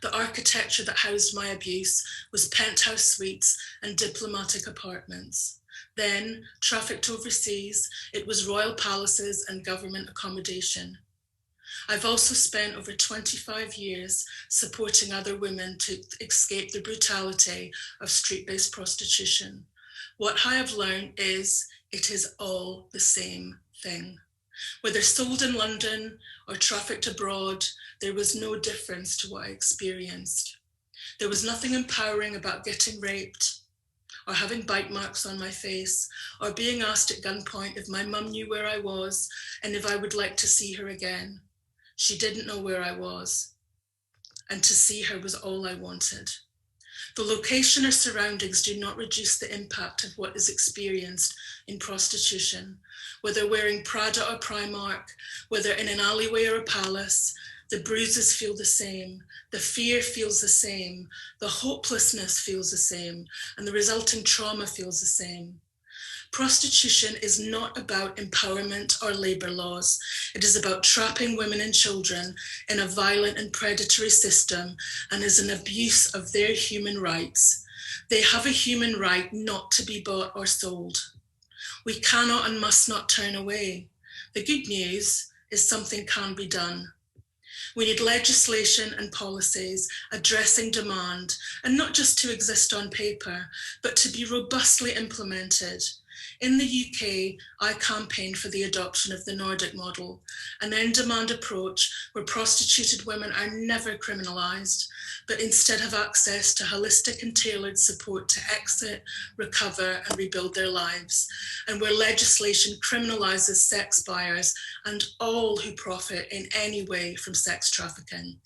The architecture that housed my abuse was penthouse suites and diplomatic apartments. Then, trafficked overseas, it was royal palaces and government accommodation. I've also spent over 25 years supporting other women to escape the brutality of street-based prostitution. What I have learned is it is all the same thing. Whether sold in London or trafficked abroad, there was no difference to what I experienced. There was nothing empowering about getting raped, or having bite marks on my face, or being asked at gunpoint if my mum knew where I was and if I would like to see her again. She didn't know where I was, and to see her was all I wanted. The location or surroundings do not reduce the impact of what is experienced in prostitution. Whether wearing Prada or Primark, whether in an alleyway or a palace, the bruises feel the same, the fear feels the same, the hopelessness feels the same, and the resulting trauma feels the same. Prostitution is not about empowerment or labor laws. It is about trapping women and children in a violent and predatory system and is an abuse of their human rights. They have a human right not to be bought or sold. We cannot and must not turn away. The good news is something can be done. We need legislation and policies addressing demand, and not just to exist on paper, but to be robustly implemented. In the UK, I campaigned for the adoption of the Nordic model, an in-demand approach where prostituted women are never criminalised, but instead have access to holistic and tailored support to exit, recover and rebuild their lives, and where legislation criminalises sex buyers and all who profit in any way from sex trafficking.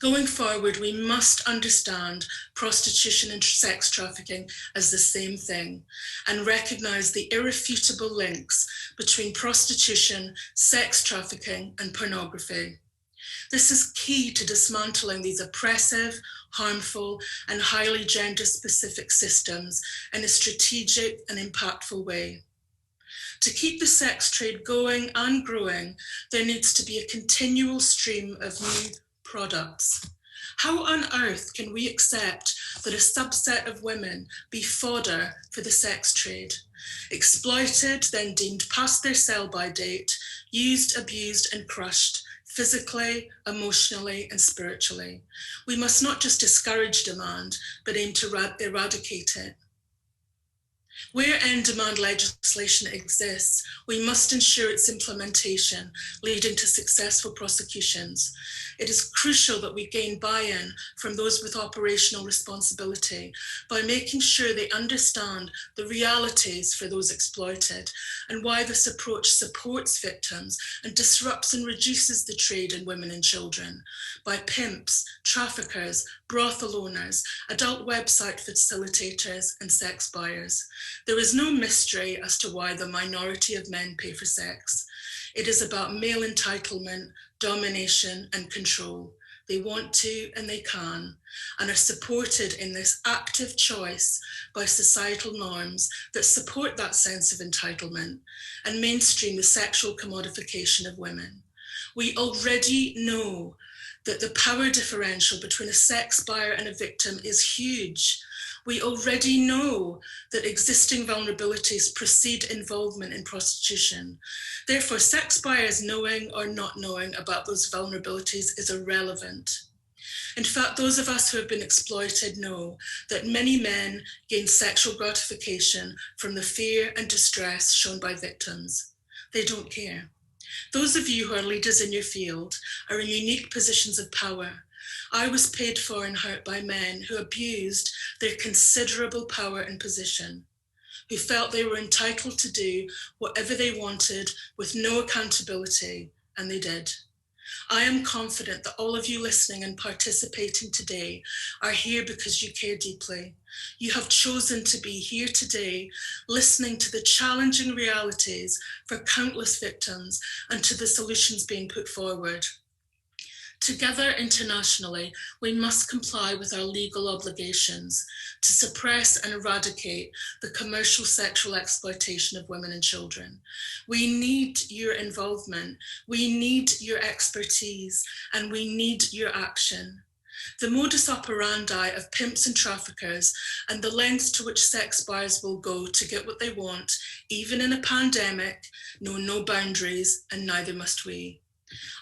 Going forward, we must understand prostitution and sex trafficking as the same thing and recognise the irrefutable links between prostitution, sex trafficking and pornography. This is key to dismantling these oppressive, harmful and highly gender-specific systems in a strategic and impactful way. To keep the sex trade going and growing, there needs to be a continual stream of new products. How on earth can we accept that a subset of women be fodder for the sex trade, exploited, then deemed past their sell-by date, used, abused and crushed, physically, emotionally and spiritually? We must not just discourage demand, but aim to eradicate it. Where in-demand legislation exists, we must ensure its implementation, leading to successful prosecutions. It is crucial that we gain buy-in from those with operational responsibility by making sure they understand the realities for those exploited and why this approach supports victims and disrupts and reduces the trade in women and children by pimps, traffickers, brothel owners, adult website facilitators and sex buyers. There is no mystery as to why the minority of men pay for sex. It is about male entitlement, domination and control. They want to and they can, and are supported in this active choice by societal norms that support that sense of entitlement and mainstream the sexual commodification of women. We already know that the power differential between a sex buyer and a victim is huge. We already know that existing vulnerabilities precede involvement in prostitution. Therefore, sex buyers knowing or not knowing about those vulnerabilities is irrelevant. In fact, those of us who have been exploited know that many men gain sexual gratification from the fear and distress shown by victims. They don't care. Those of you who are leaders in your field are in unique positions of power. I was paid for and hurt by men who abused their considerable power and position, who felt they were entitled to do whatever they wanted with no accountability, and they did. I am confident that all of you listening and participating today are here because you care deeply. You have chosen to be here today, listening to the challenging realities for countless victims and to the solutions being put forward. Together internationally, we must comply with our legal obligations to suppress and eradicate the commercial sexual exploitation of women and children. We need your involvement, we need your expertise, and we need your action. The modus operandi of pimps and traffickers and the lengths to which sex buyers will go to get what they want, even in a pandemic, know no boundaries, and neither must we.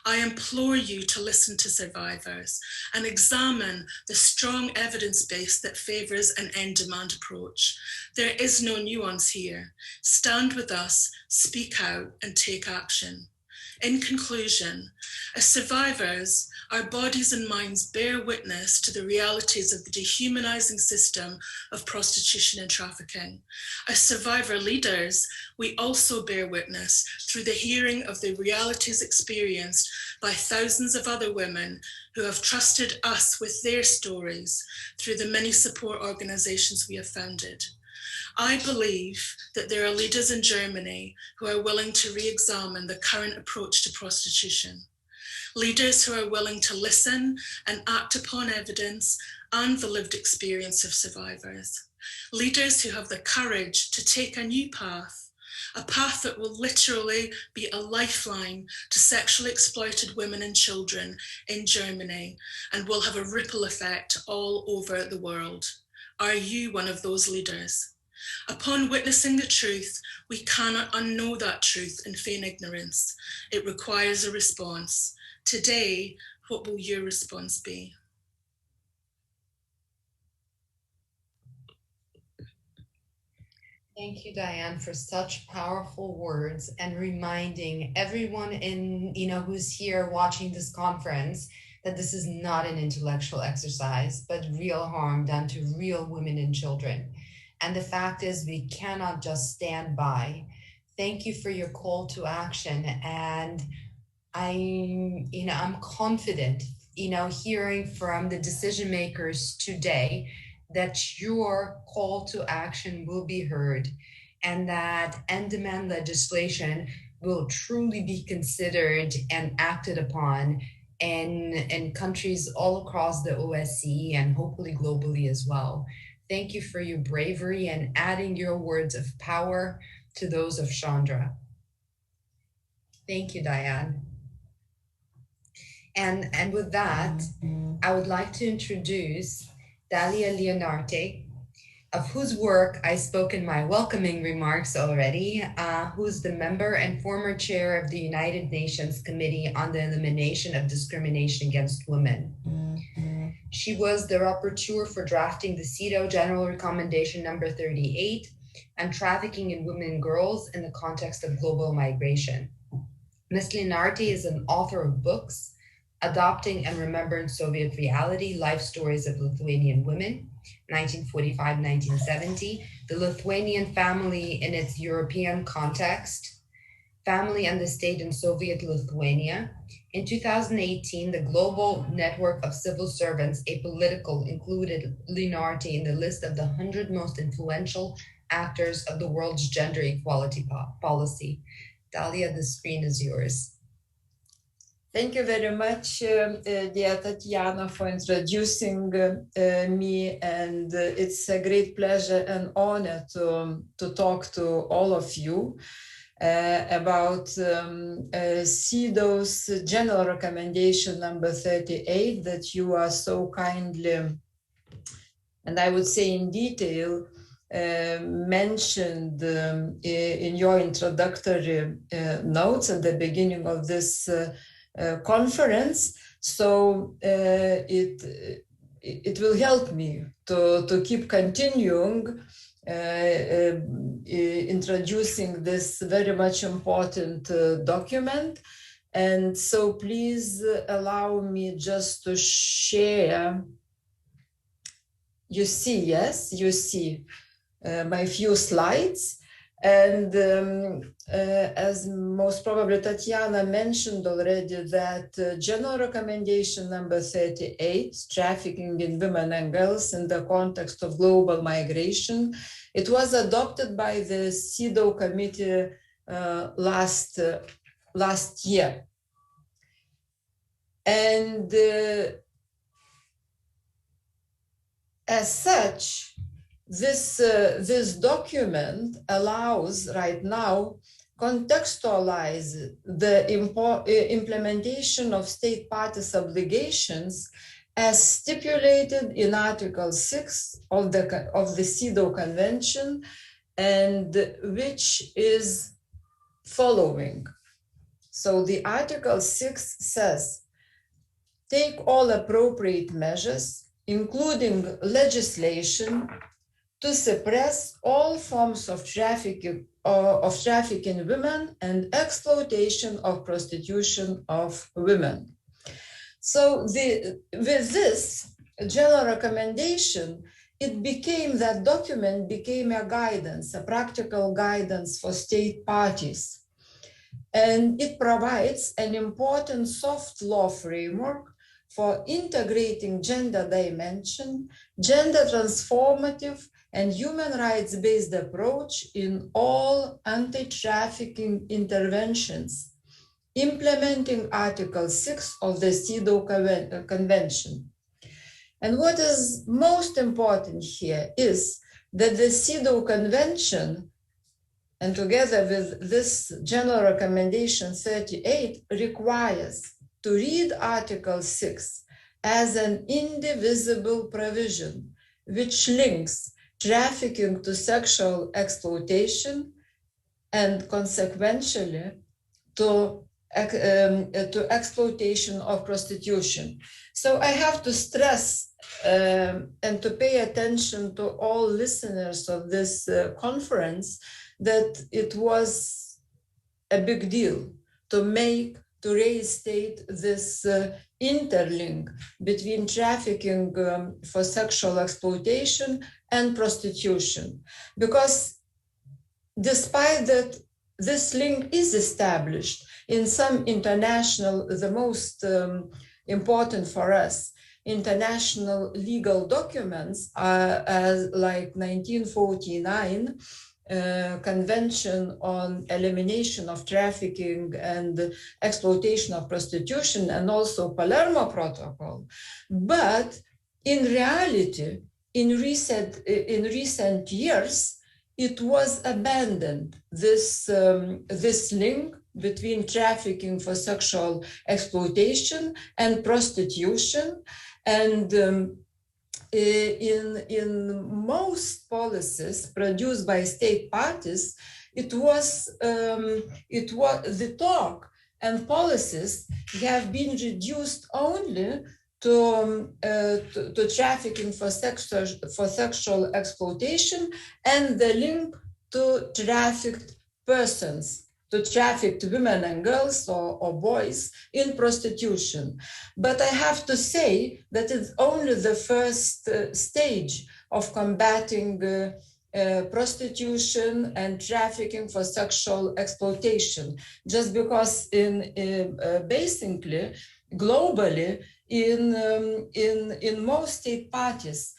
I implore you to listen to survivors and examine the strong evidence base that favours an in-demand approach. There is no nuance here. Stand with us, speak out and take action. In conclusion, as survivors, our bodies and minds bear witness to the realities of the dehumanizing system of prostitution and trafficking. As survivor leaders, we also bear witness through the hearing of the realities experienced by thousands of other women who have trusted us with their stories through the many support organizations we have founded. I believe that there are leaders in Germany who are willing to re-examine the current approach to prostitution. Leaders who are willing to listen and act upon evidence and the lived experience of survivors. Leaders who have the courage to take a new path, a path that will literally be a lifeline to sexually exploited women and children in Germany and will have a ripple effect all over the world. Are you one of those leaders? Upon witnessing the truth, we cannot unknow that truth and feign ignorance. It requires a response. Today, what will your response be? Thank you, Diane, for such powerful words and reminding everyone who's here watching this conference that this is not an intellectual exercise, but real harm done to real women and children. And the fact is, we cannot just stand by. Thank you for your call to action. And I'm confident, hearing from the decision makers today that your call to action will be heard and that end-demand legislation will truly be considered and acted upon in countries all across the OSCE and hopefully globally as well. Thank you for your bravery and adding your words of power to those of Chandra. Thank you, Diane. And with that, I would like to introduce Dalia Leonarte, of whose work I spoke in my welcoming remarks already, who's the member and former chair of the United Nations Committee on the Elimination of Discrimination Against Women. She was the rapporteur for drafting the CEDAW General Recommendation number 38 on trafficking in women and girls in the context of global migration. Ms. Leonarte is an author of books, Adopting and Remembering Soviet Reality, Life Stories of Lithuanian Women, 1945-1970, The Lithuanian Family in its European Context, Family and the State in Soviet Lithuania. In 2018, the Global Network of Civil Servants, Apolitical, included Leonarte in the list of the 100 most influential actors of the world's gender equality policy. Dalia, the screen is yours. Thank you very much, dear Tatiana, for introducing me, and it's a great pleasure and honor to talk to all of you about CEDAW's General Recommendation number 38 that you are so kindly, and I would say in detail, mentioned in your introductory notes at the beginning of this conference, so it will help me to keep continuing introducing this very much important document. And so please allow me just to share. You see, yes, you see my few slides. And as most probably Tatiana mentioned already, that General Recommendation number 38, Trafficking in Women and Girls in the Context of Global Migration, it was adopted by the CEDAW committee last year. And as such, this document allows right now contextualize the implementation of state parties' obligations as stipulated in Article 6 of the CEDAW Convention, and which is following. So the Article 6 says, take all appropriate measures, including legislation, to suppress all forms of trafficking women and exploitation of prostitution of women. So with this general recommendation, that document became a guidance, a practical guidance for state parties. And it provides an important soft law framework for integrating gender dimension, gender transformative, and human rights-based approach in all anti-trafficking interventions, implementing Article 6 of the CEDAW Convention. And what is most important here is that the CEDAW Convention, and together with this General Recommendation 38, requires to read Article 6 as an indivisible provision, which links trafficking to sexual exploitation and consequentially to to exploitation of prostitution. So I have to stress and to pay attention to all listeners of this conference that it was a big deal to reinstate this interlink between trafficking for sexual exploitation and prostitution. Because despite that this link is established in some international, the most important for us, international legal documents like 1949 Convention on Elimination of Trafficking and Exploitation of Prostitution, and also Palermo Protocol. But in reality, in recent years, it was abandoned, this link between trafficking for sexual exploitation and prostitution. And in most policies produced by state parties, it was the talk and policies have been reduced only to trafficking for sexual exploitation and the link to trafficked persons, to trafficked women and girls or boys in prostitution. But I have to say that it's only the first stage of combating prostitution and trafficking for sexual exploitation, just because basically, globally, in most state parties,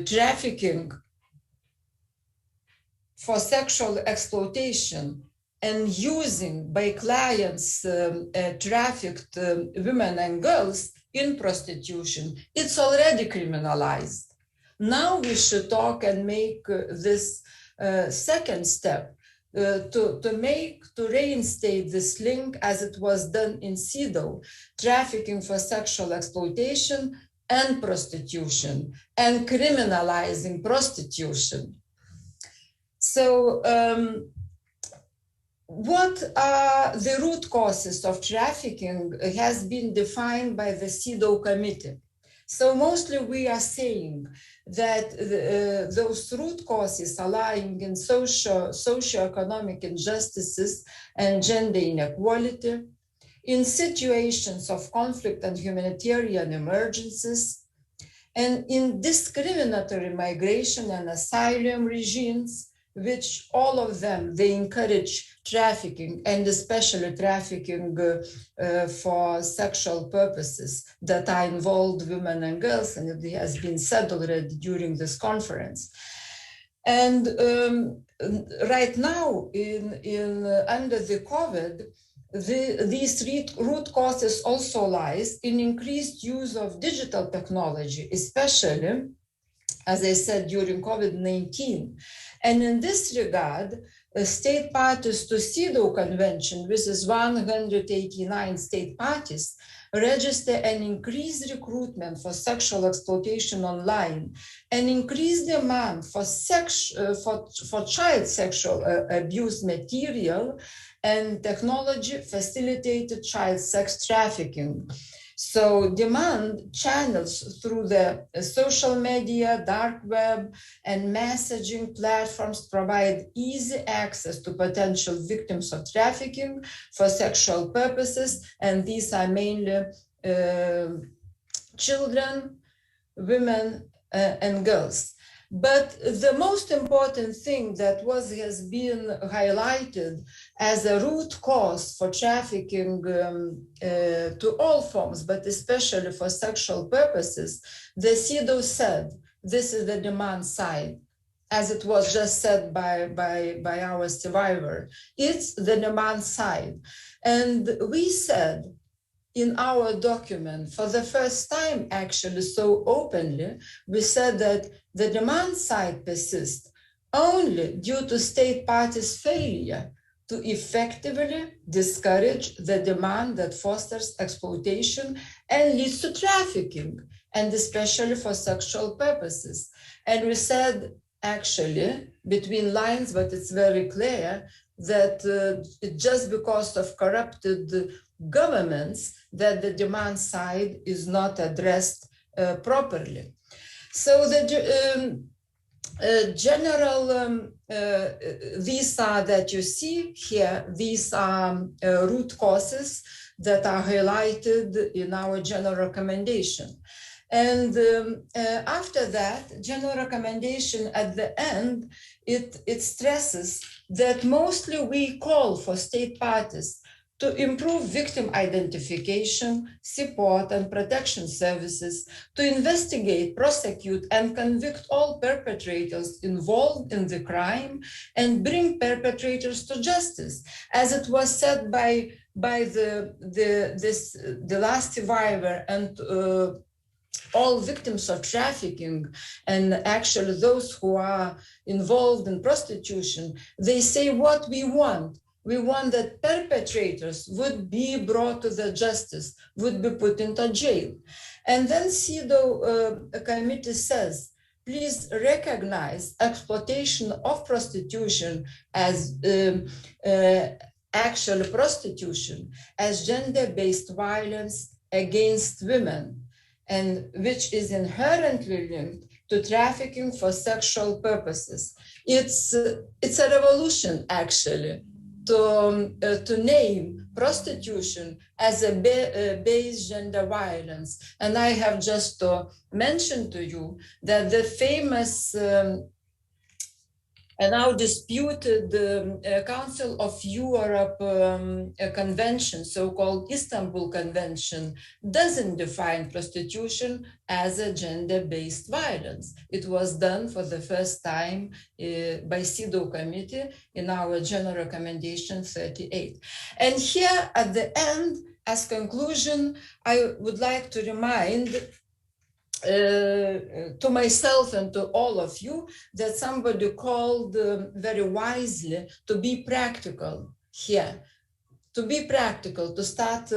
trafficking for sexual exploitation and using by clients trafficked women and girls in prostitution, it's already criminalized. Now we should talk and make this second step to reinstate this link as it was done in CEDAW, trafficking for sexual exploitation and prostitution, and criminalizing prostitution. So what are the root causes of trafficking has been defined by the CEDAW committee. So mostly we are saying that those root causes are lying in socioeconomic injustices and gender inequality, in situations of conflict and humanitarian emergencies, and in discriminatory migration and asylum regimes, which all of them, they encourage trafficking, and especially trafficking for sexual purposes that are involved women and girls, and it has been said already during this conference. And right now, under the COVID, these root causes also lies in increased use of digital technology, especially, as I said, during COVID-19. And in this regard, state parties to CEDAW Convention, which is 189 state parties, register an increased recruitment for sexual exploitation online, an increased demand for child sexual abuse material, and technology facilitated child sex trafficking. So demand channels through the social media, dark web, and messaging platforms provide easy access to potential victims of trafficking for sexual purposes, and these are mainly children, women, and girls. But the most important thing that has been highlighted as a root cause for trafficking to all forms, but especially for sexual purposes, the CEDAW said, this is the demand side, as it was just said by our survivor. It's the demand side. And we said in our document, for the first time actually so openly, we said that the demand side persists only due to state parties' failure to effectively discourage the demand that fosters exploitation and leads to trafficking, and especially for sexual purposes. And we said, actually, between lines, but it's very clear, that just because of corrupted governments that the demand side is not addressed properly. So the general these are that you see here, these are root causes that are highlighted in our general recommendation. And after that, general recommendation at the end, it stresses that mostly we call for state parties to improve victim identification, support and protection services, to investigate, prosecute and convict all perpetrators involved in the crime and bring perpetrators to justice. As it was said by the last survivor and all victims of trafficking and actually those who are involved in prostitution, they say what we want. We want that perpetrators would be brought to the justice, would be put into jail. And then CEDAW committee says, please recognize exploitation of prostitution as actual prostitution, as gender-based violence against women, and which is inherently linked to trafficking for sexual purposes. It's a revolution, actually, to name prostitution as a base gender violence. And I have just to mention to you that the famous and now disputed Council of Europe convention, so-called Istanbul Convention, doesn't define prostitution as a gender-based violence. It was done for the first time by CEDAW committee in our General Recommendation 38. And here at the end, as conclusion, I would like to remind to myself and to all of you that somebody called very wisely to be practical here, to be practical, to start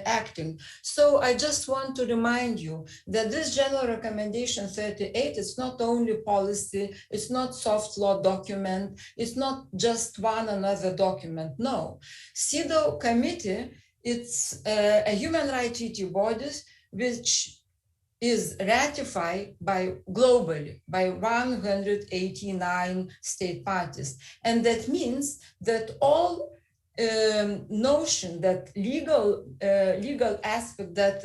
acting. So I just want to remind you that this General Recommendation 38 is not only policy, it's not soft law document, it's not just one another document, no. CEDAW committee, it's a human rights treaty body which is ratified by globally by 189 state parties. And that means that all notion that legal aspect that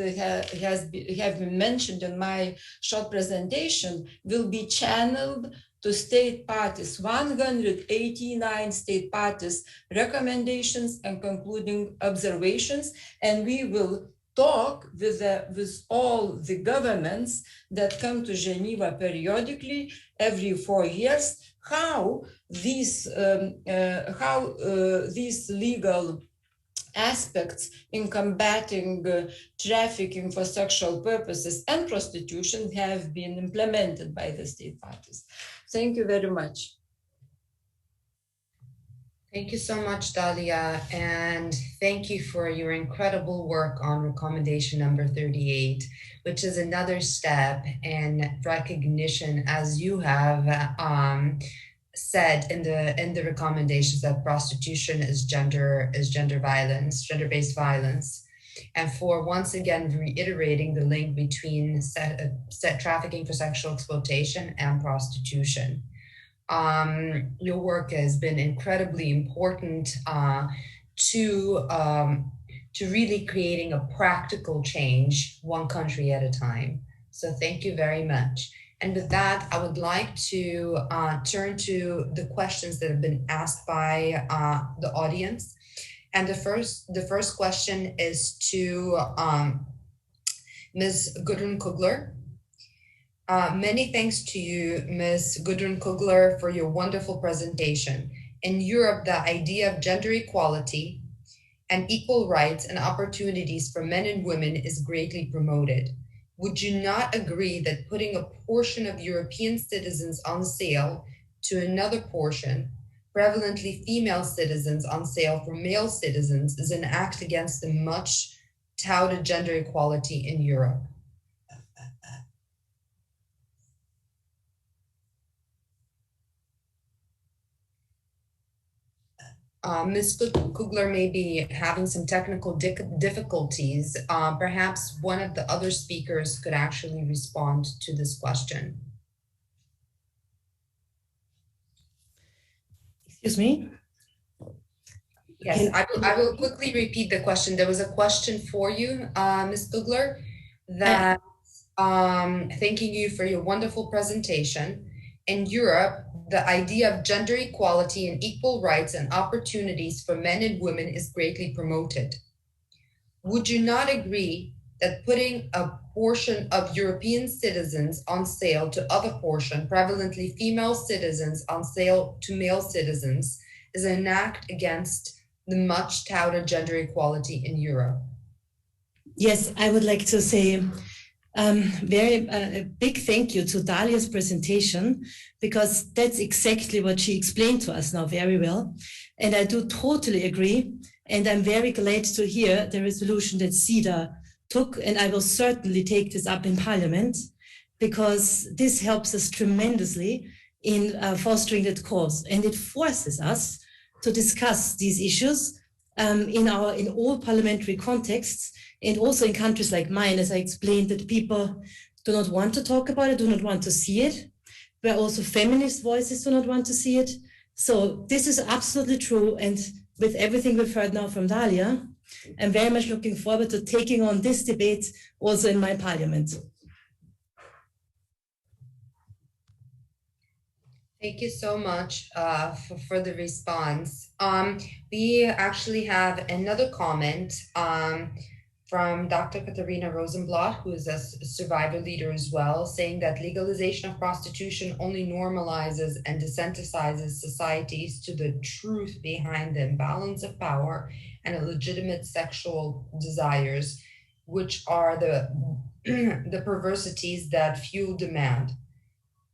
have been mentioned in my short presentation will be channeled to state parties, 189 state parties recommendations and concluding observations, and we will talk with all the governments that come to Geneva periodically every 4 years, how these legal aspects in combating trafficking for sexual purposes and prostitution have been implemented by the state parties. Thank you very much. Thank you so much, Dalia, and thank you for your incredible work on recommendation number 38, which is another step in recognition, as you have said in the recommendations, that prostitution is gender violence, gender-based violence, and for once again reiterating the link between trafficking for sexual exploitation and prostitution. Your work has been incredibly important to really creating a practical change, one country at a time. So thank you very much. And with that, I would like to turn to the questions that have been asked by the audience. And the first question is to Ms. Gudrun Kugler. Many thanks to you, Ms. Gudrun Kugler, for your wonderful presentation. In Europe, the idea of gender equality and equal rights and opportunities for men and women is greatly promoted. Would you not agree that putting a portion of European citizens on sale to another portion, prevalently female citizens, on sale for male citizens, is an act against the much touted gender equality in Europe? Ms. Kugler may be having some technical difficulties. Perhaps one of the other speakers could actually respond to this question. Excuse me? Yes, I will quickly repeat the question. There was a question for you, Ms. Kugler, that thanking you for your wonderful presentation. In Europe, the idea of gender equality and equal rights and opportunities for men and women is greatly promoted. Would you not agree that putting a portion of European citizens on sale to other portion, prevalently female citizens, on sale to male citizens, is an act against the much touted gender equality in Europe? Yes, I would like to say a big thank you to Dalia's presentation, because that's exactly what she explained to us now very well. And I do totally agree. And I'm very glad to hear the resolution that CEDA took, and I will certainly take this up in Parliament, because this helps us tremendously in fostering that cause. And it forces us to discuss these issues in all parliamentary contexts, and also in countries like mine, as I explained, that people do not want to talk about it, do not want to see it, where also feminist voices do not want to see it. So this is absolutely true. And with everything we've heard now from Dalia, I'm very much looking forward to taking on this debate also in my parliament. Thank you so much for the response. We actually have another comment from Dr. Katharina Rosenblatt, who is a survivor leader as well, saying that legalization of prostitution only normalizes and desensitizes societies to the truth behind the imbalance of power and legitimate sexual desires, which are the perversities that fuel demand.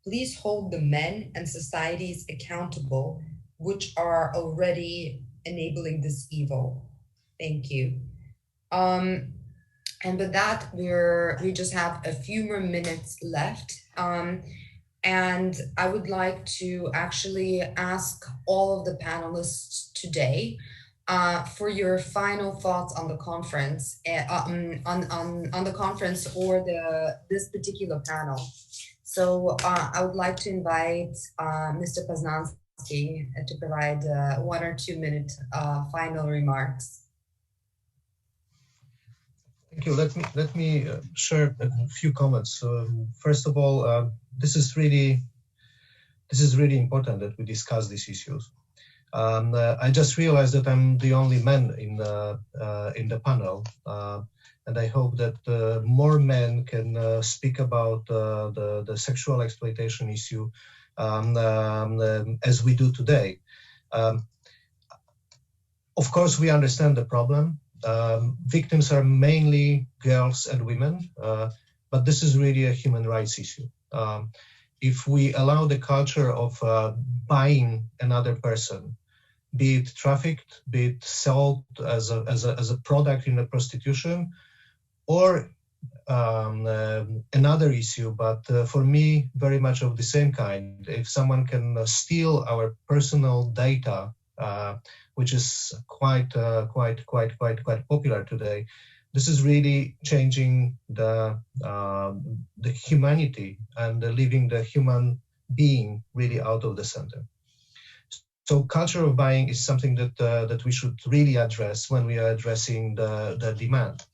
Please hold the men and societies accountable, which are already enabling this evil. Thank you. And with that, we just have a few more minutes left. And I would like to actually ask all of the panelists today for your final thoughts on the conference, on the conference or this particular panel. So I would like to invite Mr. Poznański to provide 1 or 2 minute final remarks. Thank you. Let me share a few comments. First of all, this is really important that we discuss these issues. I just realized that I'm the only man in the panel, and I hope that more men can speak about the sexual exploitation issue as we do today. Of course, we understand the problem. Victims are mainly girls and women, but this is really a human rights issue. If we allow the culture of buying another person, be it trafficked, be it sold as a product in a prostitution, or another issue, but for me, very much of the same kind. If someone can steal our personal data, which is quite popular today, this is really changing the humanity and leaving the human being really out of the center. So culture of buying is something that we should really address when we are addressing the demand.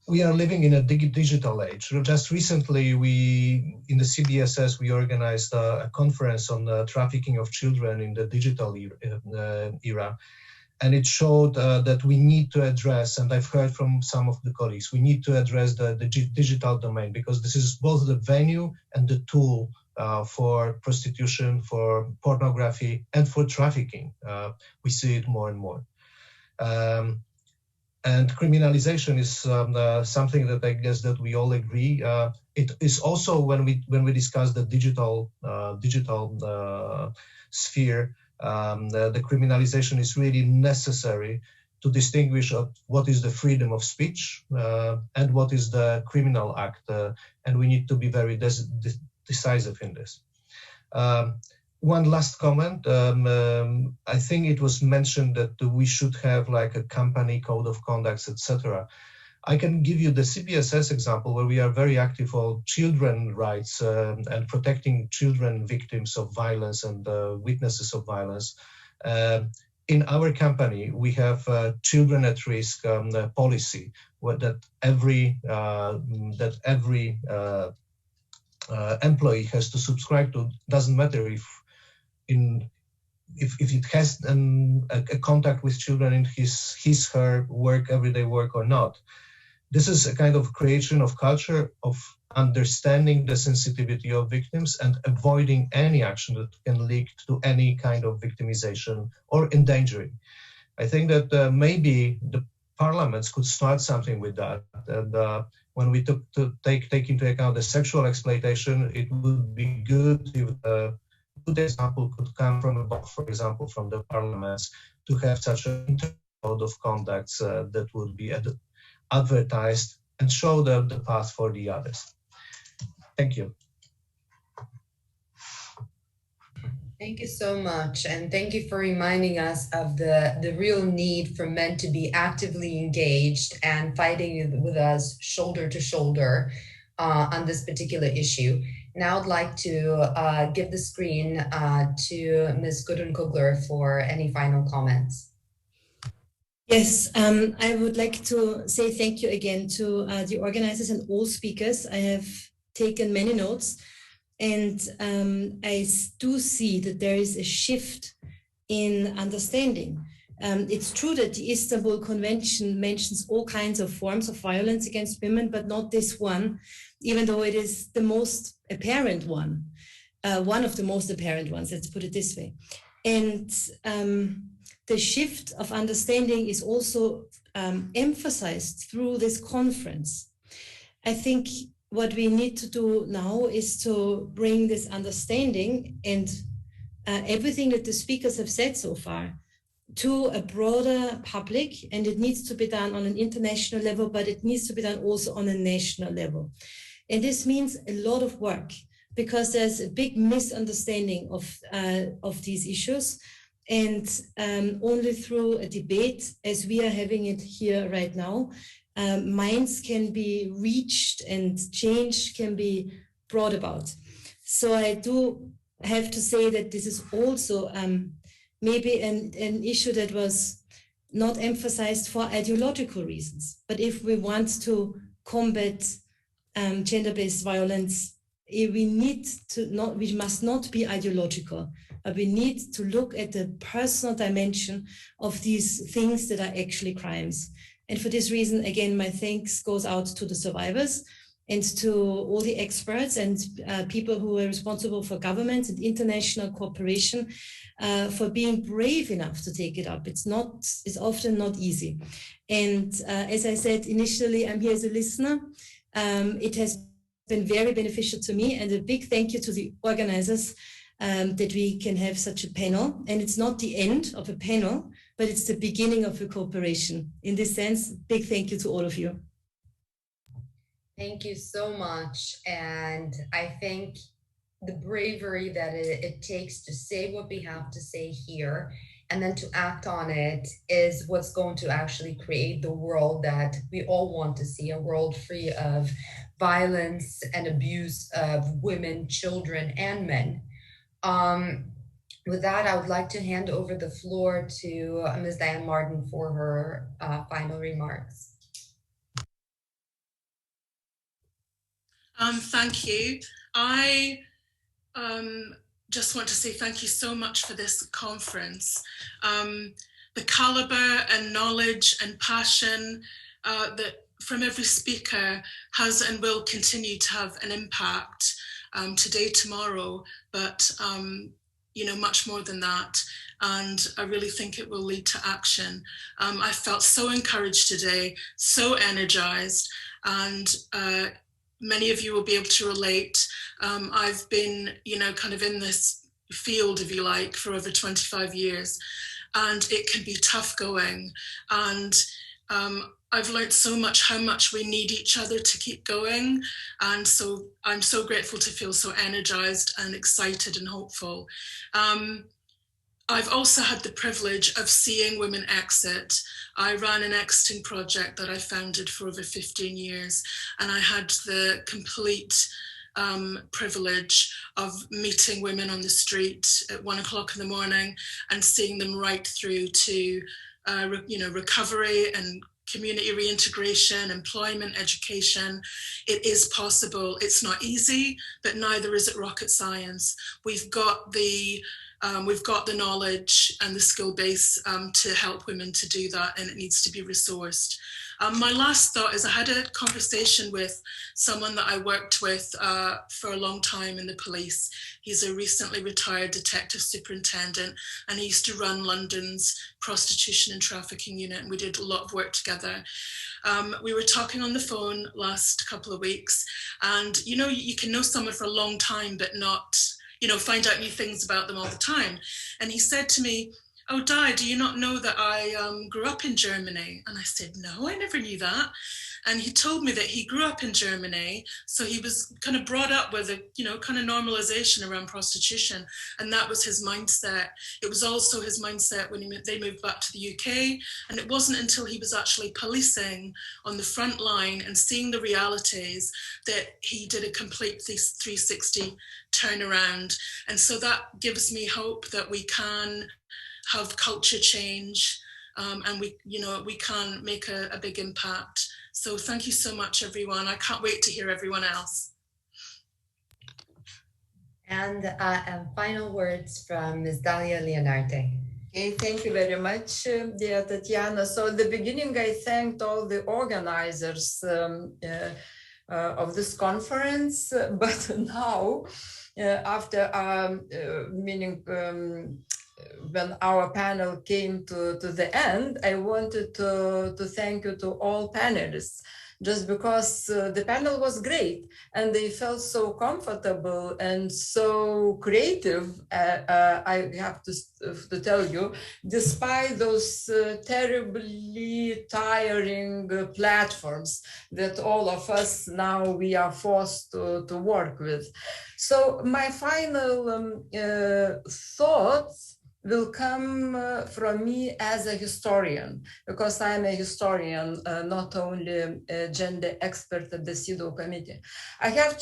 We are living in a digital age. Just recently, in the CBSS, we organized a conference on the trafficking of children in the digital era. And it showed that we need to address, and I've heard from some of the colleagues, we need to address the digital domain, because this is both the venue and the tool for prostitution, for pornography, and for trafficking. We see it more and more. And criminalization is something that I guess that we all agree. It is also when we discuss the digital sphere, the criminalization is really necessary to distinguish what is the freedom of speech and what is the criminal act, and we need to be very decisive in this. one last comment. I think it was mentioned that we should have like a company code of conduct, etc. I can give you the CBSS example where we are very active on children rights and protecting children victims of violence and witnesses of violence. In our company, we have children at risk policy that every employee has to subscribe to. Doesn't matter if it has a contact with children in his her work, everyday work or not. This is a kind of creation of culture of understanding the sensitivity of victims and avoiding any action that can lead to any kind of victimization or endangering. I think that maybe the parliaments could start something with that. And when we take into account the sexual exploitation, it would be good if a good example could come from above, for example, from the parliaments, to have such a code of conducts that would be advertised and show them the path for the others. Thank you. Thank you so much. And thank you for reminding us of the real need for men to be actively engaged and fighting with us shoulder to shoulder on this particular issue. Now I'd like to give the screen to Ms. Gudrun Kugler for any final comments. Yes, I would like to say thank you again to the organizers and all speakers. I have taken many notes, and I do see that there is a shift in understanding. It's true that the Istanbul Convention mentions all kinds of forms of violence against women, but not this one, even though it is the most apparent one, one of the most apparent ones, let's put it this way. And the shift of understanding is also emphasized through this conference. I think what we need to do now is to bring this understanding and everything that the speakers have said so far to a broader public, and it needs to be done on an international level, but it needs to be done also on a national level. And this means a lot of work, because there's a big misunderstanding of these issues. And only through a debate, as we are having it here right now, minds can be reached and change can be brought about. So I do have to say that this is also maybe an issue that was not emphasized for ideological reasons. But if we want to combat gender-based violence, we must not be ideological. We need to look at the personal dimension of these things that are actually crimes. And for this reason, again, my thanks goes out to the survivors and to all the experts and people who are responsible for governments and international cooperation for being brave enough to take it up. It's often not easy. And as I said initially, I'm here as a listener. It has been very beneficial to me, and a big thank you to the organizers that we can have such a panel. And it's not the end of a panel, but it's the beginning of a cooperation. In this sense, big thank you to all of you. Thank you so much. And I think the bravery that it takes to say what we have to say here and then to act on it is what's going to actually create the world that we all want to see, a world free of violence and abuse of women, children, and men. With that, I would like to hand over the floor to Ms. Diane Martin for her final remarks. Thank you. I just want to say thank you so much for this conference. The caliber and knowledge and passion that from every speaker has and will continue to have an impact today, tomorrow, but much more than that. And I really think it will lead to action. I felt so encouraged today, so energized, and many of you will be able to relate. I've been, kind of in this field, if you like, for over 25 years, and it can be tough going. And I've learned so much how much we need each other to keep going. And so I'm so grateful to feel so energized and excited and hopeful. I've also had the privilege of seeing women exit. I ran an exiting project that I founded for over 15 years, and I had the complete privilege of meeting women on the street at 1 o'clock in the morning and seeing them right through to recovery and community reintegration, employment, education. It is possible. It's not easy, but neither is it rocket science. We've got the knowledge and the skill base to help women to do that, and it needs to be resourced. My last thought is I had a conversation with someone that I worked with for a long time in the police. He's a recently retired detective superintendent, and he used to run London's prostitution and trafficking unit, and we did a lot of work together. We were talking on the phone last couple of weeks, and you can know someone for a long time but not find out new things about them all the time. And he said to me, "Oh, Di, do you not know that I grew up in Germany?" And I said, "No, I never knew that." And he told me that he grew up in Germany, so he was kind of brought up with a kind of normalization around prostitution, and that was his mindset. It was also his mindset when they moved back to the UK, and it wasn't until he was actually policing on the front line and seeing the realities that he did a complete 360 turnaround. And so that gives me hope that we can have culture change, and we can make a big impact. So thank you so much, everyone. I can't wait to hear everyone else. And final words from Ms. Dalia Leonarte. Okay, thank you very much, dear Tatiana. So at the beginning, I thanked all the organizers of this conference, but now, after when our panel came to the end, I wanted to thank you to all panelists, just because the panel was great and they felt so comfortable and so creative. I have to tell you, despite those terribly tiring platforms that all of us now we are forced to work with. So my final thoughts will come from me as a historian, because I'm a historian, not only a gender expert at the CEDAW committee. I have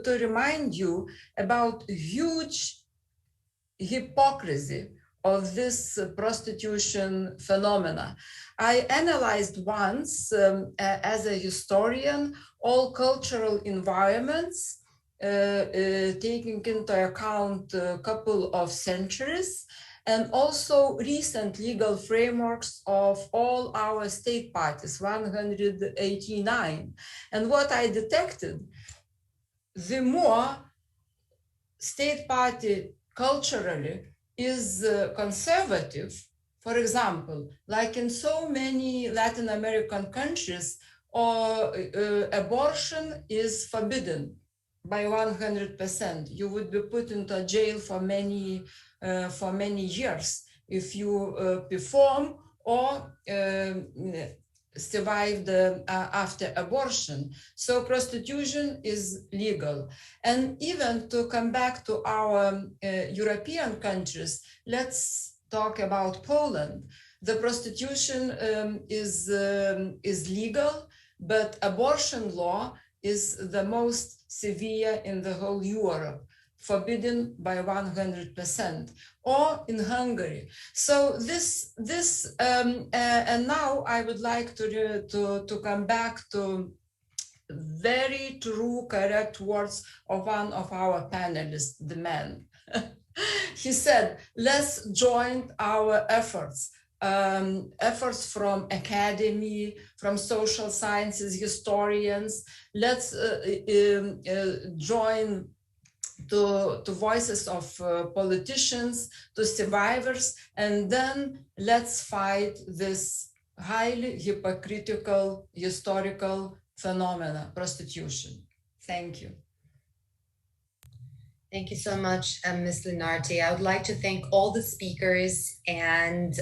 to remind you about huge hypocrisy of this prostitution phenomena. I analyzed once, as a historian, all cultural environments, taking into account a couple of centuries, and also recent legal frameworks of all our state parties, 189. And what I detected, the more state party culturally is conservative, for example, like in so many Latin American countries, abortion is forbidden by 100%. You would be put into jail for many years if you perform or survived after abortion. So prostitution is legal. And even to come back to our European countries, let's talk about Poland. The prostitution is legal, but abortion law is the most severe in the whole Europe, forbidden by 100%, or in Hungary. So this and now I would like to come back to very true, correct words of one of our panelists, the man. He said, let's join our efforts. Efforts from academy, from social sciences, historians. Let's join to voices of politicians, to survivors, and then let's fight this highly hypocritical historical phenomena, prostitution. Thank you. Thank you so much, Ms. Leonarte. I would like to thank all the speakers, and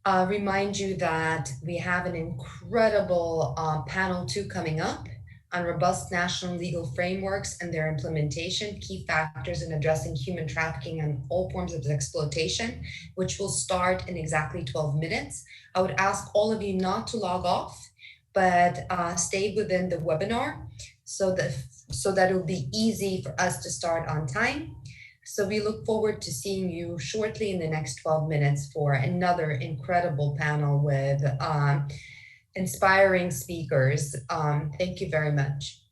Remind you that we have an incredible panel 2 coming up on robust national legal frameworks and their implementation, key factors in addressing human trafficking and all forms of exploitation, which will start in exactly 12 minutes. I would ask all of you not to log off, but stay within the webinar so that it will be easy for us to start on time. So we look forward to seeing you shortly in the next 12 minutes for another incredible panel with inspiring speakers. Thank you very much.